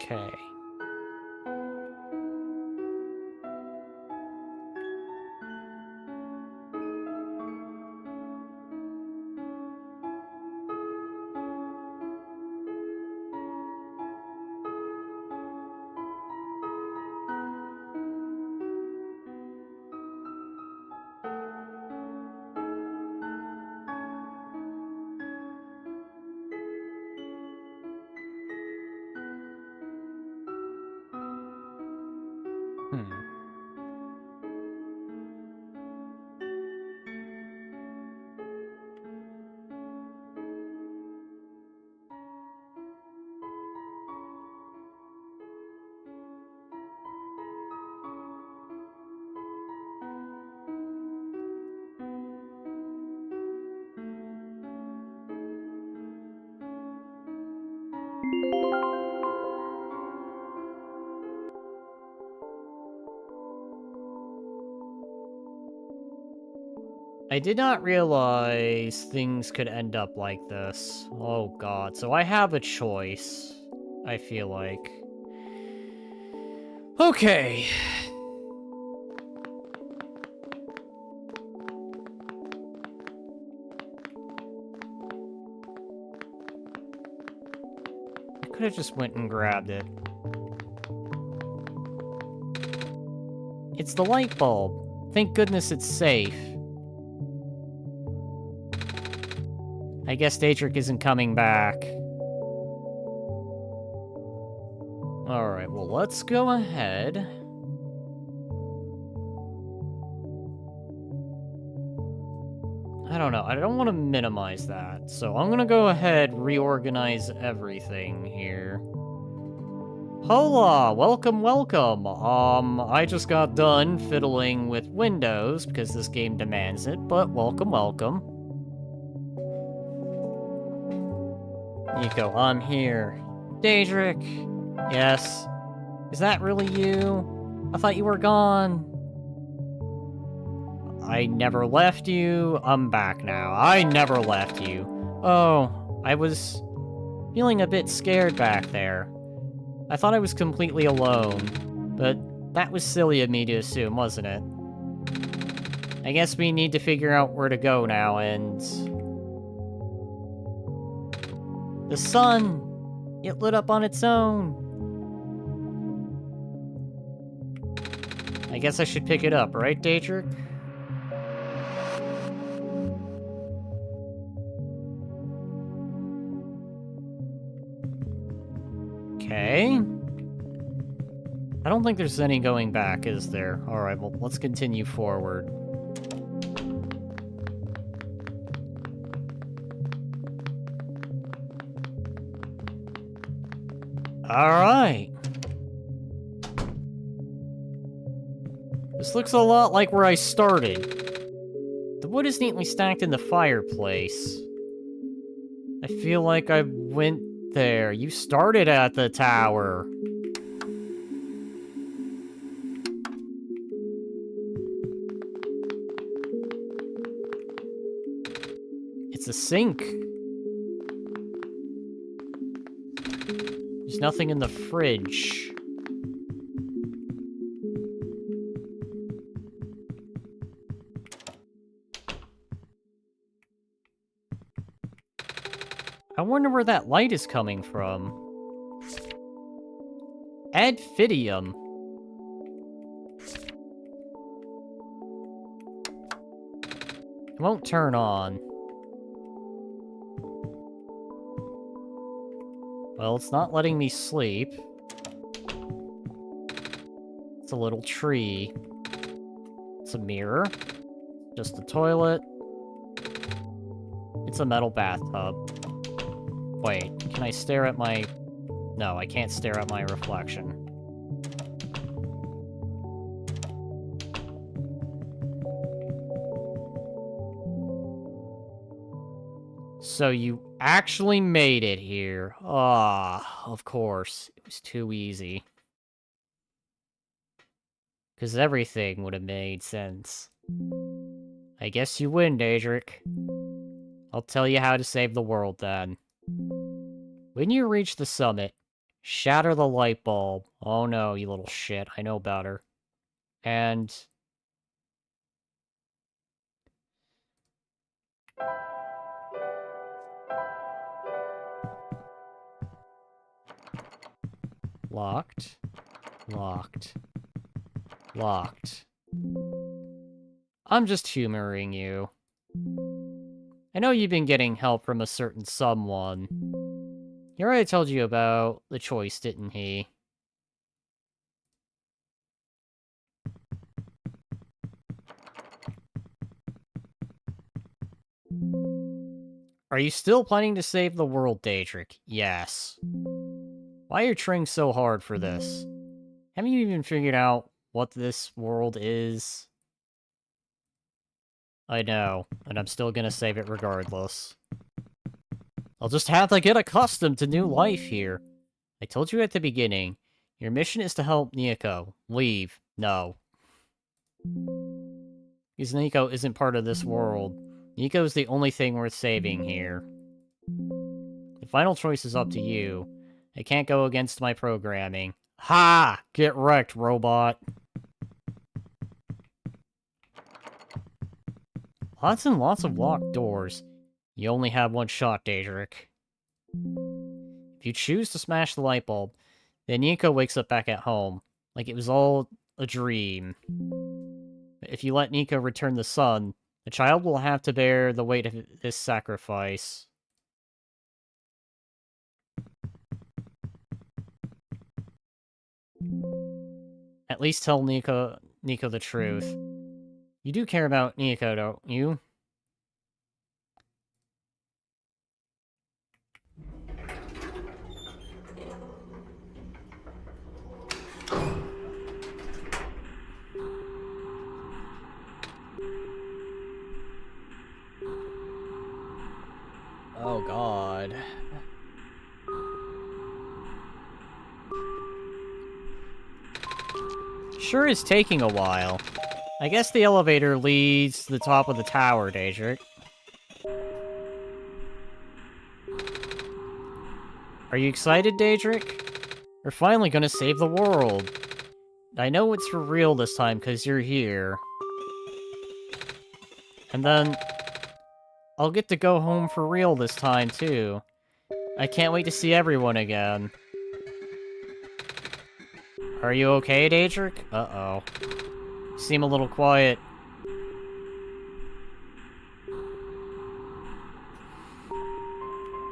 Okay. Hmm. I did not realize things could end up like this. Oh god, so I have a choice. I feel like. Okay. I could have just went and grabbed it. It's the light bulb. Thank goodness it's safe. I guess Daedric isn't coming back. Alright, well, let's go ahead. I don't know. I don't want to minimize that. So I'm going to go ahead, reorganize everything here. Hola! Welcome, welcome! I just got done fiddling with Windows because this game demands it, but welcome, welcome. Nico, I'm here. Daedric! Yes. Is that really you? I thought you were gone. I never left you. I'm back now. I never left you. Oh, I was feeling a bit scared back there. I thought I was completely alone, but that was silly of me to assume, wasn't it? I guess we need to figure out where to go now, and... The sun! It lit up on its own! I guess I should pick it up, right, Daedric? Okay. I don't think there's any going back, is there? Alright, well, let's continue forward. Alright. This looks a lot like where I started. The wood is neatly stacked in the fireplace. I feel like I went there. You started at the tower. It's a sink. There's nothing in the fridge. I wonder where that light is coming from. Adphidium. It won't turn on. Well, it's not letting me sleep. It's a little tree. It's a mirror. Just a toilet. It's a metal bathtub. Wait, can I stare at my... No, I can't stare at my reflection. So you actually made it here. Ah, of course. It was too easy. Because everything would have made sense. I guess you win, Daedric. I'll tell you how to save the world, then. When you reach the summit, shatter the light bulb. Oh no, you little shit. I know better. And... Locked. Locked. Locked. I'm just humoring you. I know you've been getting help from a certain someone. He already told you about the choice, didn't he? Are you still planning to save the world, Daedric? Yes. Why are you trying so hard for this? Haven't you even figured out what this world is? I know, and I'm still gonna save it regardless. I'll just have to get accustomed to new life here. I told you at the beginning, your mission is to help Nico. Leave. No. Because Nico isn't part of this world. Nico is the only thing worth saving here. The final choice is up to you. It can't go against my programming. Ha! Get wrecked, robot. Lots and lots of locked doors. You only have one shot, Daedric. If you choose to smash the light bulb, then Nico wakes up back at home, like it was all a dream. If you let Nico return the sun, the child will have to bear the weight of this sacrifice. At least tell Nico the truth. You do care about Nico, don't you? Oh god. Sure is taking a while. I guess the elevator leads to the top of the tower, Daedric. Are you excited, Daedric? We're finally gonna save the world. I know it's for real this time, because you're here. And then, I'll get to go home for real this time, too. I can't wait to see everyone again. Are you okay, Daedric? Uh-oh. Seem a little quiet.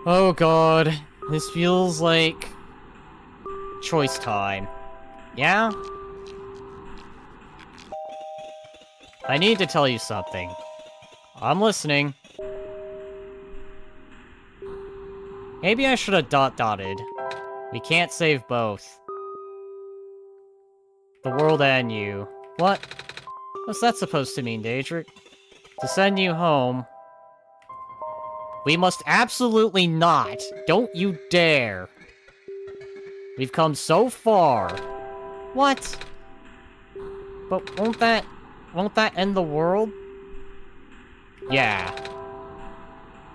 Oh god. This feels like... choice time. Yeah? I need to tell you something. I'm listening. Maybe I should have dotted. We can't save both. The world and you. What? What's that supposed to mean, Daedric? To send you home. We must absolutely not. Don't you dare. We've come so far. What? But won't that end the world? Yeah.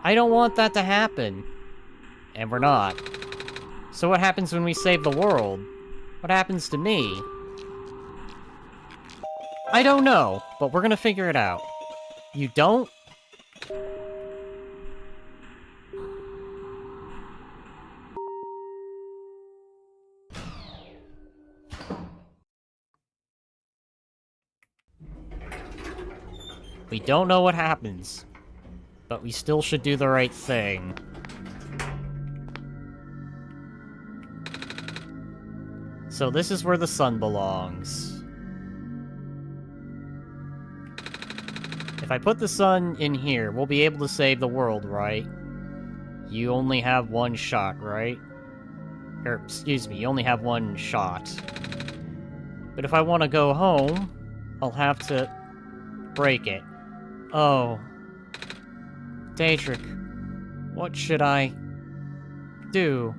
I don't want that to happen. And we're not. So what happens when we save the world? What happens to me? I don't know, but we're gonna figure it out. You don't? We don't know what happens, but we still should do the right thing. So this is where the sun belongs. If I put the sun in here, we'll be able to save the world, right? You only have one shot, right? Or, excuse me, you only have one shot. But if I want to go home, I'll have to break it. Oh. Daedric, what should I do?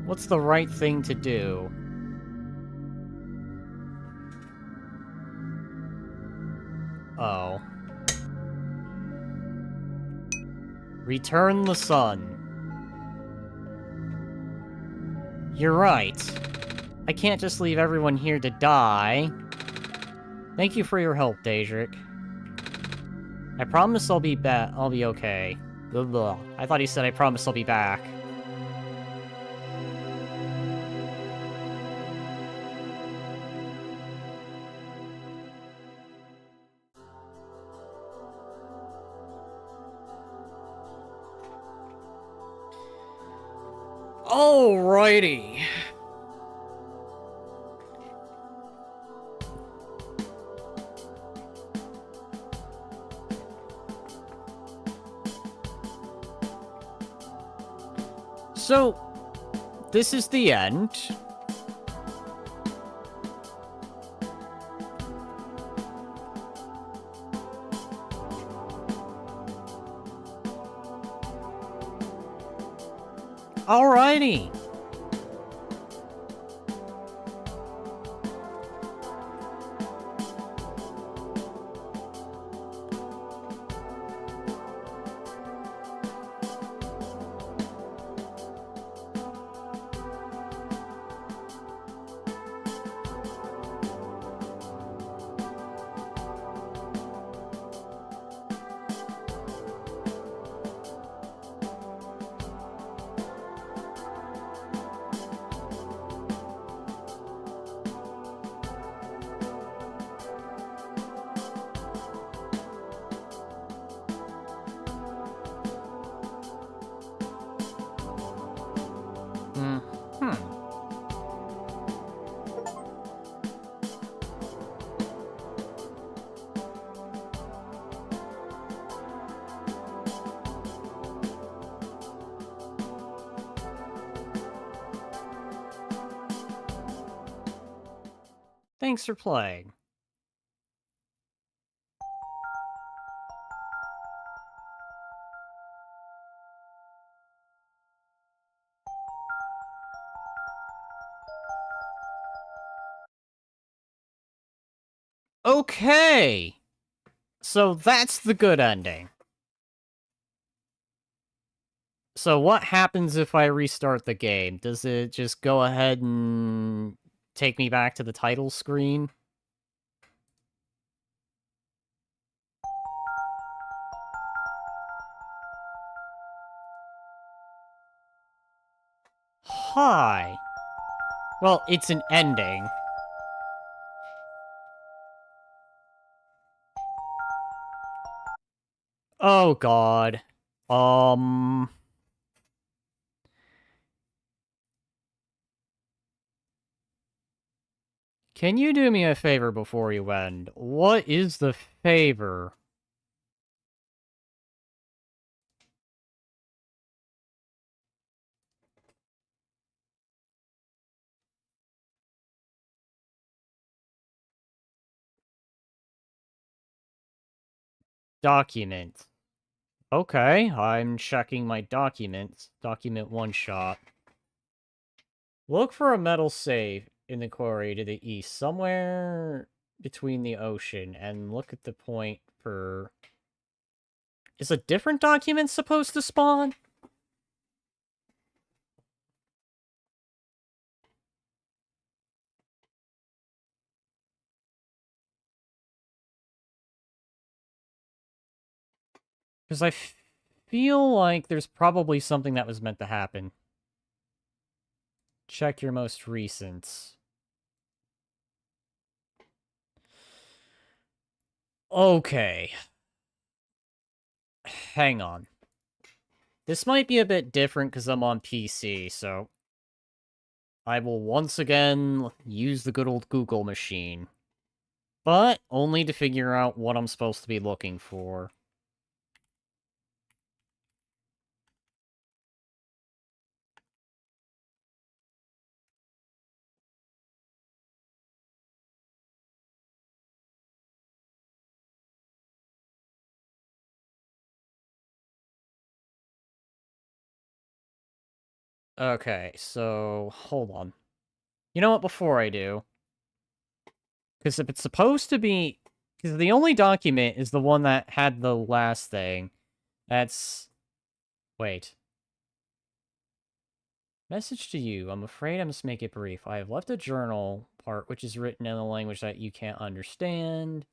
What's the right thing to do? Oh. Return the sun. You're right. I can't just leave everyone here to die. Thank you for your help, Daedric. I promise I'll be okay. Blah, blah. I thought he said I promise I'll be back. Alrighty. So, this is the end. Alrighty. Thanks for playing. Okay! So that's the good ending. So what happens if I restart the game? Does it just go ahead and take me back to the title screen? Hi. Well, it's an ending. Oh god. Can you do me a favor before you end? What is the favor? Document. Okay, I'm checking my documents. Document one shot. Look for a metal safe in the quarry to the east, somewhere between the ocean, and look at the point for... Is a different document supposed to spawn? Because I feel like there's probably something that was meant to happen. Check your most recent. Okay. Hang on. This might be a bit different because I'm on PC, so... I will once again use the good old Google machine. But only to figure out what I'm supposed to be looking for. Okay, so hold on. You know what, before I do, because if it's supposed to be... Because the only document is the one that had the last thing. That's... Wait. Message to you. I'm afraid I must make it brief. I have left a journal part which is written in a language that you can't understand.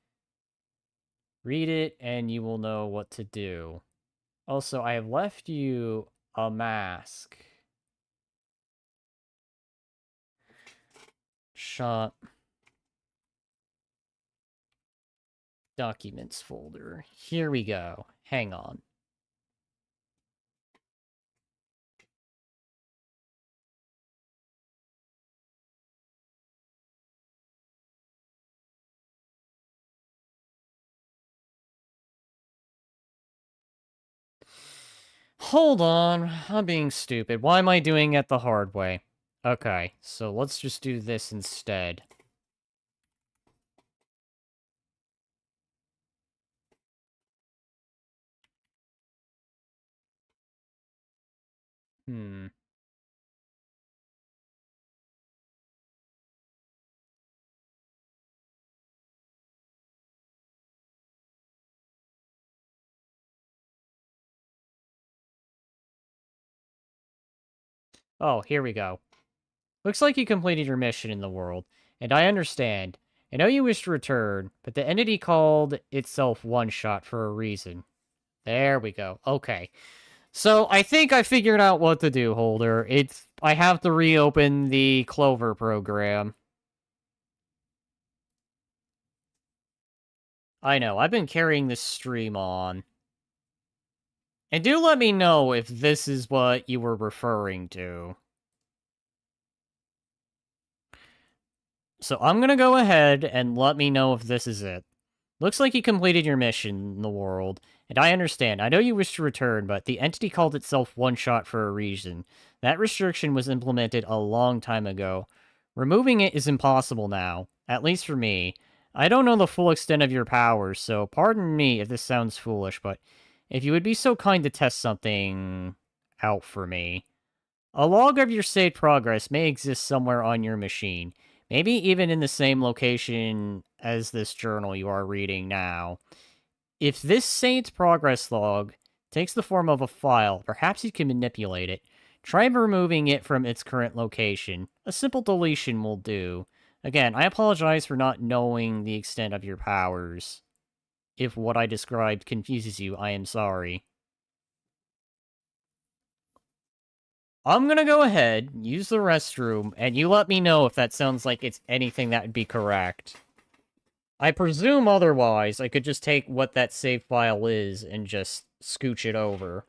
Read it and you will know what to do. Also, I have left you a mask. Shot. Documents folder. Here we go. Hang on. Hold on. I'm being stupid. Why am I doing it the hard way? Okay, so let's just do this instead. Hmm. Oh, here we go. Looks like you completed your mission in the world, and I understand. I know you wish to return, but the entity called itself one-shot for a reason. There we go. Okay. So, I think I figured out what to do, Holder. I have to reopen the Clover program. I know, I've been carrying this stream on. And do let me know if this is what you were referring to. So I'm gonna go ahead and let me know if this is it. Looks like you completed your mission in the world, and I understand. I know you wish to return, but the entity called itself one-shot for a reason. That restriction was implemented a long time ago. Removing it is impossible now. At least for me. I don't know the full extent of your powers, so pardon me if this sounds foolish, but if you would be so kind to test something out for me. A log of your saved progress may exist somewhere on your machine, maybe even in the same location as this journal you are reading now. If this saved progress log takes the form of a file, perhaps you can manipulate it. Try removing it from its current location. A simple deletion will do. Again, I apologize for not knowing the extent of your powers. If what I described confuses you, I am sorry. I'm gonna go ahead, use the restroom, and you let me know if that sounds like it's anything that would be correct. I presume otherwise, I could just take what that save file is and just scooch it over.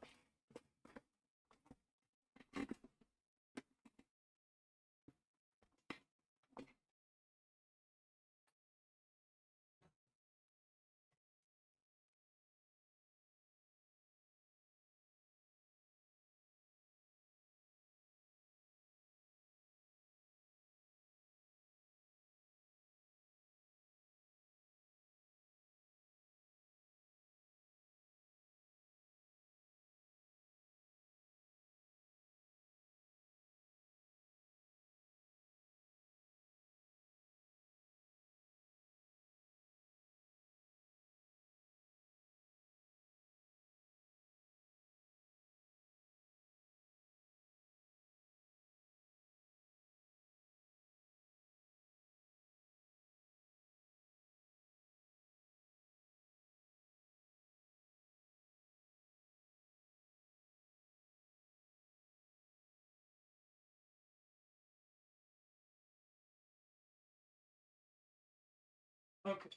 Okay.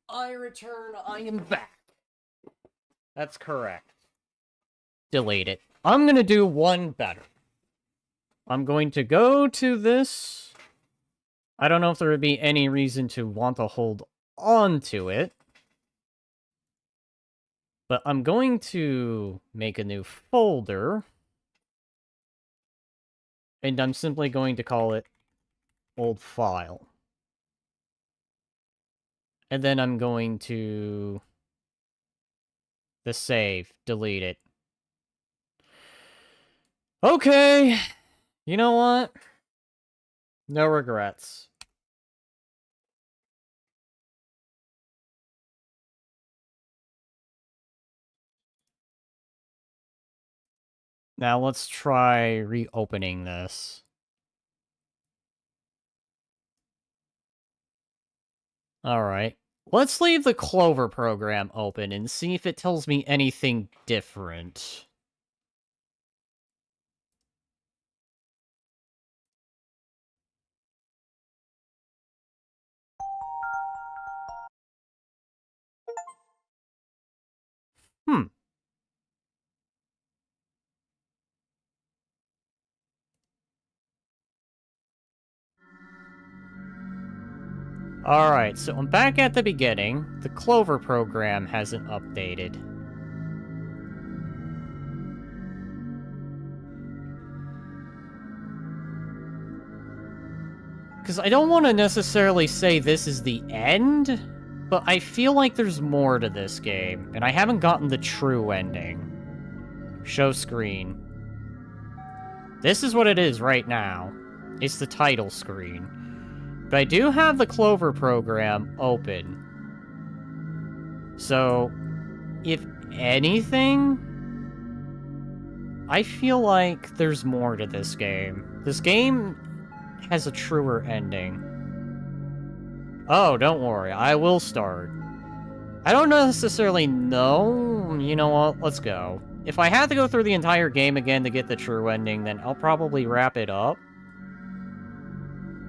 I am back. That's correct. Delete it. I'm gonna do one better. I'm going to go to this. I don't know if there would be any reason to want to hold on to it. But I'm going to make a new folder. And I'm simply going to call it old file. And then I'm going to the save, delete it. Okay. You know what? No regrets. Now let's try reopening this. Alright. Let's leave the Clover program open and see if it tells me anything different. Hmm. Alright, so I'm back at the beginning. The Clover program hasn't updated. Because I don't want to necessarily say this is the end, but I feel like there's more to this game, and I haven't gotten the true ending. Show screen. This is what it is right now. It's the title screen. But I do have the Clover program open. So, if anything, I feel like there's more to this game. This game has a truer ending. Oh, don't worry, I will start. I don't necessarily know. You know what? Let's go. If I have to go through the entire game again to get the true ending, then I'll probably wrap it up.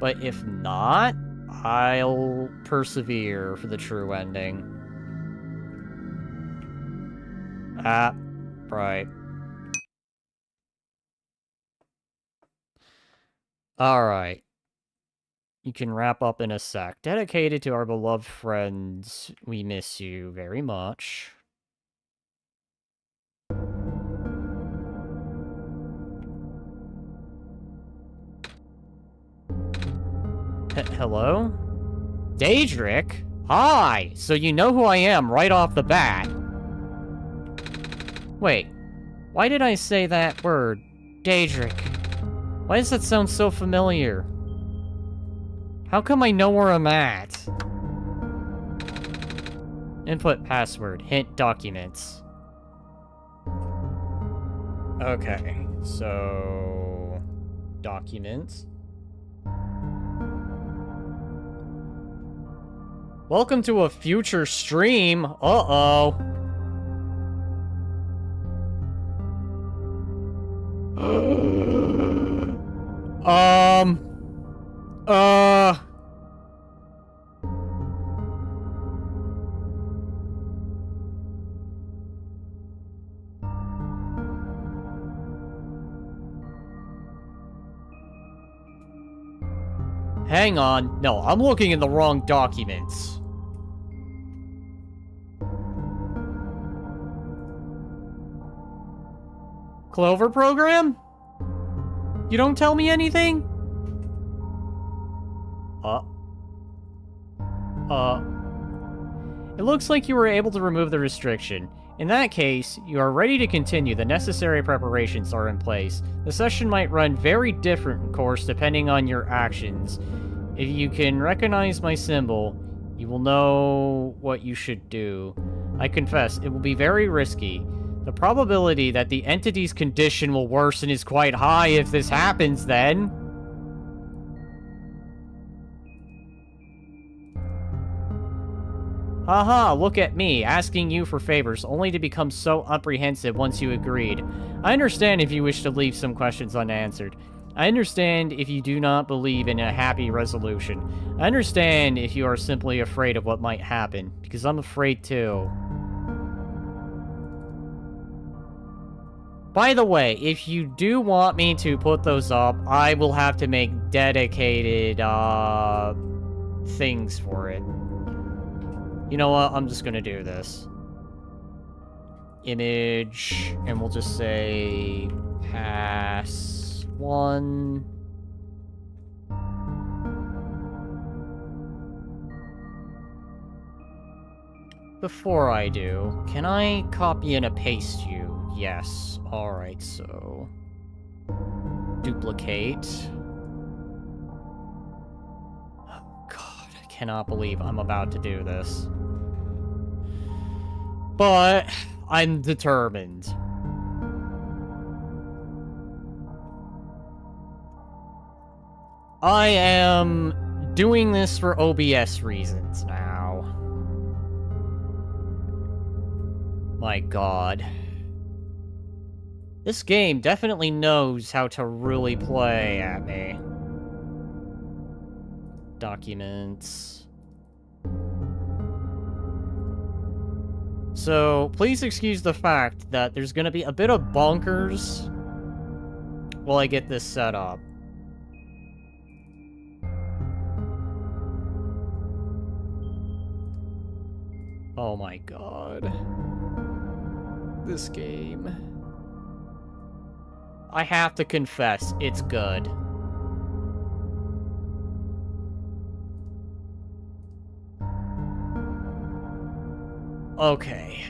But if not, I'll persevere for the true ending. Ah, right. Alright. You can wrap up in a sec. Dedicated to our beloved friends, we miss you very much. Hello? Daedric? Hi! So you know who I am right off the bat. Wait, why did I say that word? Daedric. Why does that sound so familiar? How come I know where I'm at? Input password, hint documents. Okay, so... documents. Welcome to a future stream. Uh-oh. Hang on. No, I'm looking in the wrong documents. Clover program? You don't tell me anything? It looks like you were able to remove the restriction. In that case, you are ready to continue. The necessary preparations are in place. The session might run very different, of course, depending on your actions. If you can recognize my symbol, you will know what you should do. I confess, it will be very risky. The probability that the entity's condition will worsen is quite high if this happens, then. Haha, look at me, asking you for favors, only to become so apprehensive once you agreed. I understand if you wish to leave some questions unanswered. I understand if you do not believe in a happy resolution. I understand if you are simply afraid of what might happen, because I'm afraid too. By the way, if you do want me to put those up, I will have to make dedicated, things for it. You know what? I'm just gonna do this. Image, and we'll just say pass 1. Before I do, can I copy and paste you? Yes. Alright, so... duplicate. Oh, God, I cannot believe I'm about to do this. But I'm determined. I am doing this for OBS reasons now. My God. This game definitely knows how to really play at me. Documents. So, please excuse the fact that there's gonna be a bit of bonkers while I get this set up. Oh my God. This game. I have to confess, it's good. Okay,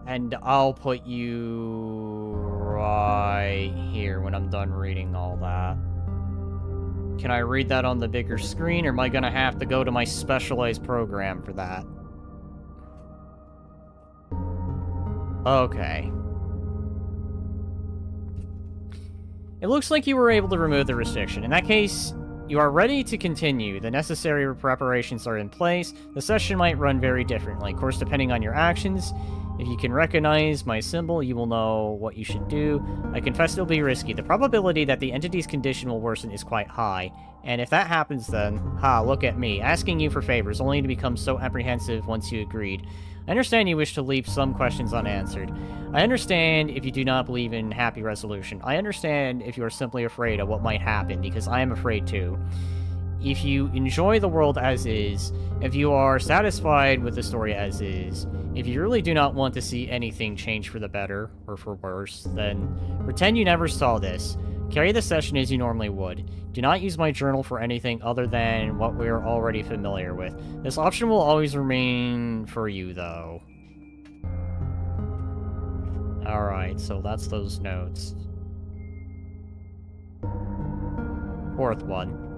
and I'll put you right here when I'm done reading all that. Can I read that on the bigger screen, or am I gonna have to go to my specialized program for that? Okay. It looks like you were able to remove the restriction. In that case, you are ready to continue. The necessary preparations are in place. The session might run very differently. Of course, depending on your actions. If you can recognize my symbol, you will know what you should do. I confess it'll be risky. The probability that the entity's condition will worsen is quite high. And if that happens then, look at me, asking you for favors, only to become so apprehensive once you agreed. I understand you wish to leave some questions unanswered. I understand if you do not believe in happy resolution. I understand if you are simply afraid of what might happen, because I am afraid too. If you enjoy the world as is, if you are satisfied with the story as is, if you really do not want to see anything change for the better or for worse, then pretend you never saw this. Carry the session as you normally would. Do not use my journal for anything other than what we are already familiar with. This option will always remain for you, though. Alright, so that's those notes. Fourth one.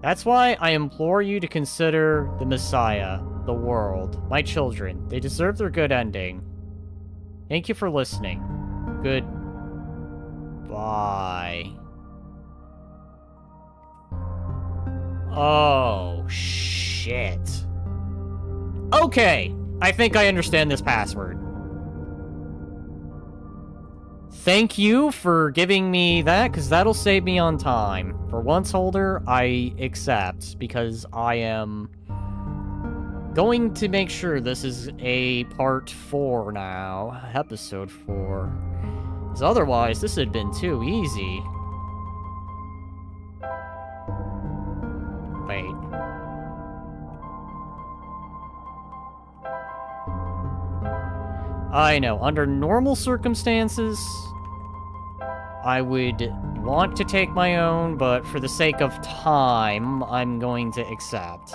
That's why I implore you to consider the Messiah, the world, my children. They deserve their good ending. Thank you for listening. Goodbye. Oh, shit. Okay, I think I understand this password. Thank you for giving me that, because that'll save me on time. For once, Holder, I accept, because I am going to make sure this is a part 4 now. Episode 4. Because otherwise, this had been too easy. Wait. I know, under normal circumstances, I would want to take my own, but for the sake of time, I'm going to accept.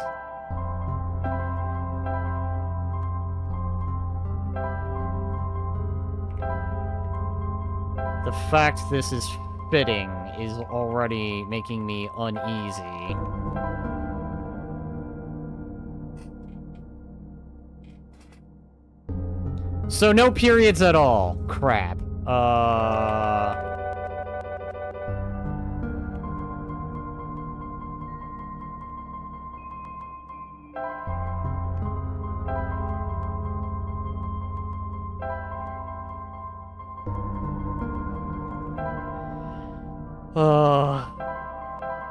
The fact this is fitting is already making me uneasy. So no periods at all. Crap.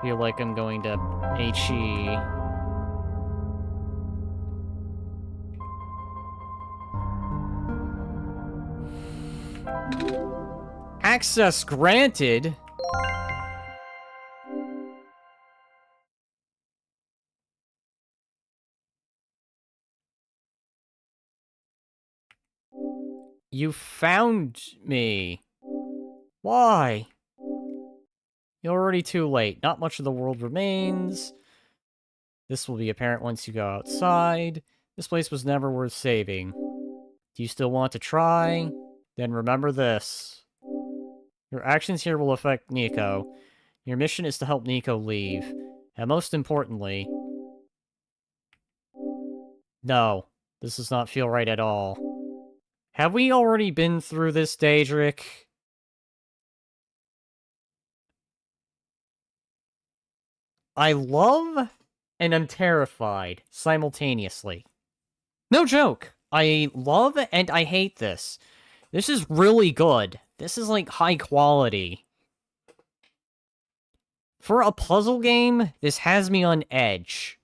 Feel like I'm going to HE. Access granted? You found me. Why? You're already too late. Not much of the world remains. This will be apparent once you go outside. This place was never worth saving. Do you still want to try? Then remember this. Your actions here will affect Nico. Your mission is to help Nico leave. And most importantly... No, this does not feel right at all. Have we already been through this, Daedric? I love and am terrified simultaneously. No joke. I love and I hate this. This is really good. This is like high quality. For a puzzle game, this has me on edge.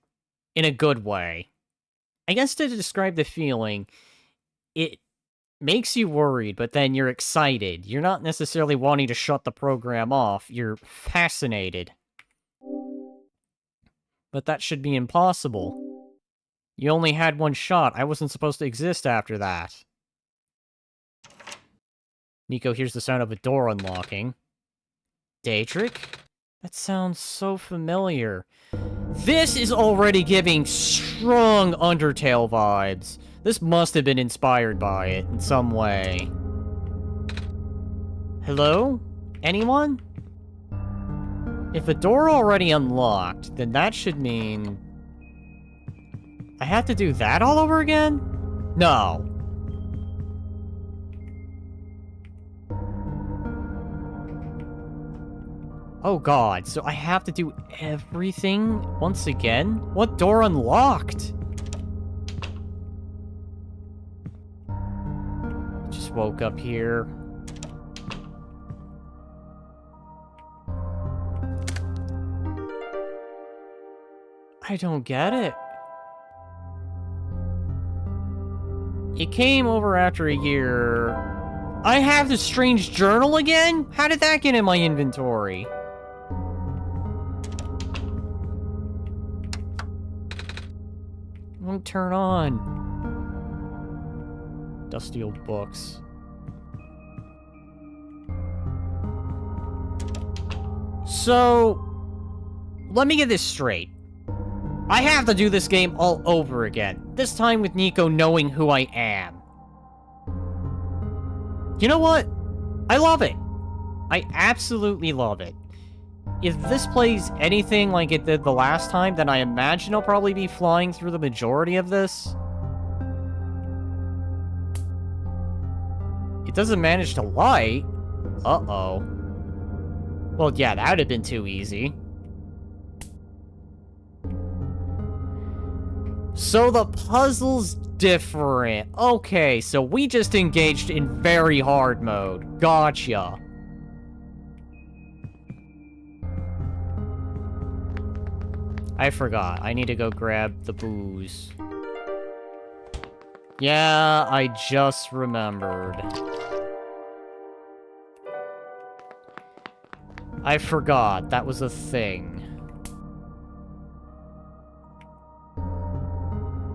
In a good way. I guess to describe the feeling, it makes you worried, but then you're excited. You're not necessarily wanting to shut the program off. You're fascinated. But that should be impossible. You only had one shot. I wasn't supposed to exist after that. Nico hears the sound of a door unlocking. Daedric? That sounds so familiar. This is already giving strong Undertale vibes. This must have been inspired by it in some way. Hello? Anyone? If the door already unlocked, then that should mean... I have to do that all over again? No. Oh god, so I have to do everything once again? What door unlocked? Just woke up here. I don't get it. It came over after a year. I have this strange journal again? How did that get in my inventory? Won't turn on. Dusty old books. So, let me get this straight. I have to do this game all over again. This time with Nico knowing who I am. You know what? I love it. I absolutely love it. If this plays anything like it did the last time, then I imagine I'll probably be flying through the majority of this. It doesn't manage to light. Uh-oh. Well, yeah, that would have been too easy. So the puzzle's different. Okay, so we just engaged in very hard mode. Gotcha. I forgot. I need to go grab the booze. Yeah, I just remembered. I forgot. That was a thing.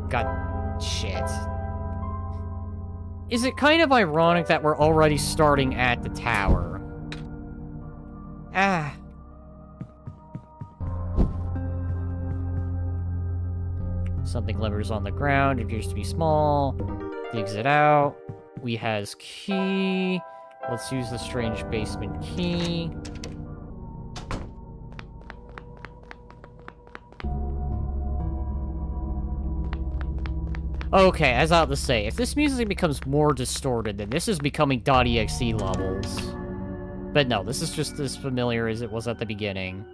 God, shit. Is it kind of ironic that we're already starting at the tower? Ah. Something glimmers on the ground, appears to be small. Digs it out. We has key. Let's use the strange basement key. Okay, as I was to say, if this music becomes more distorted, then this is becoming .exe levels. But no, this is just as familiar as it was at the beginning.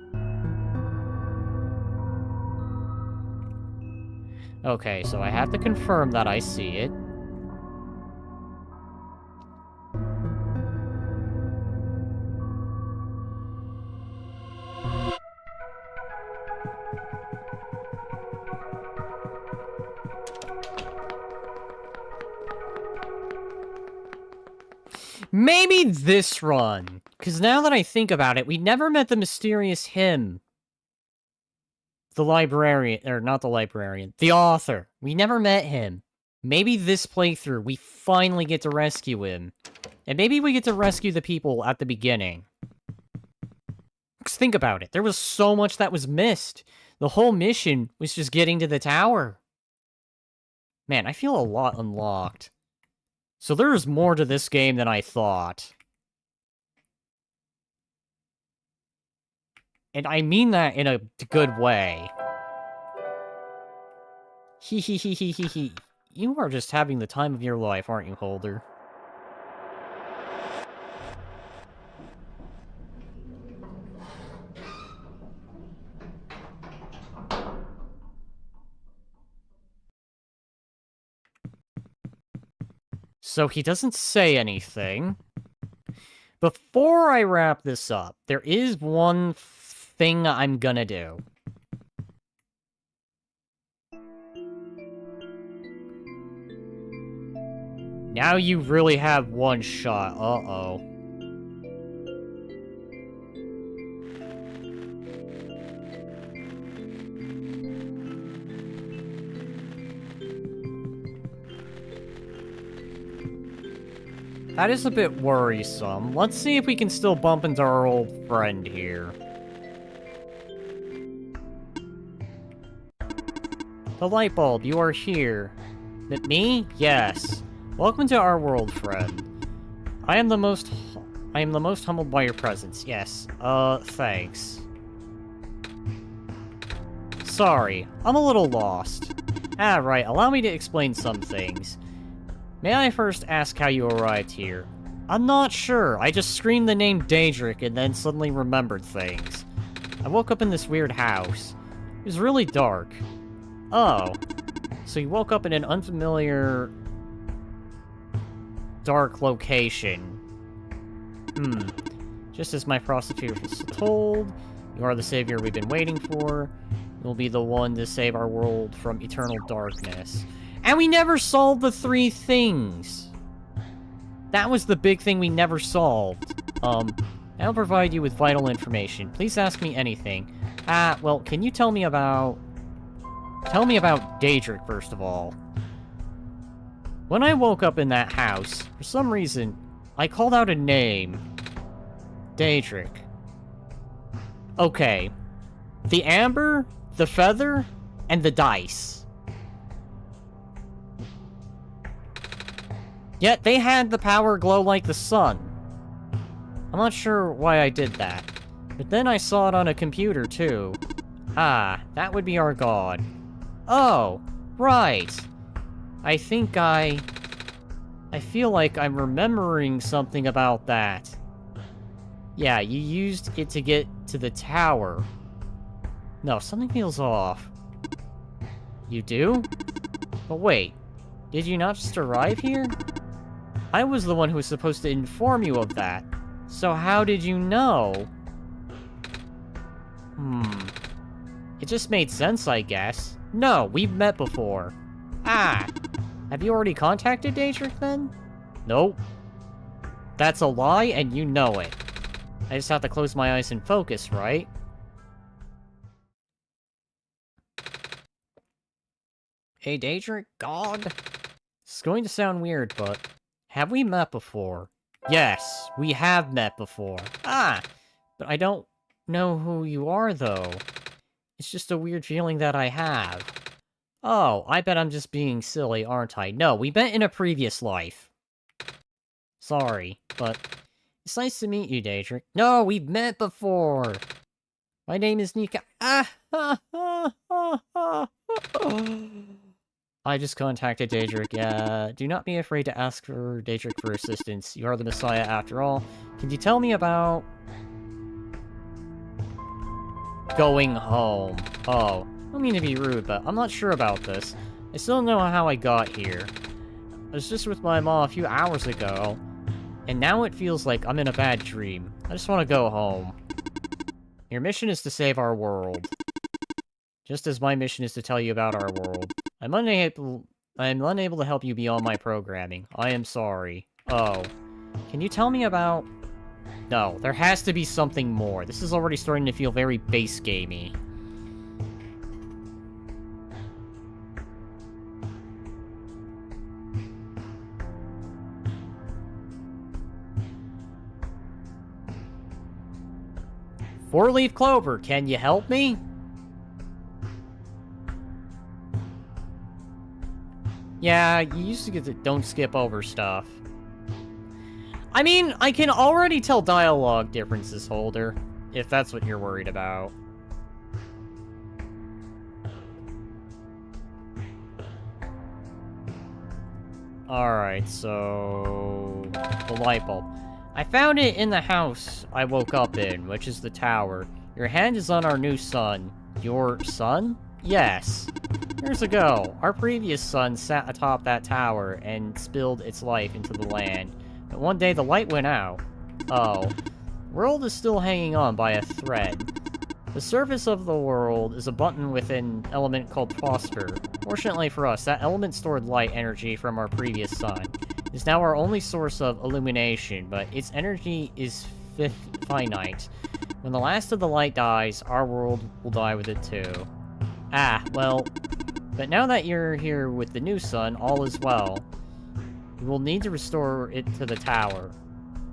Okay, so I have to confirm that I see it. Maybe this run. Because now that I think about it, we never met the mysterious him. The librarian, or not the librarian, the author. We never met him. Maybe this playthrough, we finally get to rescue him. And maybe we get to rescue the people at the beginning. Because think about it, there was so much that was missed. The whole mission was just getting to the tower. Man, I feel a lot unlocked. So there's more to this game than I thought. And I mean that in a good way. Hee hee hee hee hee hee. You are just having the time of your life, aren't you, Holder? So he doesn't say anything. Before I wrap this up, there is one thing I'm gonna do. Now you really have one shot. Uh-oh. That is a bit worrisome. Let's see if we can still bump into our old friend here. The light bulb, you are here. Me? Yes. Welcome to our world, friend. I am the most humbled by your presence. Yes. Thanks. Sorry, I'm a little lost. Ah, right. Allow me to explain some things. May I first ask how you arrived here? I'm not sure. I just screamed the name Daedric and then suddenly remembered things. I woke up in this weird house. It was really dark. Oh. So you woke up in an unfamiliar... dark location. Just as my prosecutor was told, you are the savior we've been waiting for. You'll be the one to save our world from eternal darkness. And we never solved the 3 things. That was the big thing we never solved. I'll provide you with vital information. Please ask me anything. Well, can you tell me about... Tell me about Daedric, first of all. When I woke up in that house, for some reason, I called out a name. Daedric. Okay. The amber, the feather, and the dice. Yet they had the power glow like the sun. I'm not sure why I did that. But then I saw it on a computer, too. Ah, that would be our god. Oh, right. I think I feel like I'm remembering something about that. Yeah, you used it to get to the tower. No, something feels off. You do? But wait, did you not just arrive here? I was the one who was supposed to inform you of that. So how did you know? It just made sense, I guess. No, we've met before. Ah! Have you already contacted Daedric, then? Nope. That's a lie, and you know it. I just have to close my eyes and focus, right? Hey, Daedric, God? It's going to sound weird, but... have we met before? Yes, we have met before. Ah! But I don't know who you are, though. It's just a weird feeling that I have. Oh, I bet I'm just being silly, aren't I? No, we met in a previous life. Sorry, but it's nice to meet you, Daedric. No, we've met before. My name is Nika. Ah! I just contacted Daedric. Do not be afraid to ask for Daedric for assistance. You are the Messiah after all. Can you tell me about... going home? Oh, I don't mean to be rude, but I'm not sure about this. I still don't know how I got here. I was just with my mom a few hours ago, and now it feels like I'm in a bad dream. I just want to go home. Your mission is to save our world. Just as my mission is to tell you about our world. I'm unable to help you beyond my programming. I am sorry. Oh. Can you tell me about... No, there has to be something more. This is already starting to feel very base gamey. Four-leaf clover, can you help me? Yeah, you used to get the don't skip over stuff. I mean, I can already tell dialogue differences, Holder, if that's what you're worried about. Alright, so... the light bulb. I found it in the house I woke up in, which is the tower. Your hand is on our new sun. Your son? Yes. Years ago, our previous sun sat atop that tower and spilled its life into the land. But one day the light went out. Oh. The world is still hanging on by a thread. The surface of the world is a button with an element called phosphor. Fortunately for us, that element stored light energy from our previous sun. It's now our only source of illumination, but its energy is finite. When the last of the light dies, our world will die with it too. Ah, well, but now that you're here with the new sun, all is well. You will need to restore it to the tower.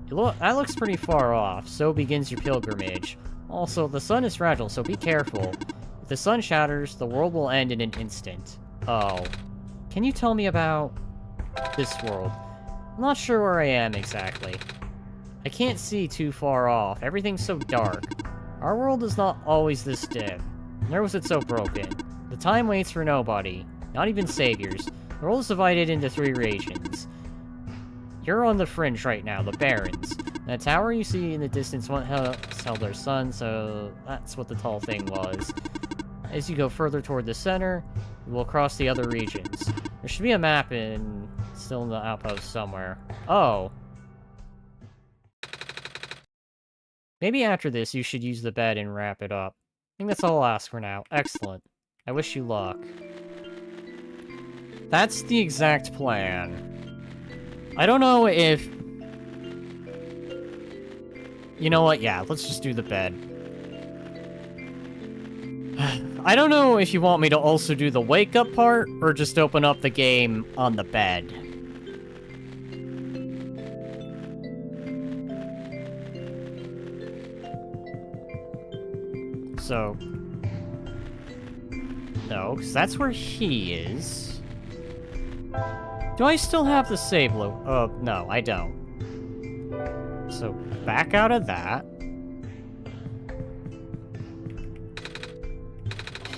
That looks pretty far off, so begins your pilgrimage. Also, the sun is fragile, so be careful. If the sun shatters, the world will end in an instant. Oh. Can you tell me about this world? I'm not sure where I am exactly. I can't see too far off. Everything's so dark. Our world is not always this dim. Nor was it so broken. The time waits for nobody. Not even saviors. The world is divided into 3 regions. You're on the fringe right now, the Barrens. That tower you see in the distance once held their sun, so that's what the tall thing was. As you go further toward the center, you will cross the other regions. There should be a map still in the outpost somewhere. Oh. Maybe after this, you should use the bed and wrap it up. I think that's all I'll ask for now. Excellent. I wish you luck. That's the exact plan. I don't know if... You know what? Yeah, let's just do the bed. I don't know if you want me to also do the wake-up part, or just open up the game on the bed. So... No, because that's where he is. Do I still have the save no, I don't. So, back out of that.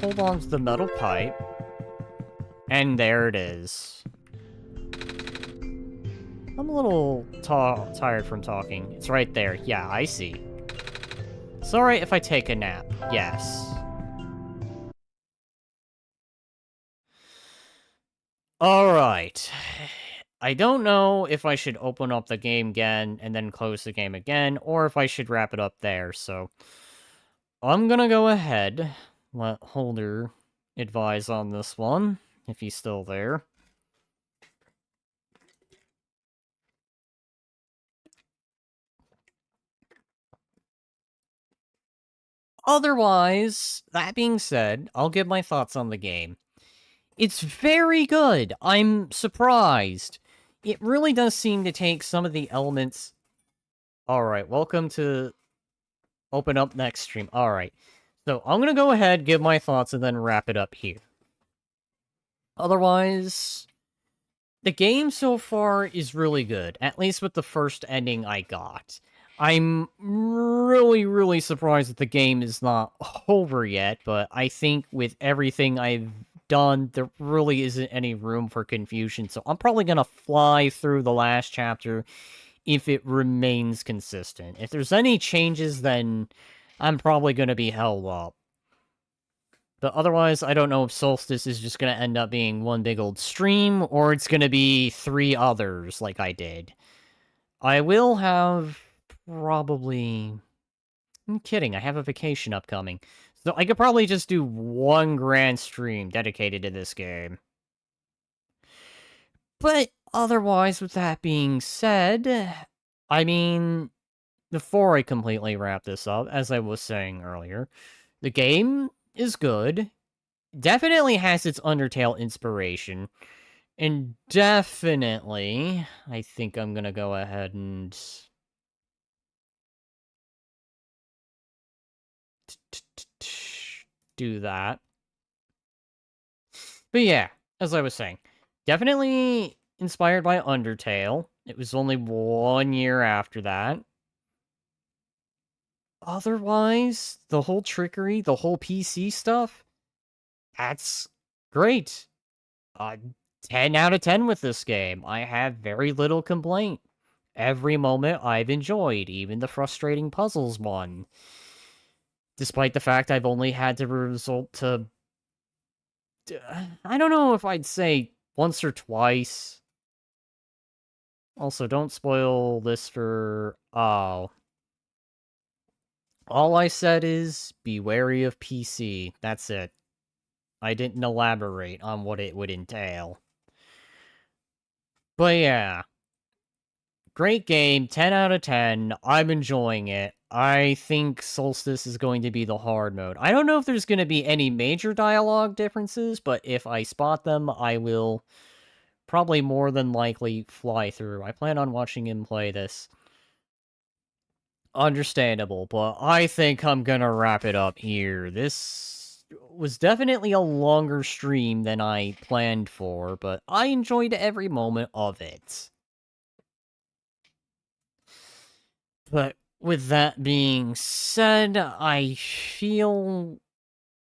Hold on to the metal pipe. And there it is. I'm a little tired from talking. It's right there. Yeah, I see. It's alright if I take a nap. Yes. Alright. I don't know if I should open up the game again and then close the game again, or if I should wrap it up there, so... I'm gonna go ahead, let Holder advise on this one, if he's still there. Otherwise, that being said, I'll give my thoughts on the game. It's very good. I'm surprised. It really does seem to take some of the elements... Alright, welcome to open up next stream. Alright. So, I'm gonna go ahead, give my thoughts, and then wrap it up here. Otherwise, the game so far is really good, at least with the first ending I got. I'm really, really surprised that the game is not over yet, but I think with everything I've done, there really isn't any room for confusion, so I'm probably gonna fly through the last chapter if it remains consistent. If there's any changes, then I'm probably gonna be held up. But otherwise, I don't know if Solstice is just gonna end up being one big old stream, or it's gonna be 3 others like I did. I will have probably... I'm kidding, I have a vacation upcoming. So I could probably just do one grand stream dedicated to this game. But otherwise, with that being said, I mean, before I completely wrap this up, as I was saying earlier, the game is good. Definitely has its Undertale inspiration. And definitely, I think I'm gonna go ahead and... do that. But yeah, as I was saying, definitely inspired by Undertale. It was only 1 year after that. Otherwise, the whole trickery, the whole PC stuff, that's great. 10 out of 10 with this game. I have very little complaint. Every moment I've enjoyed, even the frustrating puzzles one. Despite the fact I've only had to resort to... I don't know if I'd say once or twice. Also, don't spoil this for... Oh. All I said is, be wary of PC. That's it. I didn't elaborate on what it would entail. But yeah. Great game, 10 out of 10. I'm enjoying it. I think Solstice is going to be the hard mode. I don't know if there's going to be any major dialogue differences, but if I spot them, I will probably more than likely fly through. I plan on watching him play this. Understandable, but I think I'm gonna wrap it up here. This was definitely a longer stream than I planned for, but I enjoyed every moment of it. But with that being said, I feel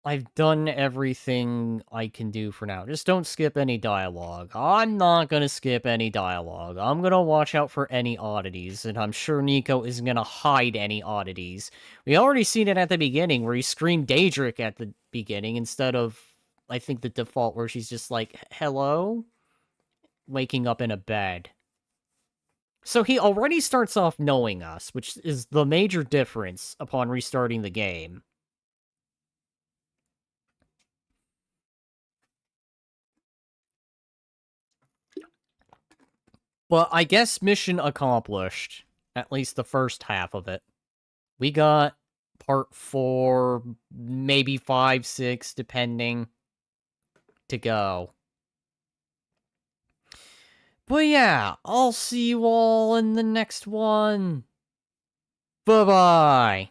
I've done everything I can do for now. Just don't skip any dialogue. I'm not gonna skip any dialogue. I'm gonna watch out for any oddities, and I'm sure Nico isn't gonna hide any oddities. We already seen it at the beginning, where he screamed Daedric at the beginning, instead of, I think, the default, where she's just like, hello? Waking up in a bed. So he already starts off knowing us, which is the major difference upon restarting the game. Well, I guess mission accomplished. At least the first half of it. We got part 4, maybe 5, 6, depending, to go. But yeah, I'll see you all in the next one. Bye-bye.